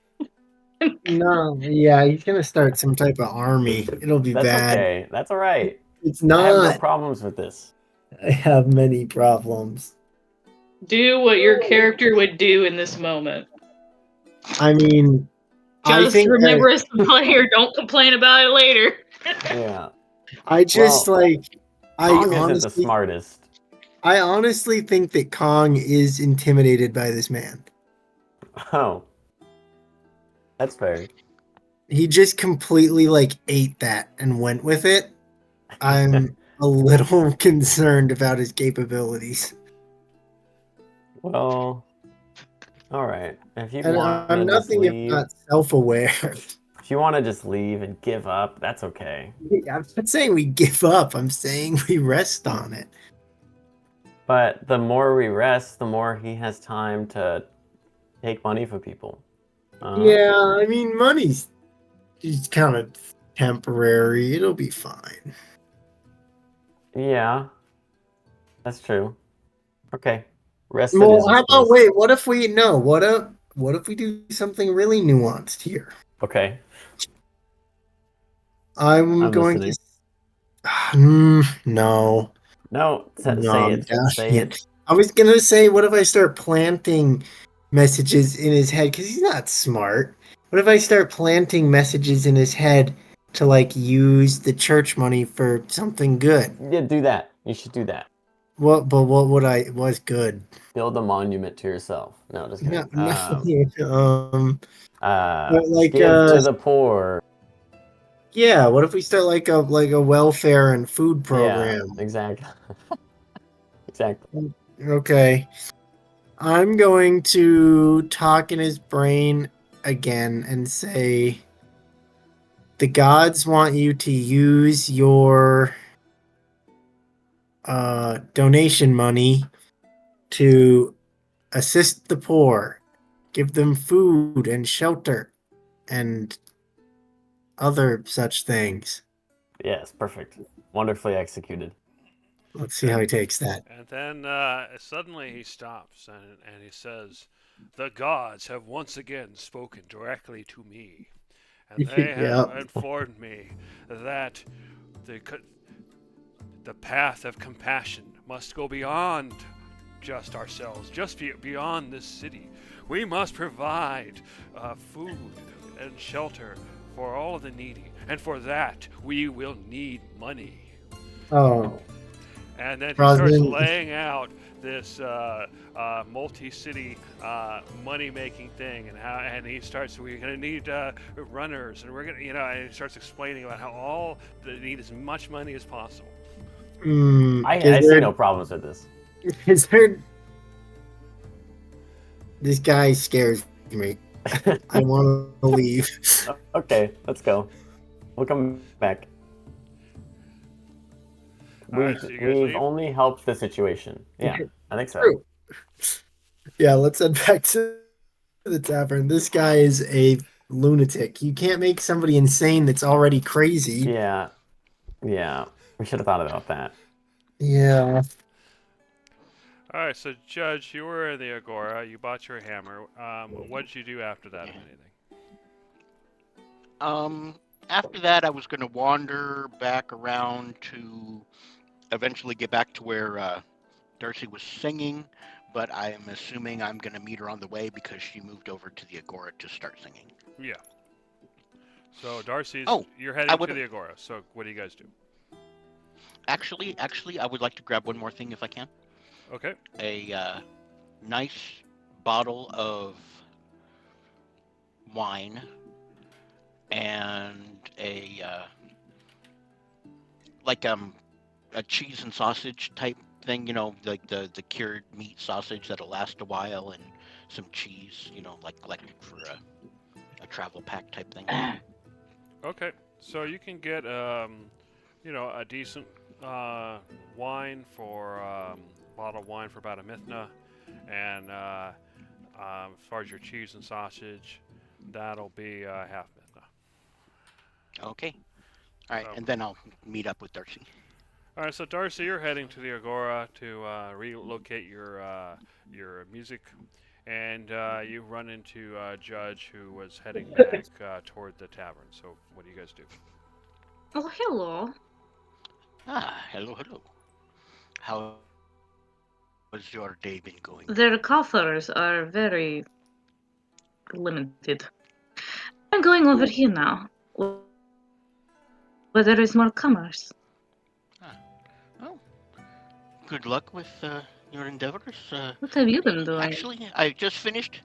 No, yeah, he's gonna start some type of army. It'll be That's bad. okay. That's all right. It's I have no not. problems with this. I have many problems. Do what your character would do in this moment. I mean, I Just think remember that as the player, don't complain about it later. Yeah. I just Well, Kong isn't the smartest. I honestly think that Kong is intimidated by this man. Oh. That's fair. He just completely like ate that and went with it. I'm a little concerned about his capabilities. Well, all right. If you And want I'm to just nothing if leave, not self-aware. if you want to just leave and give up, that's okay. I'm not saying we give up. I'm saying we rest on it. But the more we rest, the more he has time to take money from people. Yeah, I mean, money's just kind of temporary. It'll be fine. Yeah. That's true. Okay. Rest it Well, is, I how about suppose. wait? What if we no? What if we do something really nuanced here? Okay. I'm going listening. to. No. No, No, say I'm it. Say doubting it. it. I was gonna say, what if I start planting messages in his head? Because he's not smart. What if I start planting messages in his head to like use the church money for something good? Yeah, do that. You should do that. What? But what would I was good? Build a monument to yourself. No, just kidding. No, but like Give to the poor. yeah. What if we start like a welfare and food Yeah, program? exactly. Exactly. Okay. I'm going to talk in his brain again and say the gods want you to use your donation money to assist the poor, give them food and shelter and other such things. Yes, perfect. Wonderfully executed. Let's see how he takes that. And then suddenly he stops and he says, "The gods have once again spoken directly to me, and they have Yeah. informed me that the path of compassion must go beyond just ourselves, just beyond this city. We must provide food and shelter for all of the needy, and for that we will need money." Oh, And then he Brosnan- starts laying out this multi-city money-making thing, and he starts. We're going to need runners, and we're going to, and he starts explaining about how all they need as much money as possible. I see no problems with this. Is there? This guy scares me. I want to leave. Okay, let's go. We'll come back. Alright, so you guys We've leave? only helped the situation. Yeah, I think so. True. Yeah, let's head back to the tavern. This guy is a lunatic. You can't make somebody insane that's already crazy. Yeah. Yeah. We should have thought about that. Yeah. All right, so Judge, you were in the Agora. You bought your hammer. What did you do after that, if anything? After that, I was going to wander back around to eventually get back to where Darcy was singing, but I am assuming I'm going to meet her on the way because she moved over to the Agora to start singing. Yeah. So Darcy's. Oh, you're heading to the Agora. So what do you guys do? Actually, I would like to grab one more thing if I can. Okay. A nice bottle of wine and a cheese and sausage type thing, like the cured meat sausage that'll last a while, and some cheese, like for a travel pack type thing. Okay. So you can get a decent wine for bottle of wine for about a mithna, and as far as your cheese and sausage, that'll be half mithna. Okay. All right, and then I'll meet up with Darcy. All right, so Darcy, you're heading to the Agora to relocate your music, and you run into Judge, who was heading back toward the tavern. So, what do you guys do? Oh, hello. Ah, hello, hello. How has your day been going? Their coffers are very limited. I'm going over here now, where there is more commerce. Well, good luck with your endeavors. What have you been doing? Actually, I just finished.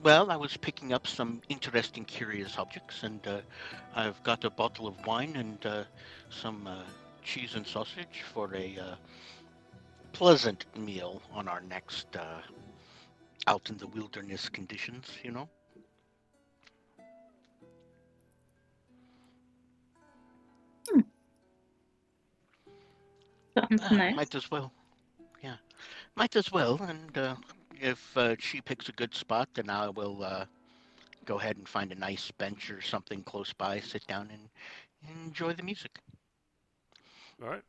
Well, I was picking up some interesting, curious objects, and I've got a bottle of wine and some cheese and sausage for a pleasant meal on our next out in the wilderness conditions, you know? Sounds nice. Might as well. Yeah, might as well. And if she picks a good spot, then I will go ahead and find a nice bench or something close by, sit down and enjoy the music. All right.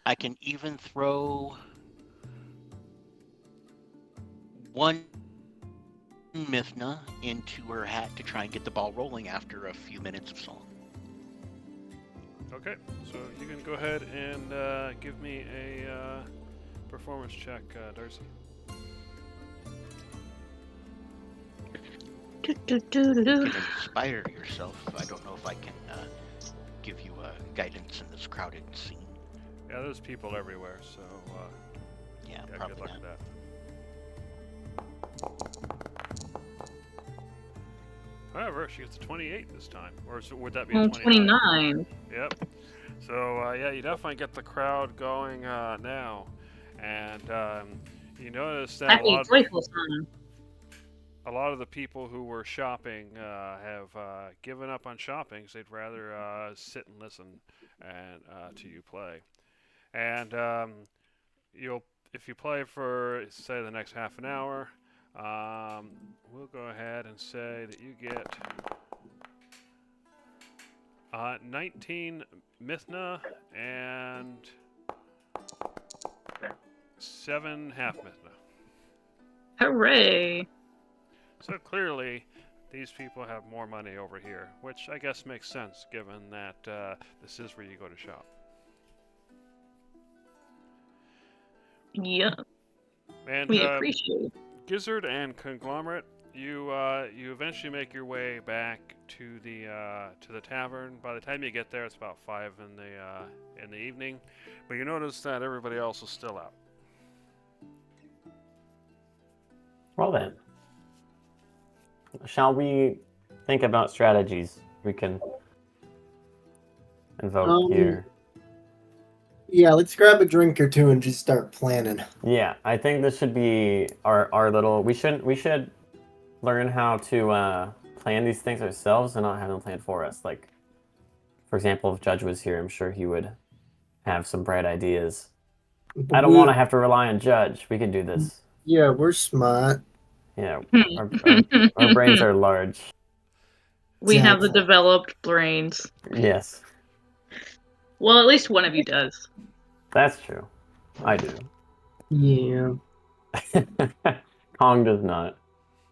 I can even throw one Mithna into her hat to try and get the ball rolling after a few minutes of song. Okay, so you can go ahead and give me a performance check, Darcy. You can inspire yourself. I don't know if I can give you guidance in this crowded scene. Yeah, there's people everywhere, so Yeah, yeah, probably good luck not. with that. However, she gets a 28 this time, or would that be a 29? 29. Yep. So yeah, you definitely get the crowd going now, and you notice that Happy, joyful song. a lot of the people who were shopping have given up on shopping, so they'd rather sit and listen and to you play. And you'll, if you play for say the next half an hour, we'll go ahead and say that you get 19 Mithna and 7 half Mithna. Hooray. So clearly, these people have more money over here, which I guess makes sense given that this is where you go to shop. Yeah, And we appreciate it. Gizzard and Conglomerate, you eventually make your way back to the tavern. By the time you get there, it's about 5 in the evening, but you notice that everybody else is still out. Well then, shall we think about strategies we can invoke here? Yeah, let's grab a drink or two and just start planning. Yeah, I think this should be our little. We should learn how to plan these things ourselves and not have them planned for us. Like, for example, if Judge was here, I'm sure he would have some bright ideas. I don't want to have to rely on Judge. We can do this. Yeah, we're smart. Yeah, our brains are large. We have the Exactly. developed brains. Yes, Well, at least one of you does. that's true. I do. Yeah. Kong does not.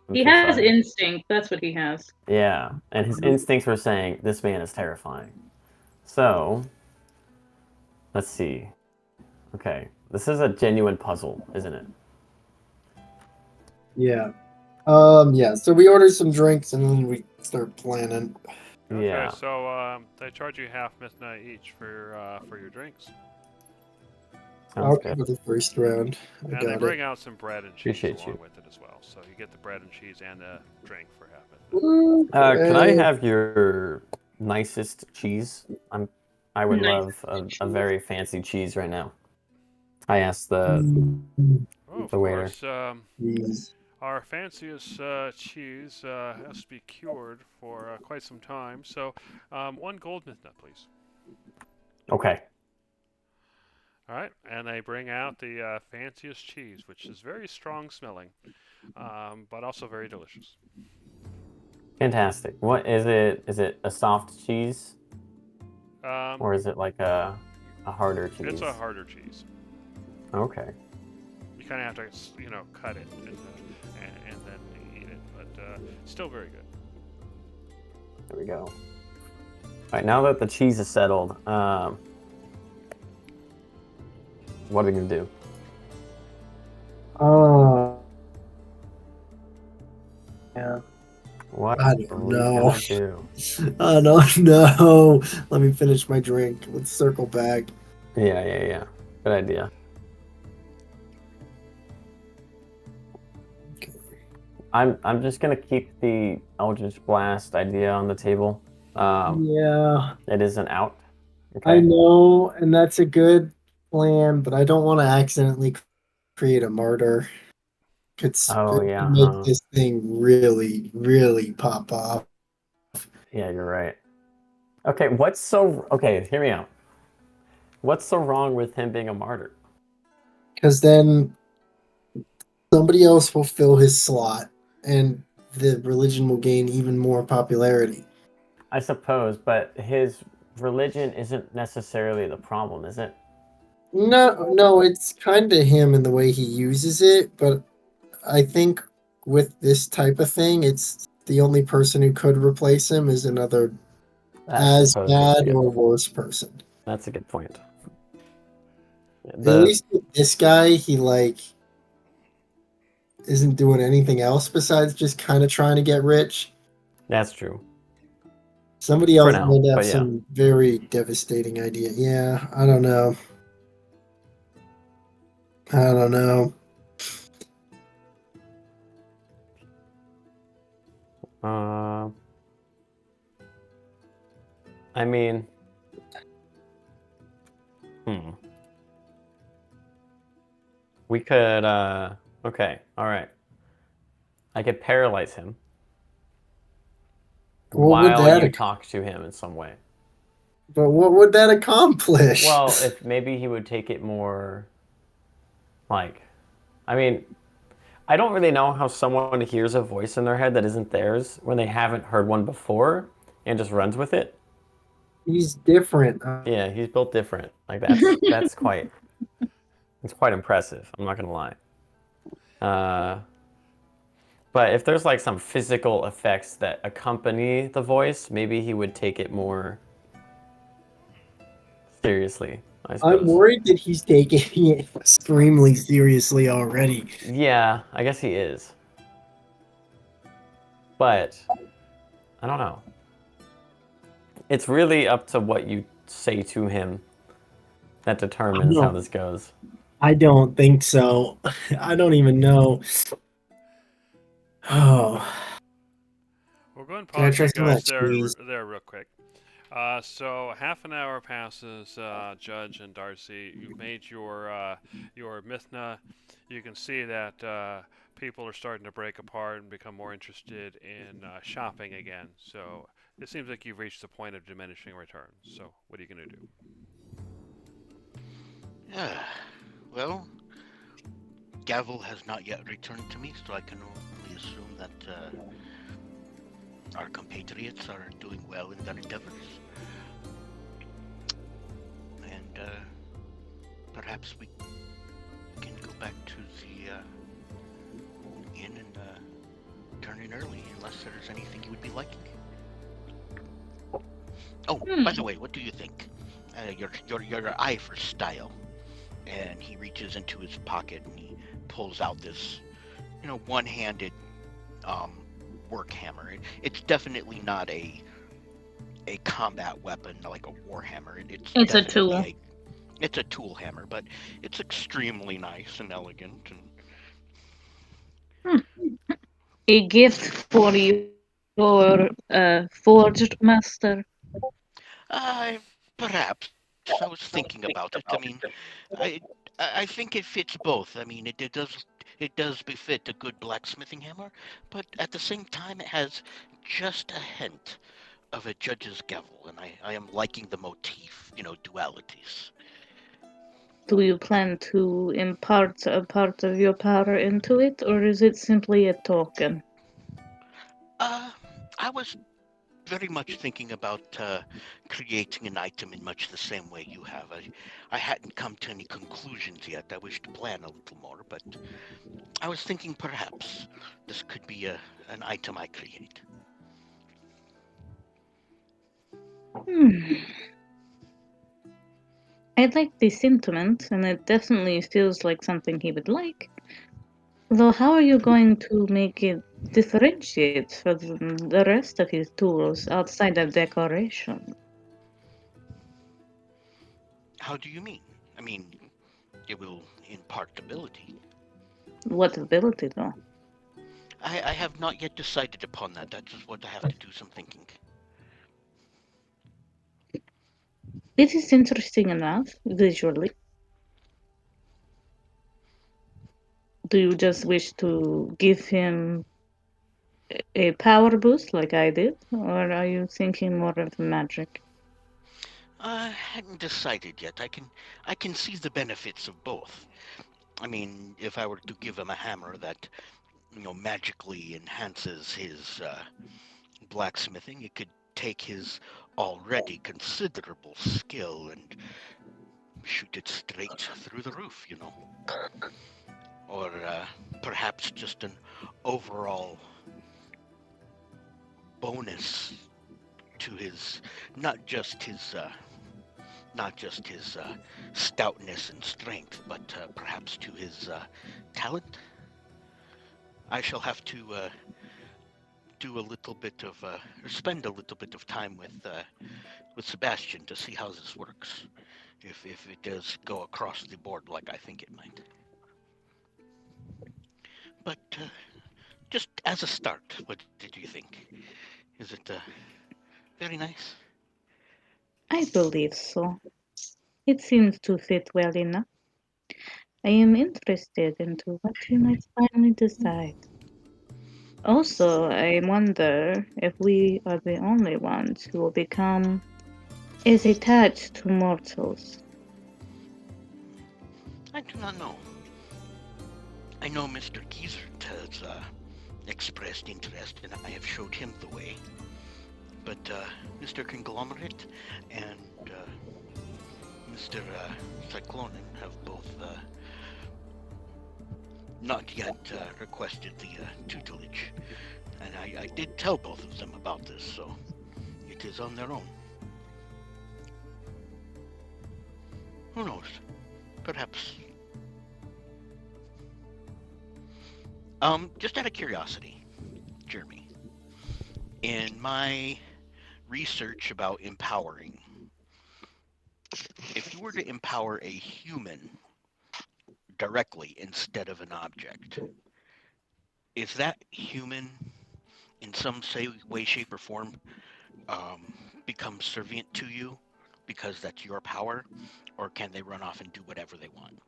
I'm He so has sorry. instinct. That's what he has. Yeah, and his instincts were saying, this man is terrifying. So, let's see. Okay, this is a genuine puzzle, isn't it? Yeah. Yeah. So we order some drinks and then we start planning. Okay, Yeah. so they charge you half Mithna each for your drinks, Sounds Okay, good. for the first round. I and they got bring it. out some bread and cheese Appreciate along you. with it as well. So you get the bread and cheese and the drink for half Mithna. Can I Okay. have your nicest cheese? I would love Nicest a very fancy cheese right now. I asked the Oh, of the waiter. course. Jeez. Our fanciest cheese has to be cured for quite some time. So 1 gold Mithna, please. Okay. All right, and they bring out the fanciest cheese, which is very strong smelling, but also very delicious. Fantastic. What is it? Is it a soft cheese? or is it like a harder cheese? It's a harder cheese. Okay. You kind of have to, cut it and then eat it, but still very good. There we go. All right, now that the cheese is settled, what are we gonna do? Yeah. What I are don't we know. gonna do? I don't know. Let me finish my drink. Let's circle back. Yeah. Good idea. I'm just gonna keep the Eldritch Blast idea on the table. Yeah, It is an out. I Okay. know, and that's a good plan, but I don't want to accidentally create a martyr. Could Oh could yeah. make this thing really, really pop off. Yeah, you're right. Okay, okay, hear me out. What's so wrong with him being a martyr? Because then somebody else will fill his slot, and the religion will gain even more popularity. I suppose, but his religion isn't necessarily the problem, is it? No, it's kind of him in the way he uses it, but I think with this type of thing, it's the only person who could replace him is another I as suppose that's a bad good, or worse person. that's a good point. At least with this guy, he isn't doing anything else besides just kind of trying to get rich. That's true. Somebody For else now, might have but yeah. some very devastating idea. Yeah, I don't know. I don't know. I mean, we could, okay, all right. I could paralyze him What would while that you ac- talk to him in some way. But what would that accomplish? Well, if maybe he would take it more like, I mean, I don't really know how someone hears a voice in their head that isn't theirs when they haven't heard one before and just runs with it. He's different. Yeah, he's built different. Like that's quite impressive. I'm not gonna lie. But if there's like some physical effects that accompany the voice, maybe he would take it more seriously, I suppose. I'm worried that he's taking it extremely seriously already. Yeah, I guess he is. But I don't know. It's really up to what you say to him that determines how this goes. I don't think so. I don't even know. Oh. We'll go and Can I pause try you some of guys that cheese? there real quick. So half an hour passes, Judge and Darcy. You've made your Mythna. You can see that people are starting to break apart and become more interested in shopping again. So it seems like you've reached the point of diminishing returns. So what are you going to do? Well, Gavel has not yet returned to me, so I can only assume that our compatriots are doing well in their endeavors. And perhaps we can go back to the inn and turn in early, unless there's anything you would be liking. Oh, by the way, what do you think? Your eye for style. And he reaches into his pocket and he pulls out this, one-handed work hammer. It's definitely not a combat weapon like a war hammer. It's a tool. It's a tool hammer, but it's extremely nice and elegant. And A gift for your forged master. Perhaps. I was thinking about it. I mean, I think it fits both. I mean, it does befit a good blacksmithing hammer, but at the same time, it has just a hint of a judge's gavel, and I am liking the motif. Dualities. Do you plan to impart a part of your power into it, or is it simply a token? I was very much thinking about creating an item in much the same way you have. I hadn't come to any conclusions yet. I wish to plan a little more, but I was thinking perhaps this could be an item I create. I like the sentiment, and it definitely feels like something he would like. Though, how are you going to make it differentiate from the rest of his tools outside of decoration? How do you mean? I mean, it will impart ability. What ability, though? I have not yet decided upon that. That's just what I have to do some thinking. It is interesting enough, visually. Do you just wish to give him a power boost like I did? Or are you thinking more of magic? I hadn't decided yet. I can see the benefits of both. I mean, if I were to give him a hammer that, magically enhances his blacksmithing, it could take his already considerable skill and shoot it straight through the roof, Or perhaps just an overall bonus to his, not just his stoutness and strength, but perhaps to his talent. I shall have to do a little bit of, or spend a little bit of time with Sebastian to see how this works. If it does go across the board like I think it might. But just as a start, what did you think? Is it very nice? I believe so. It seems to fit well enough. I am interested into what you might finally decide. Also, I wonder if we are the only ones who will become as attached to mortals. I do not know. I know Mr. Giesert has expressed interest, and I have showed him the way. But Mr. Conglomerate and Mr. Cyclonin have both not yet requested the tutelage. And I did tell both of them about this, so it is on their own. Who knows? Perhaps. Just out of curiosity, Jeremy, in my research about empowering, if you were to empower a human directly instead of an object, is that human in some way, shape, or form become servient to you because that's your power, or can they run off and do whatever they want?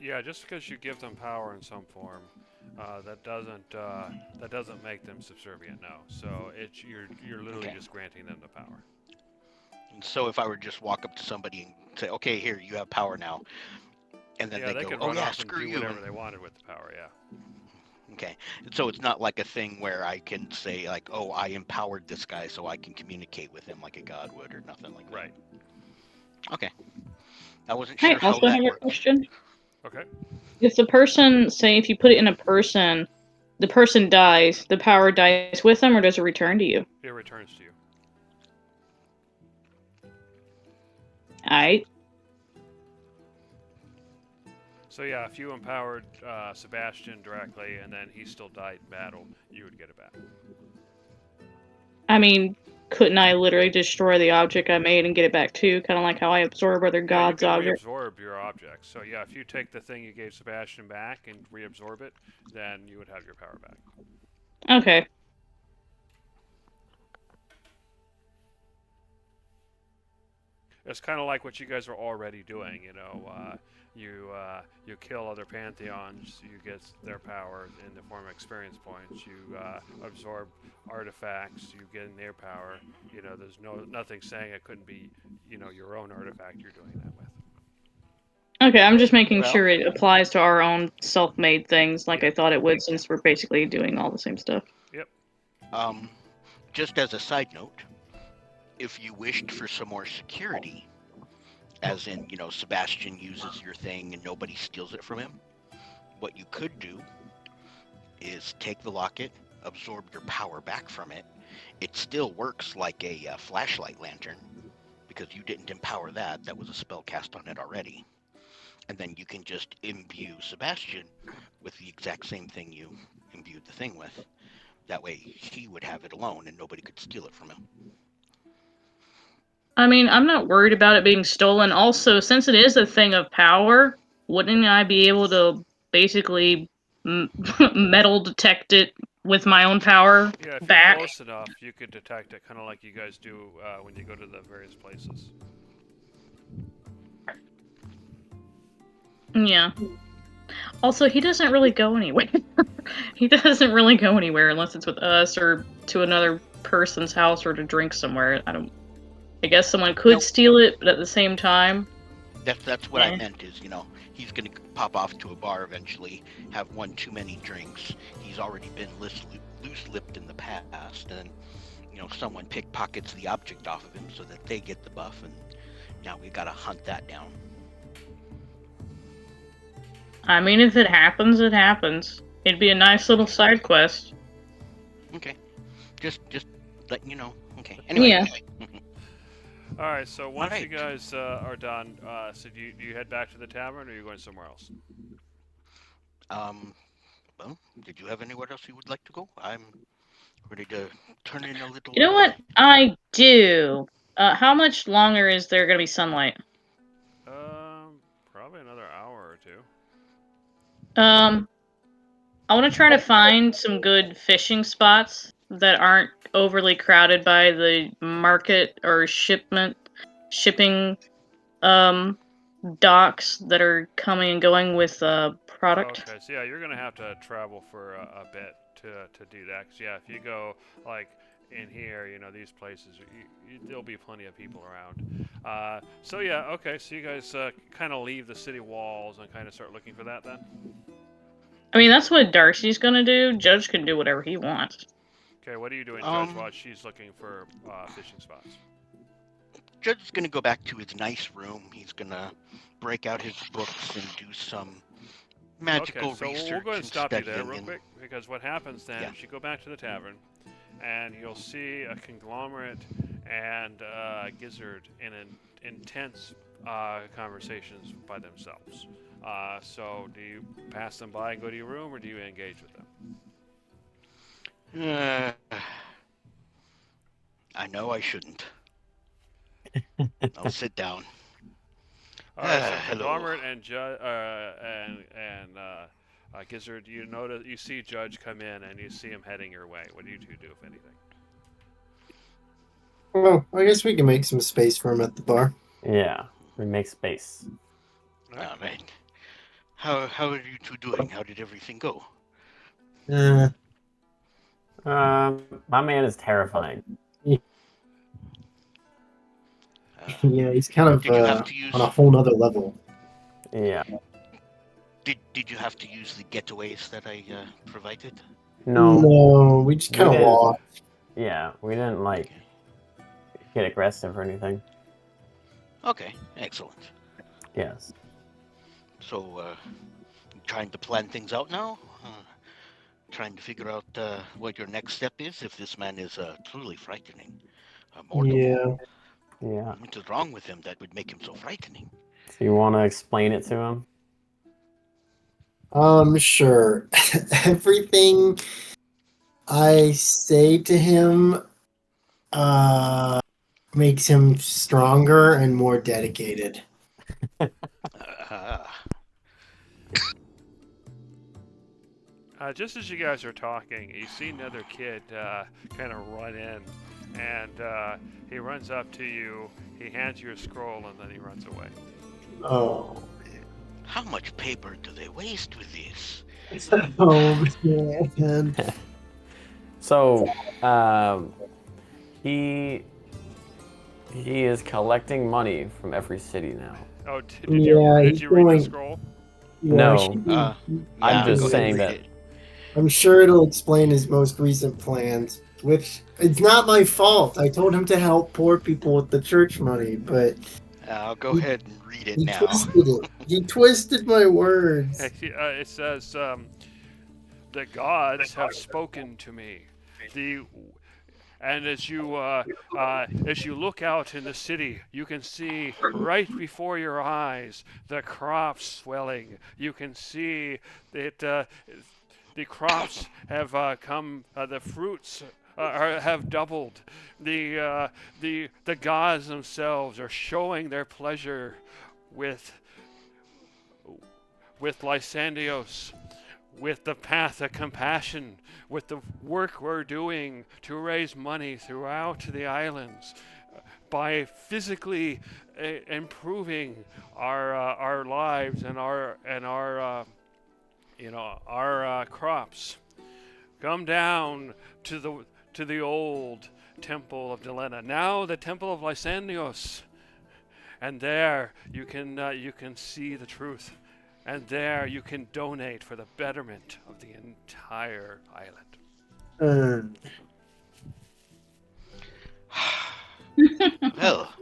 Yeah, just because you give them power in some form, that doesn't make them subservient. No, so you're literally Okay. just granting them the power. And so if I were to just walk up to somebody and say, "Okay, here, you have power now," and then Yeah, they go, could "Oh run yeah, off and screw do you," whatever and they wanted with the power. Yeah. okay. So it's not like a thing where I can say like, "Oh, I empowered this guy so I can communicate with him like a god would," or nothing like that. Right. Okay. I wasn't I sure how also that have a worked. question. Okay. If the person, say, if you put it in a person, the person dies, the power dies with them, or does it return to you? It returns to you. Alright. So yeah, if you empowered Sebastian directly and then he still died in battle, you would get it back. I mean, couldn't I literally destroy the object I made and get it back too? Kind of like how I absorb other Yeah, you gods' can objects. reabsorb your objects. So yeah, if you take the thing you gave Sebastian back and reabsorb it, then you would have your power back. Okay. It's kind of like what you guys are already doing. You kill other pantheons, you get their power in the form of experience points. You absorb artifacts, you get their power. There's nothing saying it couldn't be, your own artifact you're doing that with. Okay, I'm just making Well- sure it applies to our own self-made things like Yeah. I thought it would, since we're basically doing all the same stuff. Yep. just as a side note, if you wished for some more security, as in, Sebastian uses your thing and nobody steals it from him, what you could do is take the locket, absorb your power back from it. It still works like a flashlight lantern, because you didn't empower that. That was a spell cast on it already. And then you can just imbue Sebastian with the exact same thing you imbued the thing with. That way he would have it alone and nobody could steal it from him. I mean, I'm not worried about it being stolen. Also, since it is a thing of power, wouldn't I be able to basically metal detect it with my own power Yeah, if back? you're close enough, you could detect it, kind of like you guys do when you go to the various places. Yeah. Also, he doesn't really go anywhere. He doesn't really go anywhere unless it's with us or to another person's house or to drink somewhere. I guess someone could Nope. steal it, but at the same time, That's what I Yeah. meant is, he's going to pop off to a bar eventually, have one too many drinks. He's already been loose-lipped in the past, and, someone pickpockets the object off of him so that they get the buff, and now we got to hunt that down. I mean, if it happens, it happens. It'd be a nice little side quest. Okay. Just letting you know. Okay. Anyway. Yeah. All right, so once you Alright. guys are done, so do you head back to the tavern, or are you going somewhere else? Well, did you have anywhere else you would like to go? I'm ready to turn in a little. You know what? I do. How much longer is there gonna be sunlight? Probably another hour or two. I want to try to find some good fishing spots that aren't overly crowded by the market or shipping, docks that are coming and going with product. Okay, so yeah, you're gonna have to travel for a bit to do that. 'Cause yeah, if you go like in here, these places, there'll be plenty of people around. So yeah, okay, so you guys kind of leave the city walls and kind of start looking for that then. I mean, that's what Darcy's gonna do. Judge can do whatever he wants. Okay, what are you doing, Judge, Um, while she's looking for fishing spots? Judge is gonna go back to his nice room. He's gonna break out his books and do some magical Okay, so research we'll go ahead and and stop you there studying real and- quick, because what happens then Yeah. is you go back to the tavern, and you'll see a conglomerate and Gizzard in an intense conversations by themselves. So do you pass them by and go to your room, or do you engage with them? I know I shouldn't. I'll sit down. All right, so Hello. conglomerate and Gizzard, you see Judge come in, and you see him heading your way. What do you two do, if anything? Well, I guess we can make some space for him at the bar. Yeah, we make space. All right. How are you two doing? How did everything go? My man is terrifying. Yeah, he's kind of Did you have to use? on a whole nother level. Yeah. Did you have to use the getaways that I provided? No. We just We kind of didn't. walked. Yeah, we didn't get aggressive or anything. Okay, excellent. Yes. So, trying to plan things out now? Trying to figure out what your next step is if this man is truly frightening. Mortal. Yeah. Yeah. What is wrong with him that would make him so frightening? So you want to explain it to him? Sure. Everything I say to him makes him stronger and more dedicated. Just as you guys are talking, you see another kid kind of run in, and he runs up to you, he hands you a scroll, and then he runs away. Oh. How much paper do they waste with this? Oh, man. So, he is collecting money from every city now. Oh, did Yeah, did he's you read going- the scroll? Yeah, No. I'm I'm just go ahead saying and read that- it. I'm sure it'll explain his most recent plans. which it's not my fault. I told him to help poor people with the church money, but I'll go ahead and read it he now. twisted it. He twisted my words. It says, "The gods have spoken to me. And as you look out in the city, you can see right before your eyes the crops swelling. You can see that the crops have come. The fruits have doubled. The gods themselves are showing their pleasure with Lysandios, with the path of compassion, with the work we're doing to raise money throughout the islands, by physically improving our lives and our crops. Come down to the old temple of Delena, now the temple of Lysandios, and there you can see the truth. And there you can donate for the betterment of the entire island." Well,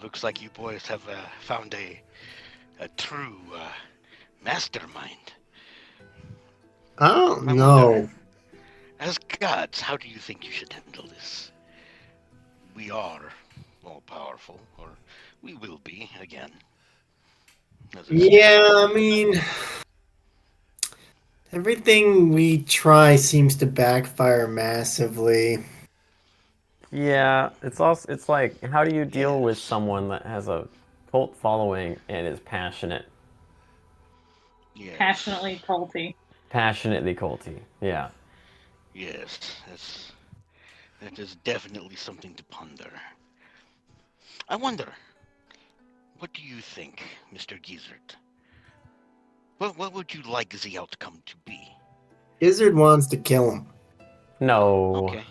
looks like you boys have found a true mastermind. I don't I know. wonder, as gods, how do you think you should handle this? We are all powerful, or we will be again. Yeah, I mean, everything we try seems to backfire massively. Yeah, it's like, how do you deal with Yes. someone that has a cult following and is passionate, Yes. Passionately culty. passionately culty? Yeah. Yes, that is definitely something to ponder. I wonder, what do you think, Mr. Gizzard? What would you like the outcome to be? Gizzard wants to kill him. No. Okay.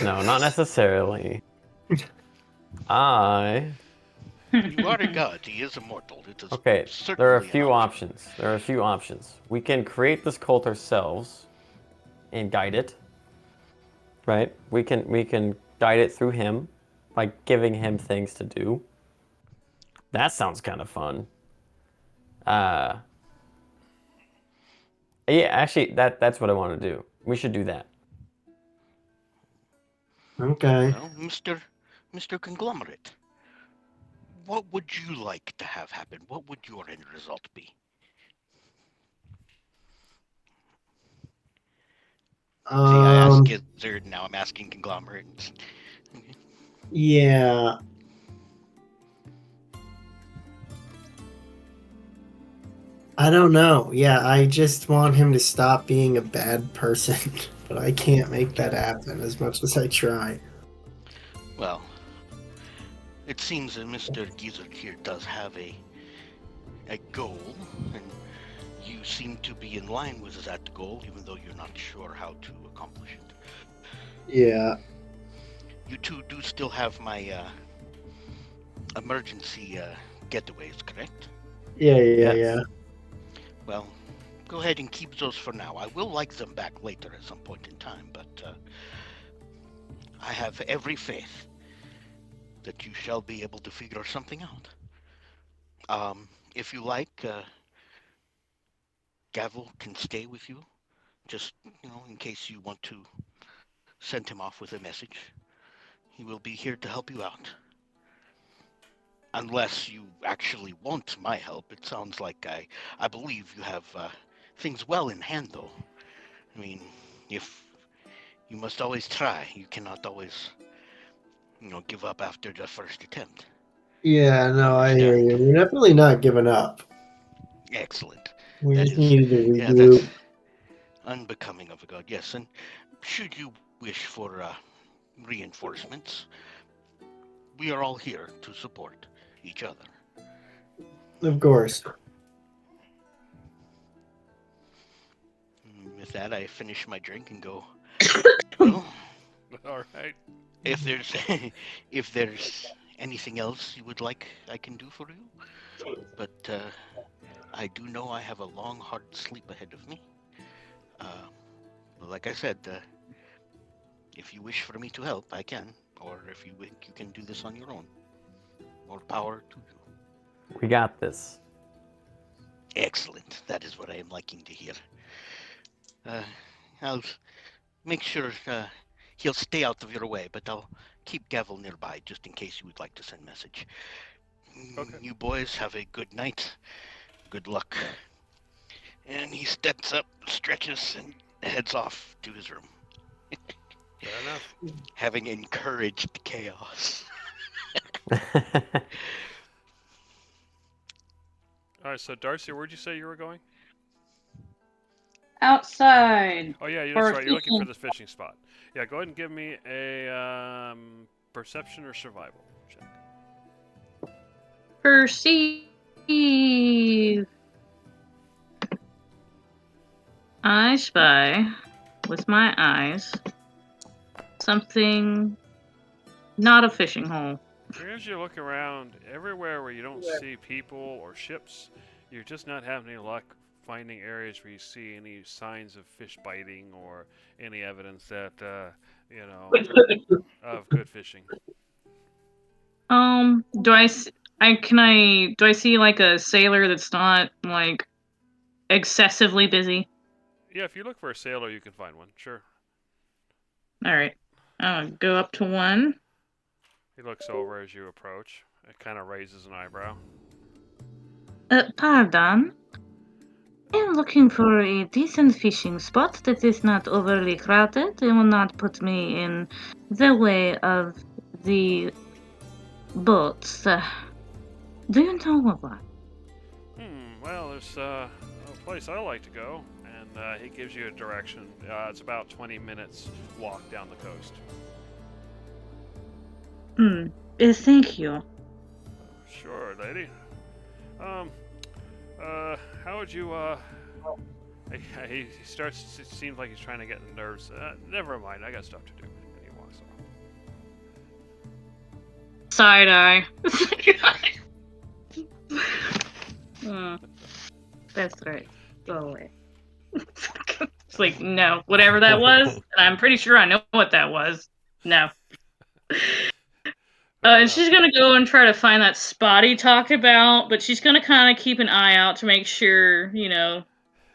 No, not necessarily. You are a god. He is immortal. It is Okay, certainly there are a an few option. options. There are a few options. We can create this cult ourselves and guide it. Right? We can guide it through him by giving him things to do. That sounds kind of fun. Yeah, actually that's what I want to do. We should do that. Okay. Well, Mr. Conglomerate, what would you like to have happen? What would your end result be? See, I asked Gizzard, now I'm asking Conglomerate. Yeah. I don't know. Yeah, I just want him to stop being a bad person, but I can't make that happen as much as I try. Well, it seems that Mr. Gizzard here does have a goal, and you seem to be in line with that goal, even though you're not sure how to accomplish it. Yeah. You two do still have my emergency getaways, correct? Yeah. Yes. Well, go ahead and keep those for now. I will like them back later at some point in time, but I have every faith that you shall be able to figure something out. If you like, Gavel can stay with you, just, in case you want to send him off with a message. He will be here to help you out. Unless you actually want my help. It sounds like I believe you have things well in hand, though. I mean, if you must always try, you cannot always, give up after the first attempt. Yeah, no, I hear Understand. you. We're definitely not giving up. Excellent. We That just is- needed to Yeah, regroup. that's unbecoming of a god, yes. And should you wish for reinforcements, we are all here to support each other. Of course. With that, I finish my drink and go, well, All right. if there's anything else you would like I can do for you, but I do know I have a long, hard sleep ahead of me. Like I said, If you wish for me to help, I can. Or if you think you can do this on your own. More power to you. We got this. Excellent. That is what I am liking to hear. I'll make sure he'll stay out of your way, but I'll keep Gavel nearby just in case you would like to send message. Okay. You boys have a good night. Good luck. And he steps up, stretches, and heads off to his room, Fair enough. having encouraged chaos. All right, so Darcy, where'd you say you were going? Outside. Oh yeah, that's Or right. You're looking for fishing. this fishing spot. Yeah, go ahead and give me a perception or survival check. Perceive. I spy with my eyes something not a fishing hole. As you look around, everywhere where you don't see people or ships, you're just not having any luck finding areas where you see any signs of fish biting or any evidence that of good fishing. Do I see like a sailor that's not like excessively busy? Yeah, if you look for a sailor, you can find one. Sure. All right. I'll go up to one. He looks over as you approach. It kind of raises an eyebrow. Pardon. I'm looking for a decent fishing spot that is not overly crowded and will not put me in the way of the boats. Do you know of one? Well, there's a place I like to go, and he gives you a direction. It's about 20 minutes walk down the coast. Thank you. Sure, lady. How would you, he starts, it seems like he's trying to get nerves. Never mind, I got stuff to do. And he walks off. Side eye. That's right. Go away. It's like, no, whatever that was, and I'm pretty sure I know what that was. No. And she's gonna go and try to find that spot he talked about, but she's gonna kind of keep an eye out to make sure,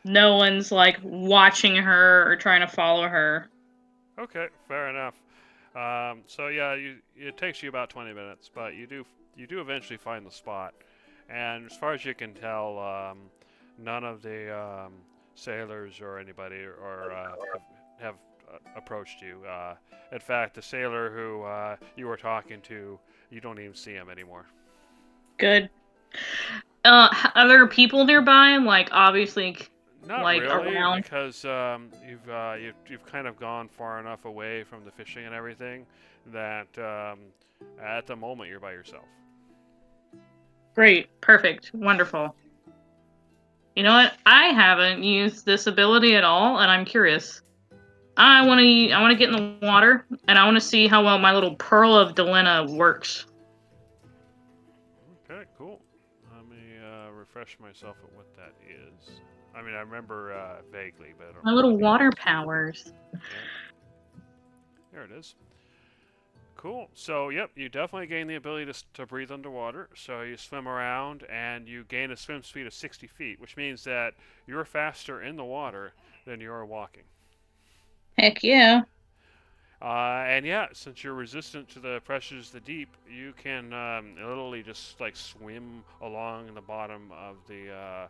no one's like watching her or trying to follow her. Okay, fair enough. So yeah, it takes you about 20 minutes, but you do eventually find the spot. And as far as you can tell, none of the sailors or anybody have approached you. In fact, the sailor who you were talking to, you don't even see him anymore. Good. Are there people nearby? Like, obviously, Not like really, around. because you've kind of gone far enough away from the fishing and everything that at the moment you're by yourself. Great, perfect, wonderful. You know what? I haven't used this ability at all, and I'm curious. I want to get in the water, and I want to see how well my little Pearl of Delena works. Okay, cool. Let me refresh myself at what that is. I mean, I remember vaguely, but I don't My remember little the water names. powers. Yeah. There it is. Cool. So, yep, you definitely gain the ability to breathe underwater. So you swim around, and you gain a swim speed of 60 feet, which means that you're faster in the water than you are walking. Heck yeah. And yeah, since you're resistant to the pressures of the deep, you can literally just like swim along the bottom of the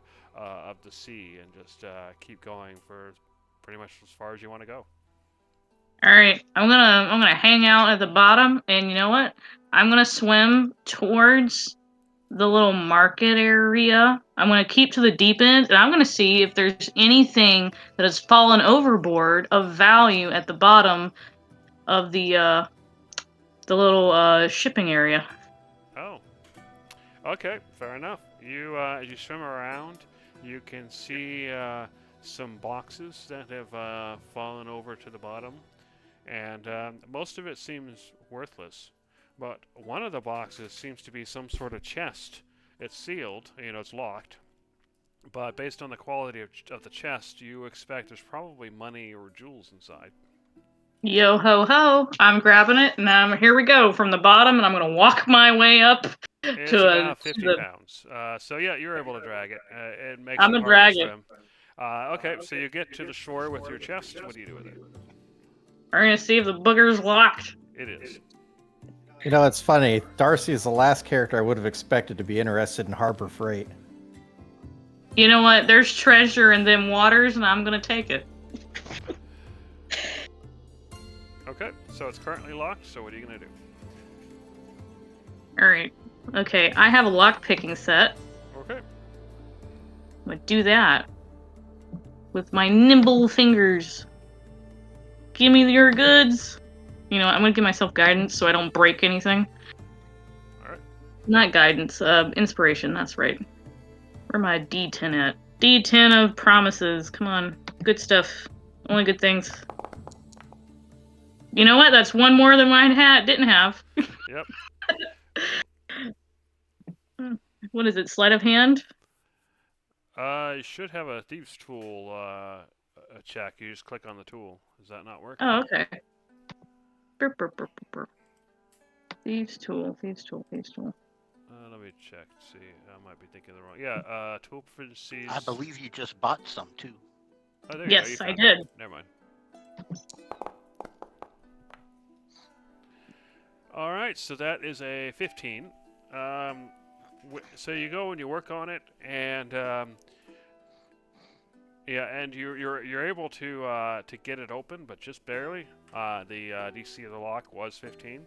sea and just keep going for pretty much as far as you want to go. All right, I'm gonna hang out at the bottom, and you know what? I'm gonna swim towards the little market area. I'm gonna keep to the deep end, and I'm gonna see if there's anything that has fallen overboard of value at the bottom of the little shipping area. Oh, okay, fair enough. You as you swim around, you can see some boxes that have fallen over to the bottom, and most of it seems worthless. But one of the boxes seems to be some sort of chest. It's sealed, it's locked. But based on the quality of the chest, you expect there's probably money or jewels inside. Yo ho ho! I'm grabbing it, and here we go from the bottom, and I'm gonna walk my way up It's to about 50 the. pounds. So yeah, you're able to drag it. It makes I'm it gonna harder to drag it. swim. Okay, so you get to the shore with your chest. What do you do with it? We're gonna see if the booger's locked. It is. You know, it's funny. Darcy is the last character I would have expected to be interested in Harbor Freight. You know what? There's treasure in them waters, and I'm gonna take it. Okay, so it's currently locked. So what are you gonna do? All right. Okay, I have a lock picking set. Okay. I'm gonna do that with my nimble fingers. Give me your goods. You know, I'm gonna give myself guidance so I don't break anything. All right. Not guidance, inspiration. That's right. Where my D10 at? D10 of promises. Come on, good stuff. Only good things. You know what? That's one more than mine didn't have. Yep. What is it? Sleight of hand? You should have a thieves tool a check. You just click on the tool. Does that not work? Oh, okay. Burp, burp, burp, burp, burp. Thieves tool. Thieves tool. Thieves tool. Let me check. See, I might be thinking the wrong. Yeah. Tool proficiencies. I believe you just bought some too. Oh, there you go. Yes, You I found did. it. Never mind. All right, so that is a 15. So you go and you work on it, and yeah, and you're able to get it open, but just barely. The DC of the lock was 15.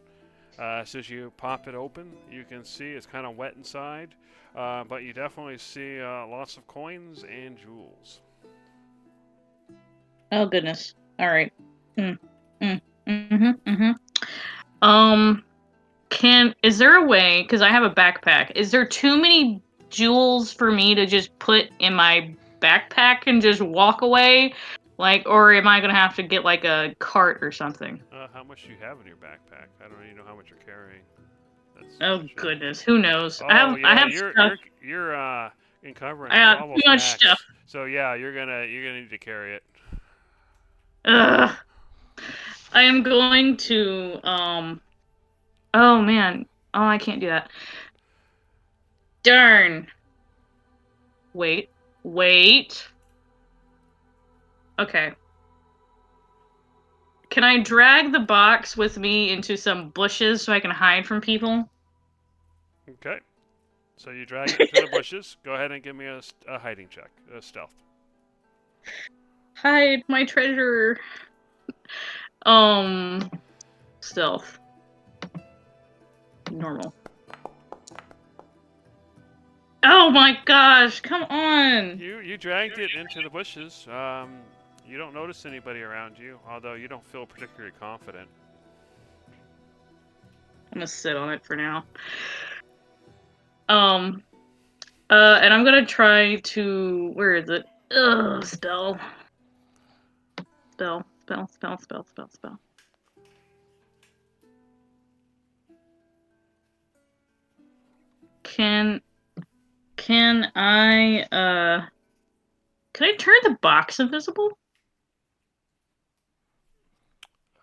So as you pop it open, you can see it's kind of wet inside, but you definitely see lots of coins and jewels. Oh goodness. All right. Is there a way? Because I have a backpack. Is there too many jewels for me to just put in my backpack and just walk away? Like, or am I gonna have to get like a cart or something? How much do you have in your backpack? I don't even know how much you're carrying. Oh goodness, who knows? Oh I yeah, have you're stuff. you're encumbering. I got It's almost too much max. stuff. So yeah, you're gonna need to carry it. Ugh. I am going to Oh man. Oh, I can't do that. Darn. Wait. Okay. Can I drag the box with me into some bushes so I can hide from people? Okay. So you drag it into the bushes. Go ahead and give me a hiding check, a stealth. Hide my treasure. Stealth. Normal. Oh my gosh, come on! You dragged it into the bushes. You don't notice anybody around you, although you don't feel particularly confident. I'm gonna sit on it for now. And I'm gonna try to. Where is it? Ugh, spell. Can I turn the box invisible?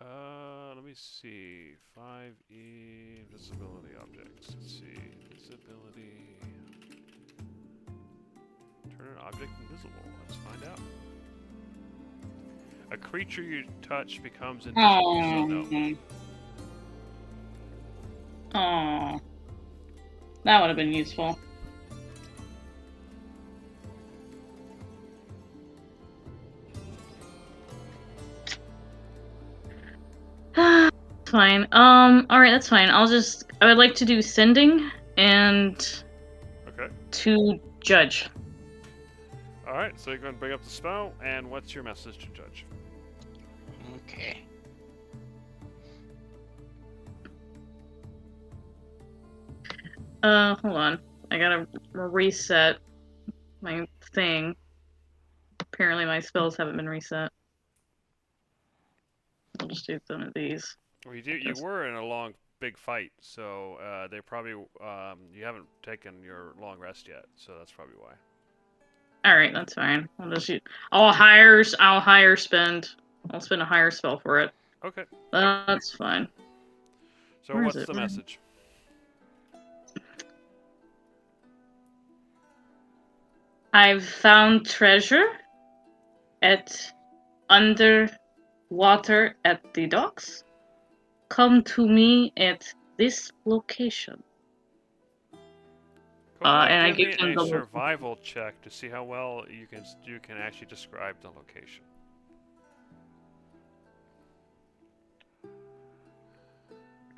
Let me see. 5E visibility objects. Let's see. Visibility. Turn an object invisible. Let's find out. A creature you touch becomes invisible, so no. Oh, that would have been useful. Fine. Alright, that's fine. I would like to do sending and Okay. to judge. Alright, so you're going to bring up the spell, and what's your message to judge? Okay. Hold on. I gotta reset my thing. Apparently my spells haven't been reset. I'll just do some of these. Well, you were in a long, big fight, so they probably you haven't taken your long rest yet, so that's probably why. All right, that's fine. I'll spend a higher spell for it. Okay. That's fine. So Where is what's it? the Where is it? message? I've found treasure at underwater at the docks. Come to me at this location. Go ahead And I and give give me him a the survival check to see how well you can actually describe the location.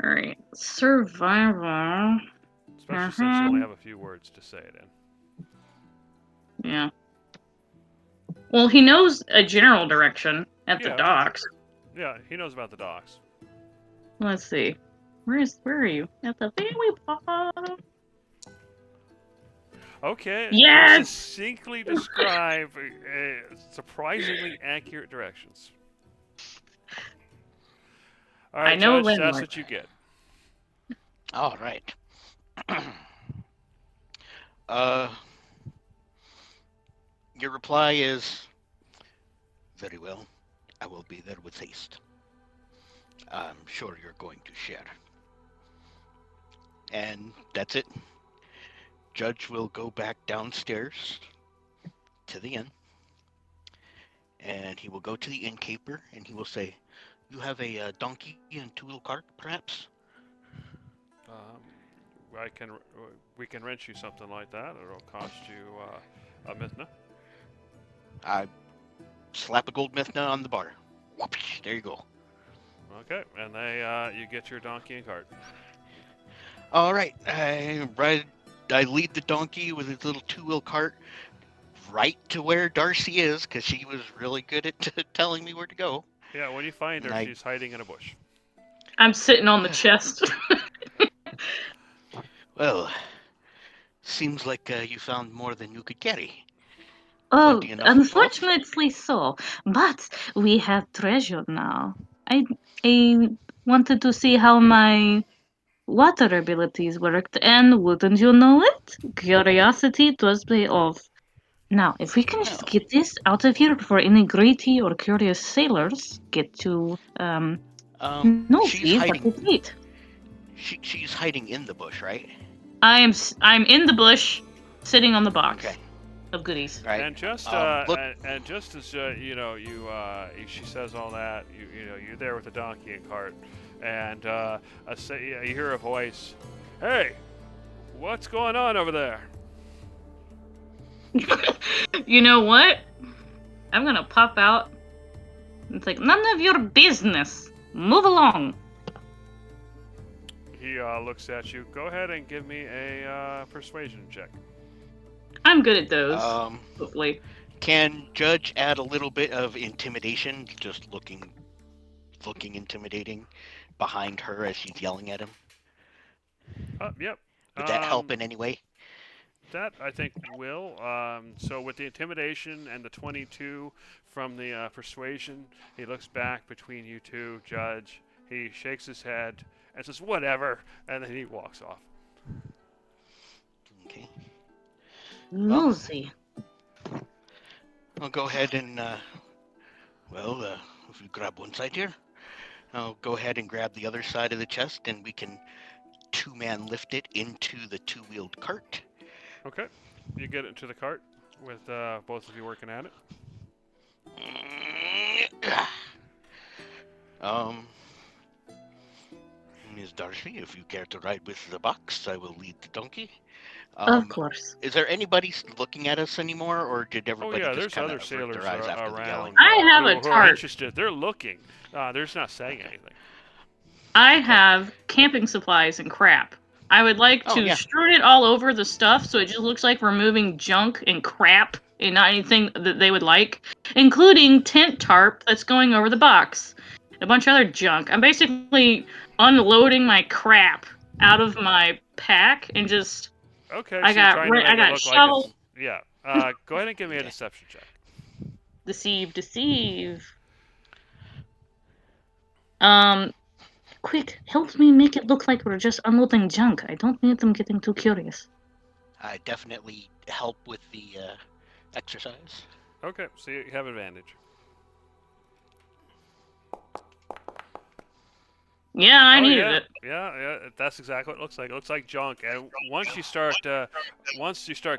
Alright. Survival. Especially since you only Mhm. have a few words to say it in. Yeah. Well, he knows a general direction at the Yeah. docks. Yeah, he knows about the docks. Let's see. Where are you? At the family bottom. Okay. Yes! You succinctly describe surprisingly accurate directions. All right, I know Judge, that's landmark. what you get. All right. Your reply is, very well. I will be there with haste. I'm sure you're going to share. And that's it. Judge will go back downstairs to the inn, and he will go to the innkeeper, and he will say, "You have a donkey and two-wheel cart, perhaps?" We can rent you something like that. It'll cost you a mithna. I slap a gold mithna on the bar. Whoopsh, there you go. Okay, and you get your donkey and cart. All right, I lead the donkey with his little two-wheel cart right to where Darcy is, because she was really good at telling me where to go. Yeah, when you find her, And she's hiding in a bush. I'm sitting on the chest. Well, seems like you found more than you could carry. Oh, Plenty enough for both. unfortunately so. But we have treasure now. I wanted to see how my water abilities worked, and wouldn't you know it? Curiosity does pay off. Now, if we can just Well, get this out of here before any greedy or curious sailors get to she's nosy, that'd be hiding. great. She's hiding in the bush, right? I'm in the bush, sitting on the box Okay. of goodies. Right. And just Look. and just as she says all that, you're there with the donkey and cart, and you hear a voice, "Hey, what's going on over there?" You know what? I'm gonna pop out. It's like, none of your business. Move along. He looks at you. Go ahead and give me a persuasion check. I'm good at those. Hopefully. Can Judge add a little bit of intimidation, just looking intimidating behind her as she's yelling at him? Yep. Would that help in any way? That, I think, will. So with the intimidation and the 22 from the persuasion, he looks back between you two, Judge. He shakes his head and says, "Whatever," and then he walks off. Okay. Nosy. I'll go ahead and, if you grab one side here, I'll go ahead and grab the other side of the chest, and we can two-man lift it into the two-wheeled cart. Okay. You get into the cart with both of you working at it. Ms. Darcy, if you care to ride with the box, I will lead the donkey. Of course. Is there anybody looking at us anymore, or did Oh everybody yeah, just there's kind other of sailors their eyes after the around. yelling? I have a who are tart. interested. They're looking. They're just not saying anything. I have camping supplies and crap. I would like Oh, to yeah. strewn it all over the stuff so it just looks like we're moving junk and crap and not anything that they would like, including tent tarp that's going over the box. A bunch of other junk. I'm basically unloading my crap out of my pack and just Okay, I so you're got trying to make I it got look shovel. like it's... Yeah. Go ahead and give me a deception check. Deceive. Quick, help me make it look like we're just unloading junk. I don't need them getting too curious. I definitely help with the exercise. Okay, so you have advantage. Yeah, I Oh, needed yeah. it. Yeah, that's exactly what it looks like. It looks like junk. And once you start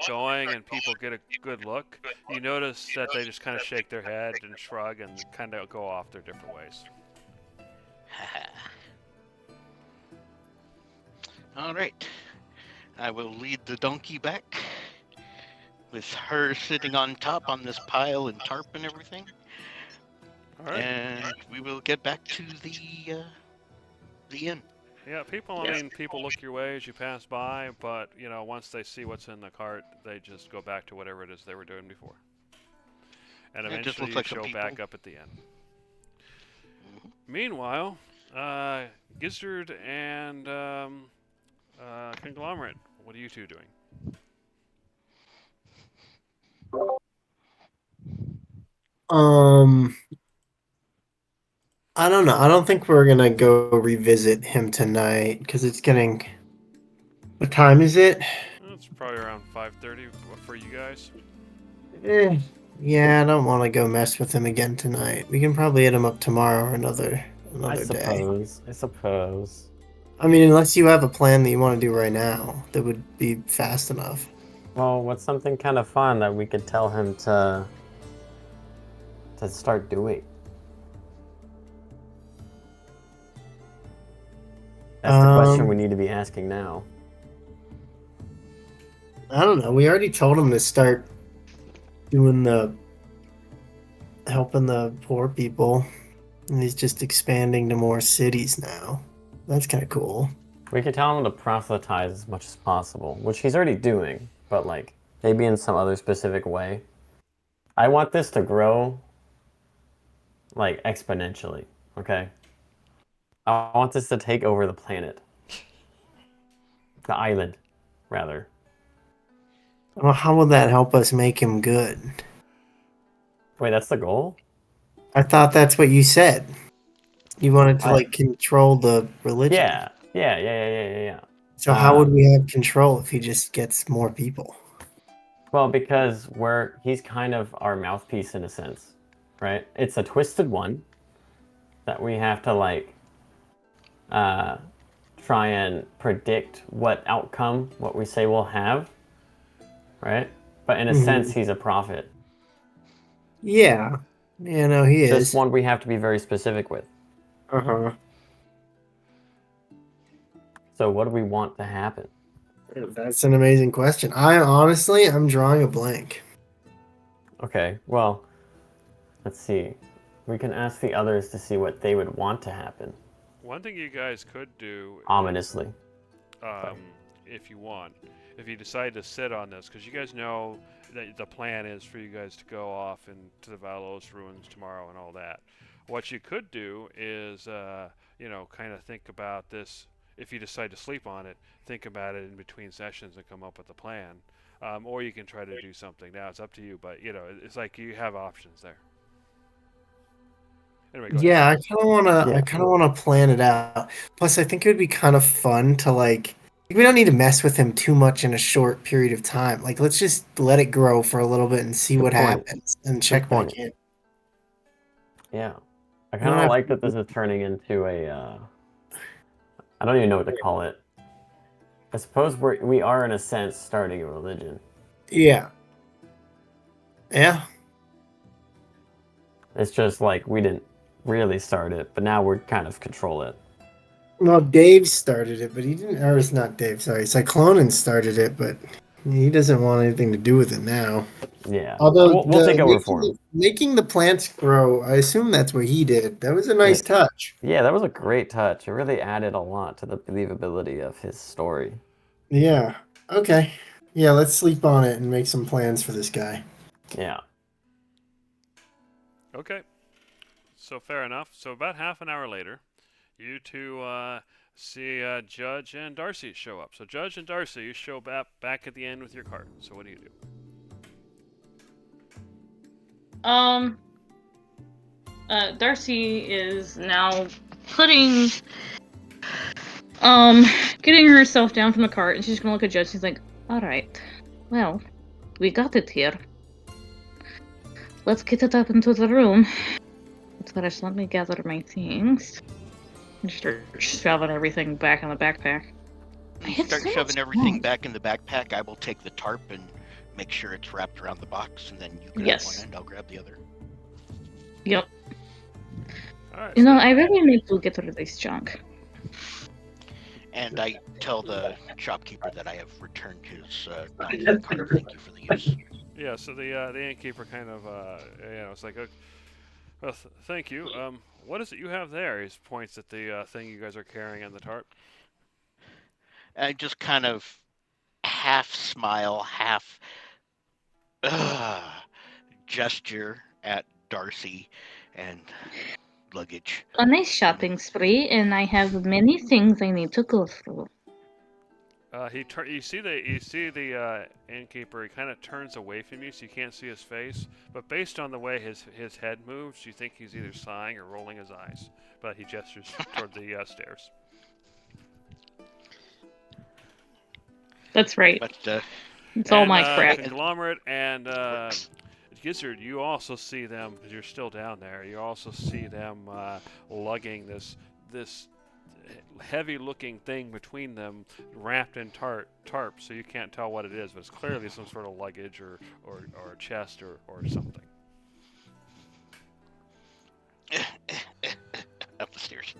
going and people get a good look, you notice that they just kind of shake their head and shrug and kind of go off their different ways. All right. I will lead the donkey back with her sitting on top on this pile and tarp and everything. All right. And we will get back to the inn. Yeah, people look your way as you pass by, but once they see what's in the cart, they just go back to whatever it is they were doing before. And It just eventually looks you like some show people. back up at the end. Mhm. Meanwhile, Gizzard and Conglomerate, what are you two doing? I don't know. I don't think we're gonna go revisit him tonight because it's getting. What time is it? It's probably around 5:30 for you guys. Yeah, I don't want to go mess with him again tonight. We can probably hit him up tomorrow or another I day. suppose. I mean, unless you have a plan that you want to do right now that would be fast enough. Well, what's something kind of fun that we could tell him to start doing? That's the question we need to be asking now. I don't know. We already told him to start doing helping the poor people, and he's just expanding to more cities now. That's kind of cool. We could tell him to proselytize as much as possible, which he's already doing, but maybe in some other specific way. I want this to grow exponentially, okay? I want this to take over the planet. The island, rather. Well, how will that help us make him good? Wait, that's the goal? I thought that's what you said. You wanted to control the religion. Yeah. So how would we have control if he just gets more people? Well, because he's kind of our mouthpiece in a sense, right? It's a twisted one that we have to try and predict what we say we'll have, right? But in a sense, he's a prophet. Yeah. Yeah, no, he is. Just one we have to be very specific with. Uh-huh. So what do we want to happen? That's an amazing question. I'm drawing a blank. Okay, well, let's see. We can ask the others to see what they would want to happen. One thing you guys could do, Ominously. if you want, if you decide to sit on this, because you guys know that the plan is for you guys to go off into the Valos ruins tomorrow and all that. What you could do is, kind of think about this. If you decide to sleep on it, think about it in between sessions and come up with a plan. Or you can try to do something. Now it's up to you, but it's like you have options there. Anyway, go ahead. Yeah, I kind of want to plan it out. Plus, I think it would be kind of fun to we don't need to mess with him too much in a short period of time. Let's just let it grow for a little bit and see what happens and check back in. Yeah. I kind of like that this is turning into a, I don't even know what to call it. I suppose we are, in a sense, starting a religion. Yeah. Yeah. It's just we didn't really start it, but now we're kind of control it. Well, Dave started it, but he didn't. Or it's not Dave. Sorry, Cyclonin started it, but he doesn't want anything to do with it now. Yeah. Although we'll take over for him. Making the plants grow, I assume that's what he did. That was a nice touch. Yeah, that was a great touch. It really added a lot to the believability of his story. Yeah. Okay. Yeah, let's sleep on it and make some plans for this guy. Yeah. Okay. So fair enough. So about half an hour later, you two see Judge and Darcy show up. So Judge and Darcy, you show back at the end with your cart. So what do you do? Darcy is now getting herself down from the cart, and she's gonna look at Judge. She's like, "All right, well, we got it here. Let's get it up into the room. But first, let me gather my things." Start shoving everything back in the backpack. You start shoving everything back in the backpack. I will take the tarp and make sure it's wrapped around the box, and then you grab Yes. one end, I'll grab the other. Yep. All right. You know, so- I really need to get rid of this junk. And I tell the shopkeeper that I have returned his bounty card. Thank you for the use. Yeah, so the innkeeper kind of, it's like, well, thank you. What is it you have there? He points at the thing you guys are carrying on the tarp. I just kind of half smile, half gesture at Darcy and luggage. A nice shopping spree, and I have many things I need to go through. You see the innkeeper. He kind of turns away from you, so you can't see his face. But based on the way his head moves, you think he's either sighing or rolling his eyes. But he gestures toward the stairs. That's right. But It's all And, my crap. Conglomerate and Gizzard, you also see them because you're still down there. You also see them lugging this heavy-looking thing between them, wrapped in tarp, so you can't tell what it is, but it's clearly some sort of luggage or a chest or something. up the stairs.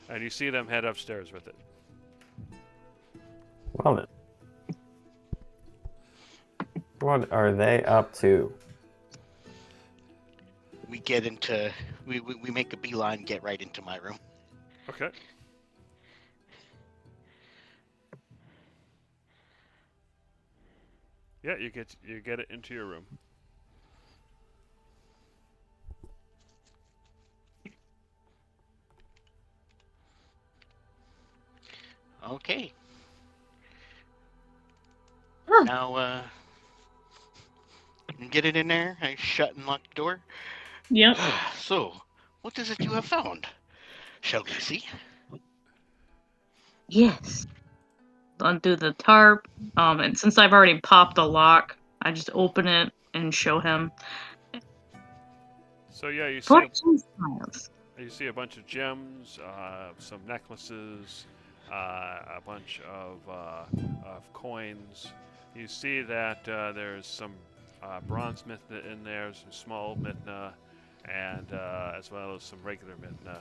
And you see them head upstairs with it. Well then. What are they up to? We get into we make a beeline, get right into my room. Okay. Yeah, you get it into your room. Okay. Hmm. Now get it in there. I shut and lock the door. Yep. So, what is it you have found? Shall we see? Yes. Undo the tarp. And since I've already popped the lock, I just open it and show him. So yeah, you see Fortune smiles. you see a bunch of gems, some necklaces, a bunch of coins. You see that there's some bronze mithna in there, some small mithna, and as well as some regular mithna.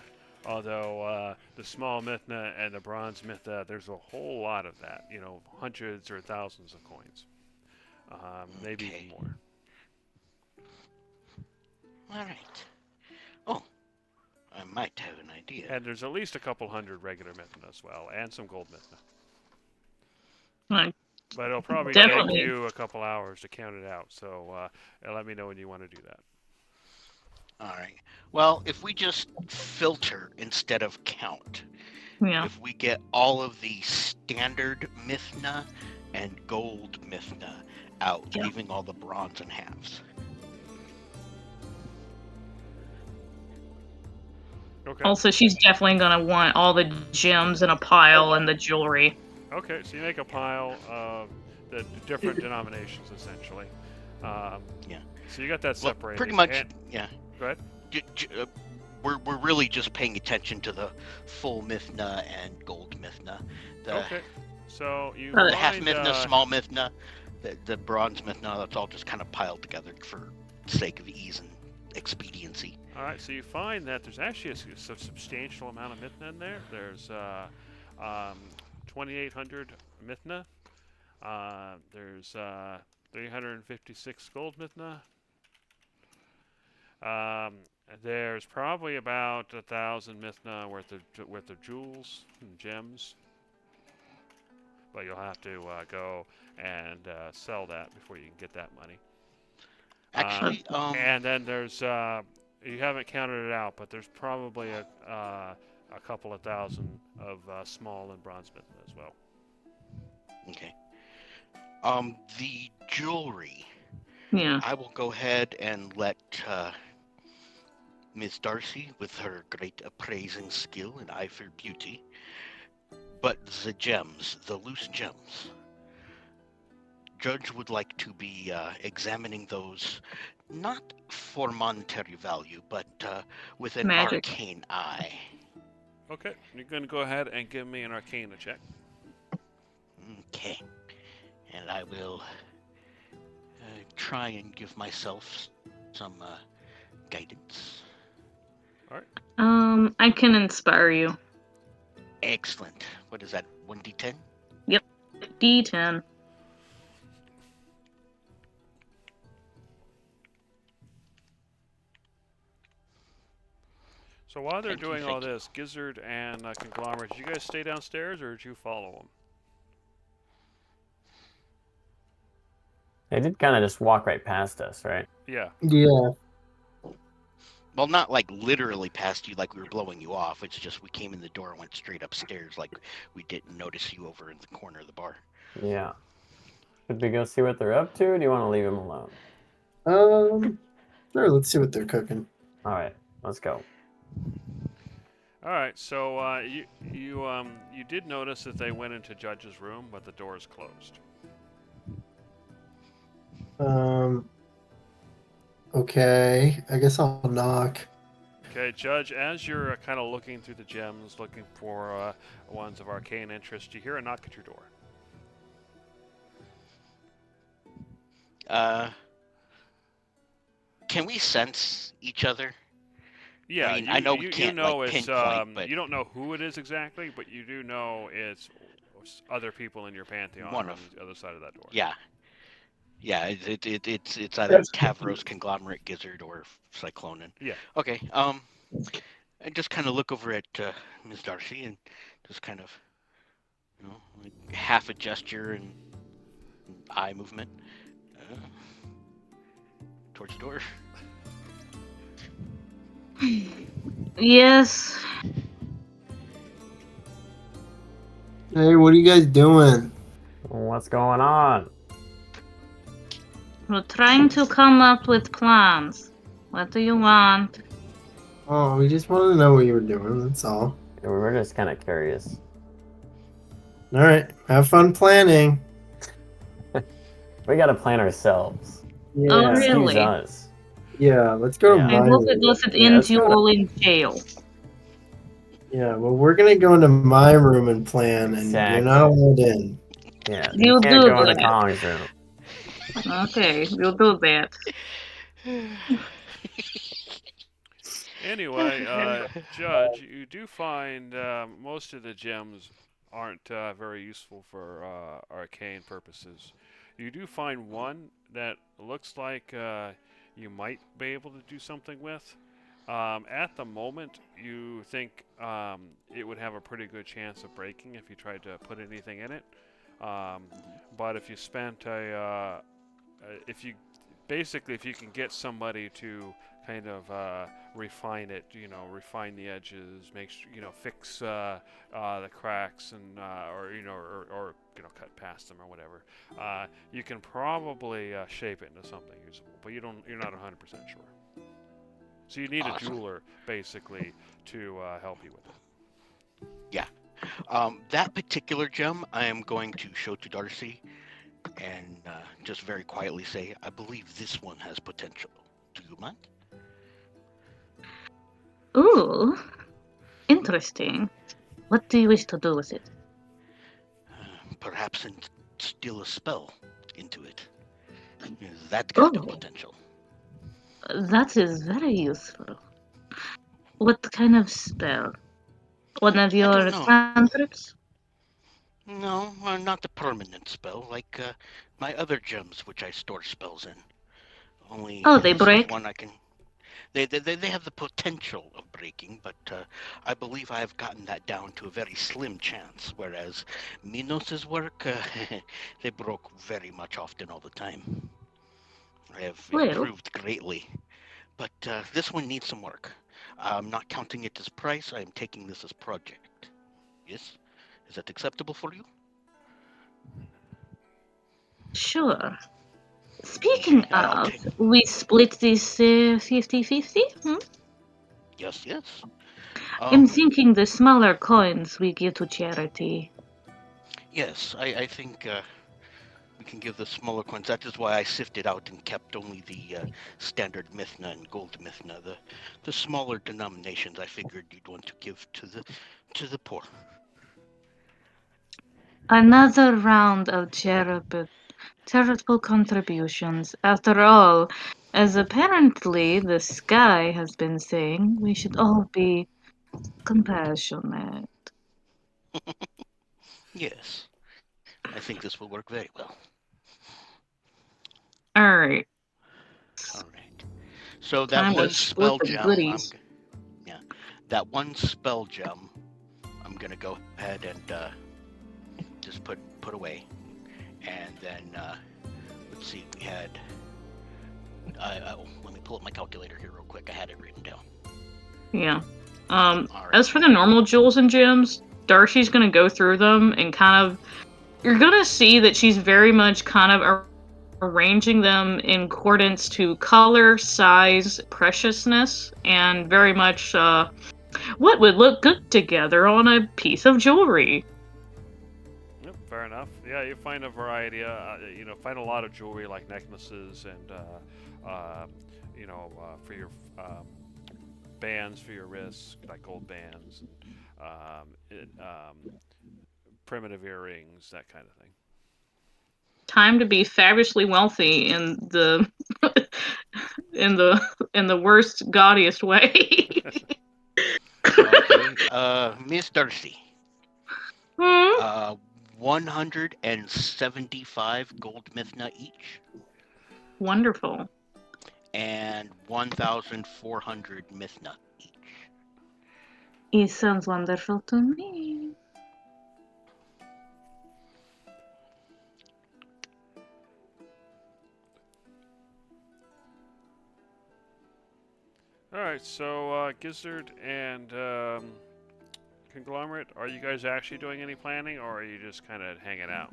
Although the small mithna and the bronze mithna, there's a whole lot of that. You know, hundreds or thousands of coins, maybe Okay. even more. All right. Oh, I might have an idea. And there's at least a couple hundred regular mithna as well, and some gold mithna. Like, But it'll probably Definitely. take you a couple hours to count it out. So let me know when you want to do that. All right. Well, if we just filter instead of count, yeah. if we get all of the standard mithna and gold mithna out, Yeah. leaving all the bronze in halves. Okay. Also, she's definitely gonna want all the gems in a pile and the jewelry. Okay, so you make a pile of the different denominations, essentially. Yeah. So you got that Well, separated. pretty much, And- yeah. Go ahead. We're really just paying attention to the full mithna and gold mithna. The, Okay. So you The the half find, mithna, small mithna, the bronze mithna, that's all just kind of piled together for sake of ease and expediency. All right, so you find that there's actually a substantial amount of mithna in there. There's 2,800 mithna. There's 356 gold mithna. There's probably about 1,000 mithna worth of jewels and gems. But you'll have to go and sell that before you can get that money. Actually, And then there's you haven't counted it out, but there's probably a couple of thousand of small and bronze mithna as well. okay. The jewelry, Yeah. I will go ahead and let Miss Darcy, with her great appraising skill and eye for beauty, but the gems, the loose gems, Judge would like to be examining those, not for monetary value, but with an Magic. arcane eye. Okay, you're going to go ahead and give me an Arcana check. Okay. And I will try and give myself some guidance. I can inspire you. Excellent. What is that? 1d10? Yep. D10. So while they're Thank you, doing all thank you. this, Gizzard and Conglomerate, did you guys stay downstairs or did you follow them? They did kind of just walk right past us, right? Yeah. Yeah. Well, not like literally past you like we were blowing you off. It's just we came in the door and went straight upstairs like we didn't notice you over in the corner of the bar. Yeah. Should we go see what they're up to, or do you want to leave them alone? Sure, let's see what they're cooking. All right, let's go. All right. So you did notice that they went into Judge's room, but the door is closed. Okay, I guess I'll knock. Okay, Judge. As you're kind of looking through the gems, looking for ones of arcane interest, you hear a knock at your door. Can we sense each other? Yeah, I mean, I know we you can't, know like, it's pinpoint, but- you don't know who it is exactly, but you do know it's other people in your pantheon One on of- the other side of that door. Yeah. Yeah, it's either That's Tavros, Conglomerate, Gizzard, or Cyclonin. Yeah. Okay. I just kind of look over at Ms. Darcy and just kind of, like half a gesture and eye movement towards the door. Yes. Hey, what are you guys doing? What's going on? We're trying to come up with plans. What do you want? Oh, we just wanted to know what you were doing, that's all. We were just kind of curious. Alright, have fun planning. We gotta plan ourselves. Yeah. Oh, Excuse really? us. Yeah, let's go Yeah. to I my hope it room. doesn't Yeah, end let's you go to- all in jail. Yeah, well, we're gonna go into my room and plan, and you're not allowed in. Yeah, You you can't do go in the that. Kong's room. Okay, we'll do that. Anyway, Judge, you do find most of the gems aren't very useful for arcane purposes. You do find one that looks like you might be able to do something with. At the moment, you think it would have a pretty good chance of breaking if you tried to put anything in it. But if you spent if you can get somebody to kind of refine it, refine the edges, make sure, fix the cracks and or cut past them or whatever. You can probably shape it into something usable, but you're not 100% sure. So you need a Awesome. jeweler basically to help you with it. Yeah. That particular gem I am going to show to Darcy and just very quietly say, I believe this one has potential. Do you mind? Ooh, interesting. What do you wish to do with it? Perhaps instill a spell into it. That kind of Oh. potential. That is very useful. What kind of spell? One of your don't know. cantrips? No, not the permanent spell, like my other gems which I store spells in. Only Oh, they this is break? one I can. They have the potential of breaking, but I believe I have gotten that down to a very slim chance. Whereas Minos's work, they broke very much often all the time. I have Well. improved greatly, but this one needs some work. I'm not counting it as price. I am taking this as project. Yes, is that acceptable for you? Sure. Speaking I'll of, take- we split this 50-50? Yes, yes. I'm thinking the smaller coins we give to charity. Yes, I think we can give the smaller coins. That is why I sifted out and kept only the standard Mithna and gold Mithna. The smaller denominations I figured you'd want to give to the poor. Another round of charitable contributions. After all, as apparently the sky has been saying, we should all be compassionate. Yes, I think this will work very well. All right. All right. So that Time one to split spell the gem. goodies. That one spell gem. I'm gonna go ahead and just put away, and then let's see. We had. Let me pull up my calculator here real quick. I had it written down. Yeah. All right. As for the normal jewels and gems, Darcy's gonna go through them and kind of. You're gonna see that she's very much kind of arranging them in accordance to color, size, preciousness, and very much what would look good together on a piece of jewelry. Yep, fair enough. Yeah, you find a variety. Find a lot of jewelry like necklaces and for your bands for your wrists, like gold bands, and primitive earrings, that kind of thing. Time to be fabulously wealthy in the in the worst, gaudiest way. Okay. Miss Darcy. 175 gold Mithna each. Wonderful. And 1,400 Mithna each. It sounds wonderful to me. Alright, so Gizzard and Conglomerate, are you guys actually doing any planning, or are you just kind of hanging out?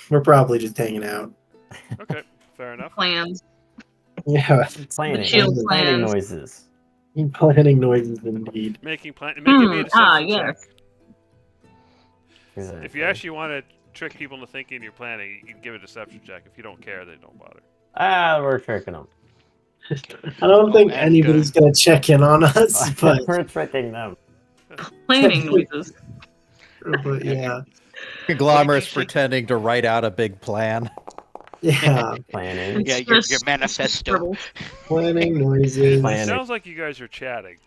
We're probably just hanging out. Okay, fair enough. Plans. Yeah, Planning. chill Planning plans. noises. planning noises indeed. Making me a deception check. Yes. Exactly. If you actually want to trick people into thinking you're planning, you can give a deception check. If you don't care, they don't bother. We're tricking them. I don't think and, anybody's gonna check in on us, but We're tricking them. Planning noises. yeah, Conglomerate's say? pretending to write out a big plan. yeah, Planning. Yeah, your manifesto. planning noises. It Planning. sounds like you guys are chatting.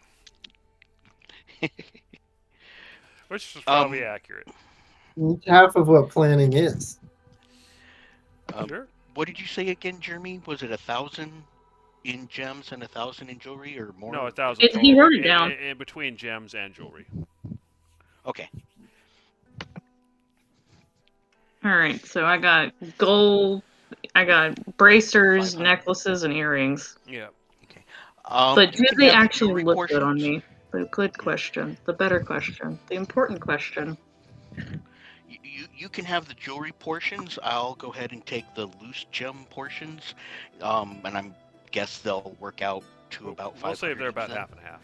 Which is probably accurate. Half of what planning is. Sure. What did you say again, Jeremy? Was it 1,000 in gems and 1,000 in jewelry, or more? No, 1,000 He total. wrote it down. In between gems and jewelry. Okay. All right, so I got gold, I got bracers, 500. necklaces, and earrings. Yeah. But do you can they have the actually jewelry look good on portions. me? The good question, the better question, the important question. You can have the jewelry portions. I'll go ahead and take the loose gem portions, and I guess they'll work out to about 500. We'll say they're about each then. half and half.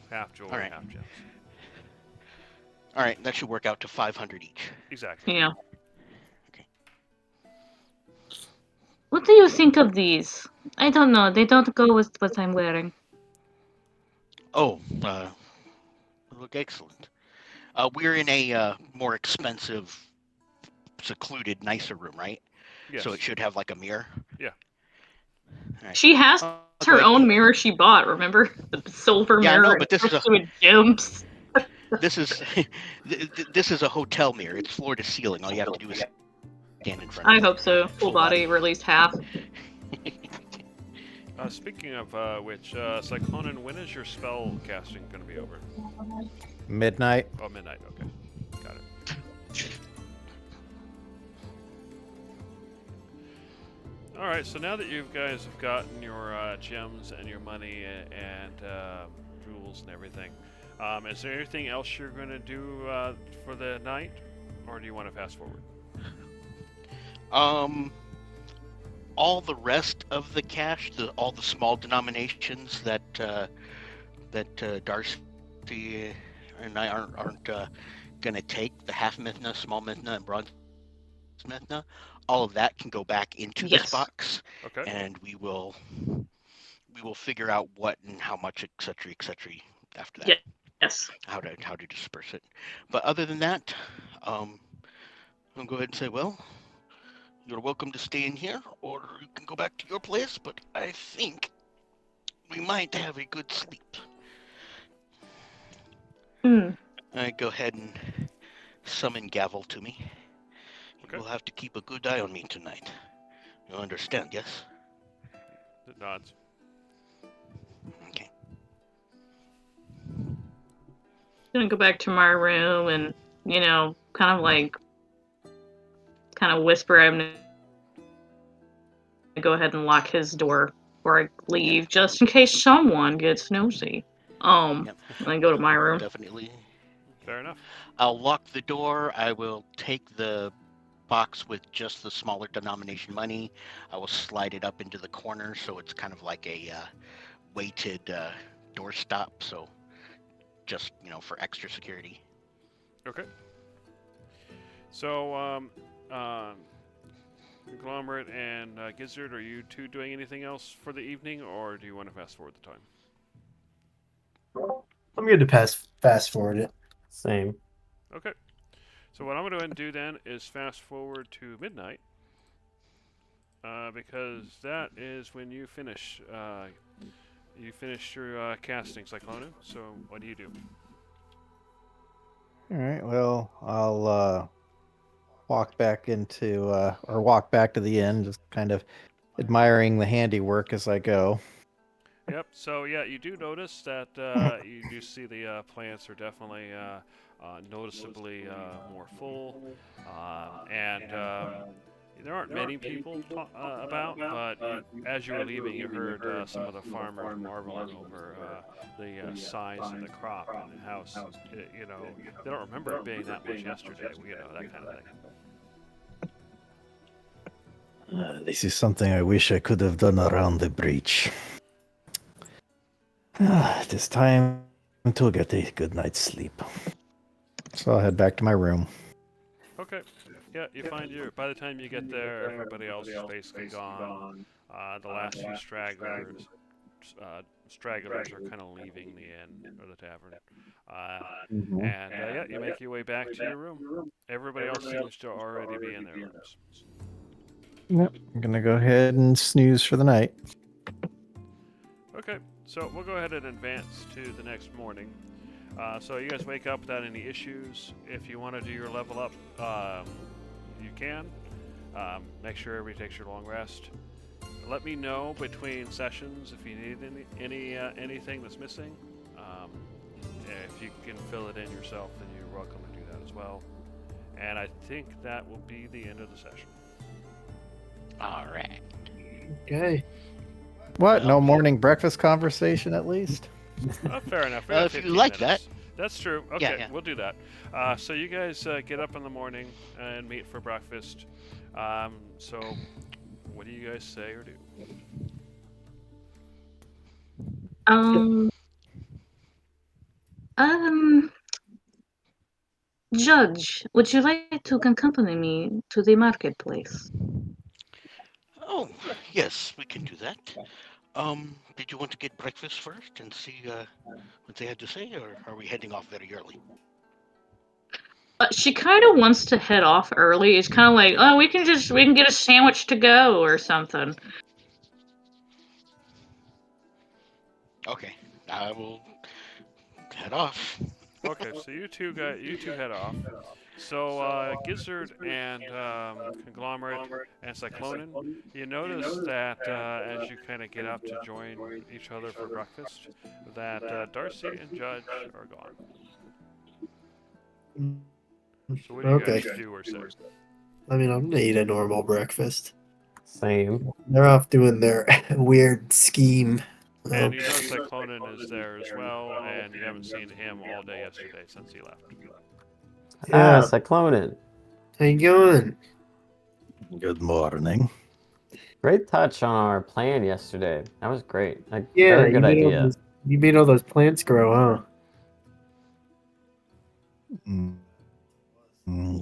Half jewelry, Alright. half gems. All right, that should work out to 500 each. Exactly. Yeah. What do you think of these? I don't know. They don't go with what I'm wearing. Oh, look excellent. We're in a more expensive, secluded, nicer room, right? Yes. So it should have like a mirror. Yeah. All right. She has I'll her go ahead own mirror she bought, remember? The silver Yeah, I mirror know, but this is attached to a gems. This is this is a hotel mirror. It's floor to ceiling. All you have to do is stand in front of I it. hope so. Full body, or at least half. Speaking of which, Cyclonen, when is your spell casting going to be over? Midnight. Oh, midnight. Okay. Got it. Alright, so now that you guys have gotten your gems and your money and jewels and everything, is there anything else you're going to do for the night? Or do you want to fast forward? All the rest of the cash, all the small denominations that Darcy and I aren't gonna take, the half Mithna, small Mithna, and bronze Methna, all of that can go back into Yes. this box, Okay. and we will figure out what and how much, etc., after that. Yes. How to disperse it. But other than that, I'll go ahead and say, well, you're welcome to stay in here, or you can go back to your place. But I think we might have a good sleep. Hmm. I go ahead and summon Gavel to me. Okay. You'll have to keep a good eye on me tonight. You understand, yes? It nods. Okay. Gonna go back to my room and, kind of whisper. I'm gonna go ahead and lock his door before I leave, just in case someone gets nosy. Yep. And then go to my room. Definitely. Fair enough. I'll lock the door. I will take the box with just the smaller denomination money. I will slide it up into the corner so it's kind of like a weighted doorstop. So just, for extra security. Okay. So, Conglomerate and Gizzard, are you two doing anything else for the evening, or do you want to fast forward the time? I'm good to fast forward it. Same. Okay. So what I'm going to go ahead and do then is fast forward to midnight, because that is when you finish. You finish your casting, Cyclone. So what do you do? All right. Well, I'll walk back to the inn, just kind of admiring the handiwork as I go. Yep. So yeah, you do notice that you do see the plants are definitely noticeably more full, and there aren't many people about. But as you were leaving, you heard some of the farmers marveling over the size of the crop and the house. They don't remember it being that much yesterday. That kind of thing. This is something I wish I could have done around the breach. It is time to get a good night's sleep. So I'll head back to my room. Okay. Yeah, you find by the time you get there, everybody else is basically gone. The last few stragglers are kind of leaving the inn or the tavern. And you make your way back to your room. Everybody else seems to already be in their rooms. Yep. I'm gonna go ahead and snooze for the night. Okay, so we'll go ahead and advance to the next morning. So you guys wake up without any issues. If you want to do your level up, you can. Make sure everybody takes your long rest. Let me know between sessions if you need anything that's missing. If you can fill it in yourself, then you're welcome to do that as well. And I think that will be the end of the session. All right. Okay. What? No morning breakfast conversation, at least? Fair enough. If you like that. That's true. Okay, Yeah. We'll do that. So you guys get up in the morning and meet for breakfast. So what do you guys say or do? Judge, would you like to accompany me to the marketplace? Oh, yes, we can do that. Did you want to get breakfast first and see what they had to say, or are we heading off very early? She kind of wants to head off early. It's kind of like, oh, we can get a sandwich to go or something. Okay, I will head off. Okay, so you two head off. So Gizzard and Conglomerate and Cyclonin, you notice that as you kind of get up to join each other for breakfast, that Darcy and Judge are gone. So what do you guys do or say? I mean, I'm gonna eat a normal breakfast. Same. They're off doing their weird scheme. And you notice that Clonin is there as well, and you haven't seen him all day yesterday since he left. Yeah. Cyclonin. How you going? Good morning. Great touch on our plan yesterday. That was great. Yeah, Very good idea. You made all those plants grow, huh?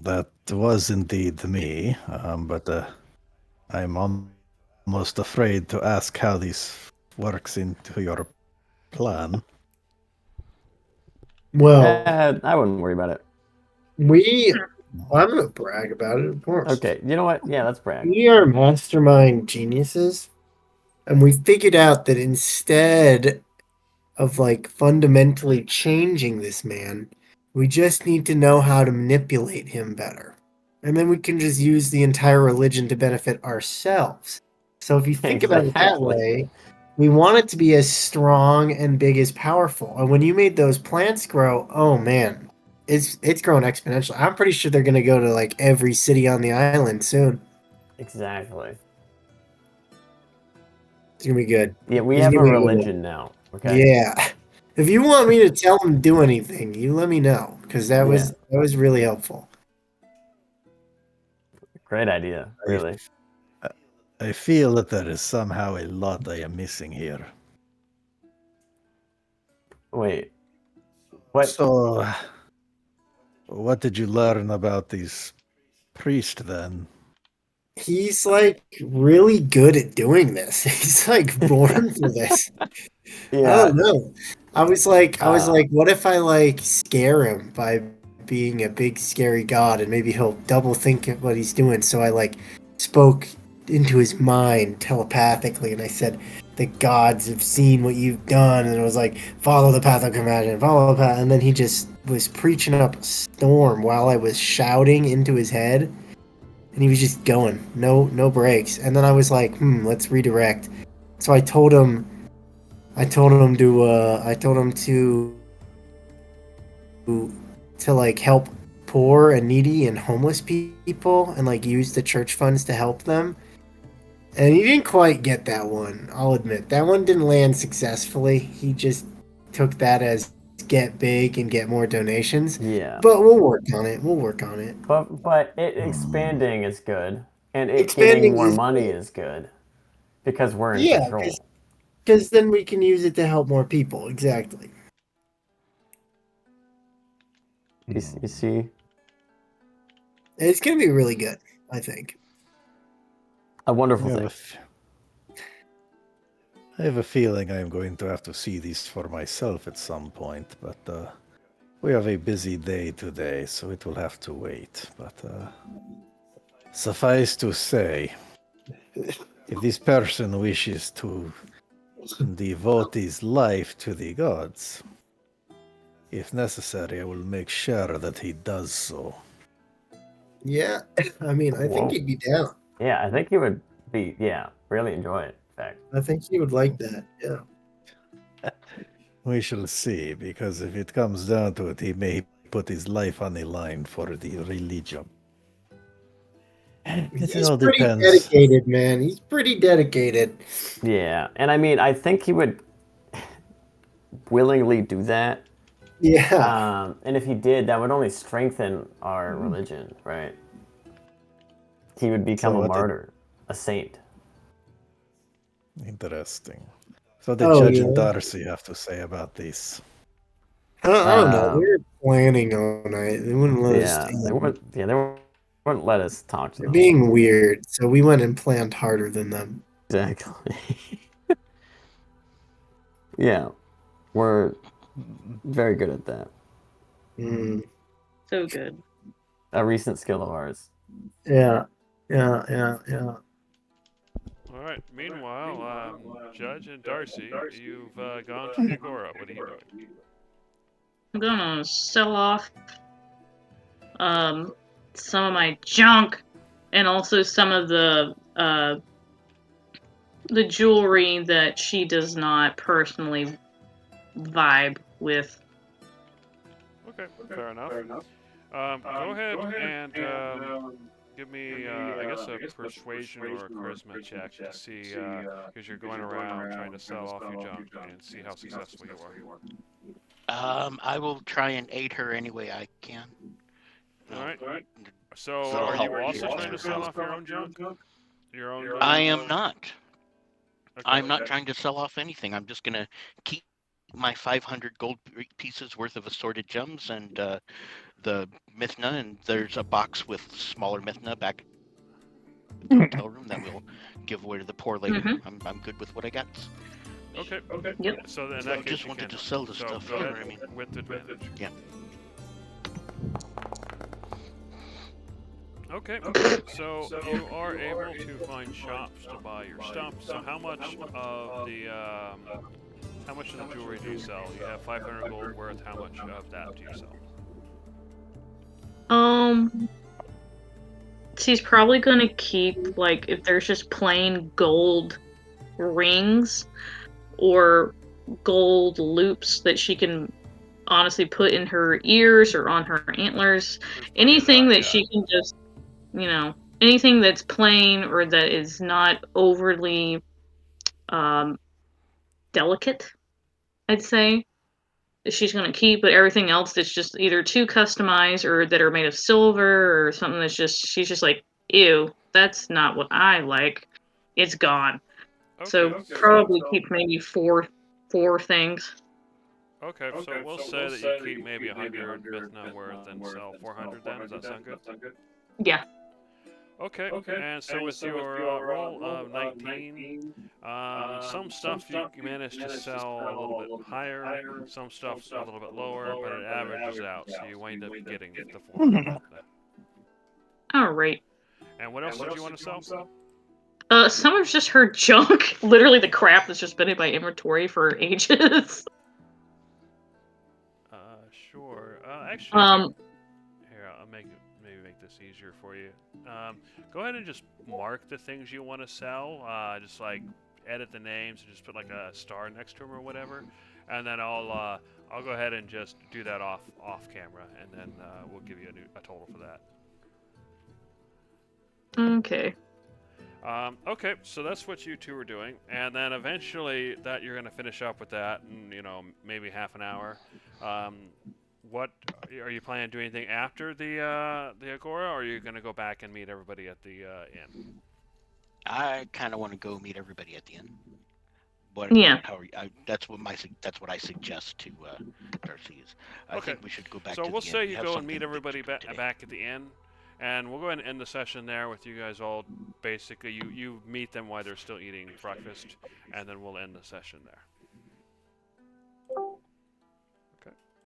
That was indeed me, but I'm almost afraid to ask how this works into your plan. Well, I wouldn't worry about it. I'm gonna brag about it, of course. Okay, you know what? Yeah, let's brag. We are mastermind geniuses, and we figured out that instead of like fundamentally changing this man, we just need to know how to manipulate him better. And then we can just use the entire religion to benefit ourselves. So if you think about it that Exactly. way, we want it to be as strong and big as powerful. And when you made those plants grow, oh man, it's growing exponentially. I'm pretty sure they're gonna go to like every city on the island soon. Exactly. It's gonna be good. Yeah, we He's have a gonna be good. religion now. Okay. Yeah. If you want me to tell him to do anything, you let me know because that was really helpful. Great idea. Really. I feel that there is somehow a lot I am missing here. Wait. What? So, what did you learn about these priests then? He's like really good at doing this. He's like born for this. I Yeah. don't know. I was like, what if I like scare him by being a big scary god, and maybe he'll double think of what he's doing. So I like spoke into his mind telepathically, and I said, "The gods have seen what you've done," and it was like, "Follow the path of compassion, follow the path." And then he just was preaching up a storm while I was shouting into his head, and he was just going, no breaks. And then I was like, let's redirect. So I told him to like help poor and needy and homeless people and like use the church funds to help them. And he didn't quite get that one, I'll admit. That one didn't land successfully. He just took that as get big and get more donations. Yeah. But we'll work on it. But it expanding is good, and it Expanding getting more is money good. is good, because we're in Yeah, control. because then we can use it to help more people. Exactly. You see? It's gonna be really good, I think. A wonderful I thing. have a feeling I am going to have to see these for myself at some point, but we have a busy day today, so it will have to wait. But suffice to say, if this person wishes to devote his life to the gods, if necessary, I will make sure that he does so. Yeah, I mean, I think Whoa. he'd be down. Yeah, I think you would be. Yeah, really enjoy it. In fact. I think he would like that. Yeah. We shall see, because if it comes down to it, he may put his life on the line for the religion. He's all pretty depends. dedicated, man. He's pretty dedicated. Yeah, and I mean, I think he would willingly do that. Yeah. And if he did, that would only strengthen our religion, right? He would become So a what martyr, a saint. Interesting. So what did Oh, Judge yeah. and Darcy have to say about this? I don't know. We were planning on it. They wouldn't let us. Yeah, they wouldn't let us talk to They're them. being weird, so we went and planned harder than them. Exactly. Yeah, we're very good at that. Mm. So good. A recent skill of ours. Yeah. All right. Meanwhile, Judge and Darcy, you've gone to the Agora. What are you doing? I'm gonna sell off some of my junk and also some of the jewelry that she does not personally vibe with. Okay, fair enough. Go ahead and give me, I guess, a persuasion or a charisma check to see, because you're going around trying to sell off your junk and see how successful you are. I will try and aid her any way I can. All right. So, are you also trying to sell off your own junk? I am not. Okay. I'm not trying to sell off anything. I'm just gonna keep my 500 gold pieces worth of assorted gems and the Mithna, and there's a box with smaller Mithna back in the hotel room that we'll give away to the poor lady. I'm good with what I got. Okay. Yep. So then in I that case, just you wanted can. to sell the So stuff. go ahead I mean, with advantage. yeah. Okay. So you are able to find shops to buy your stuff. So how much of the jewelry do you sell? You have 500 gold worth. How much of that do you sell? She's probably gonna keep, like, if there's just plain gold rings or gold loops that she can honestly put in her ears or on her antlers. There's plenty of Anything that, that yeah. she can just, anything that's plain or that is not overly delicate, I'd say. She's going to keep, but everything else that's just either too customized or that are made of silver or something that's just, she's just like, ew, that's not what I like. It's gone. Okay. So probably keep maybe four things. Okay, so we'll say that you keep maybe 100 Mithna worth and sell 400 then. Does that sound good? Yeah. Okay, and so with your roll of 19, some stuff you managed to sell a little bit higher, some stuff a little bit lower, but it averages out, so you wind up getting the 400. All right. And what else did you want to sell? Some of just her junk. Literally the crap that's just been in my inventory for ages. Sure. Actually, here, I'll maybe make this easier for you. Go ahead and just mark the things you want to sell. Just like edit the names and just put like a star next to them or whatever, and then I'll go ahead and just do that off camera, and then we'll give you a total for that. Okay. Okay, so that's what you two are doing, and then eventually that you're gonna finish up with that in maybe half an hour. What are you planning to do? Anything after the Agora, or are you gonna go back and meet everybody at the inn? I kind of want to go meet everybody at the inn. Yeah. That's what I suggest to Darcy. I think we should go back. So to we'll the say inn. you go and meet everybody back at the inn, and we'll go ahead and end the session there with you guys all. Basically, you meet them while they're still eating breakfast, and then we'll end the session there.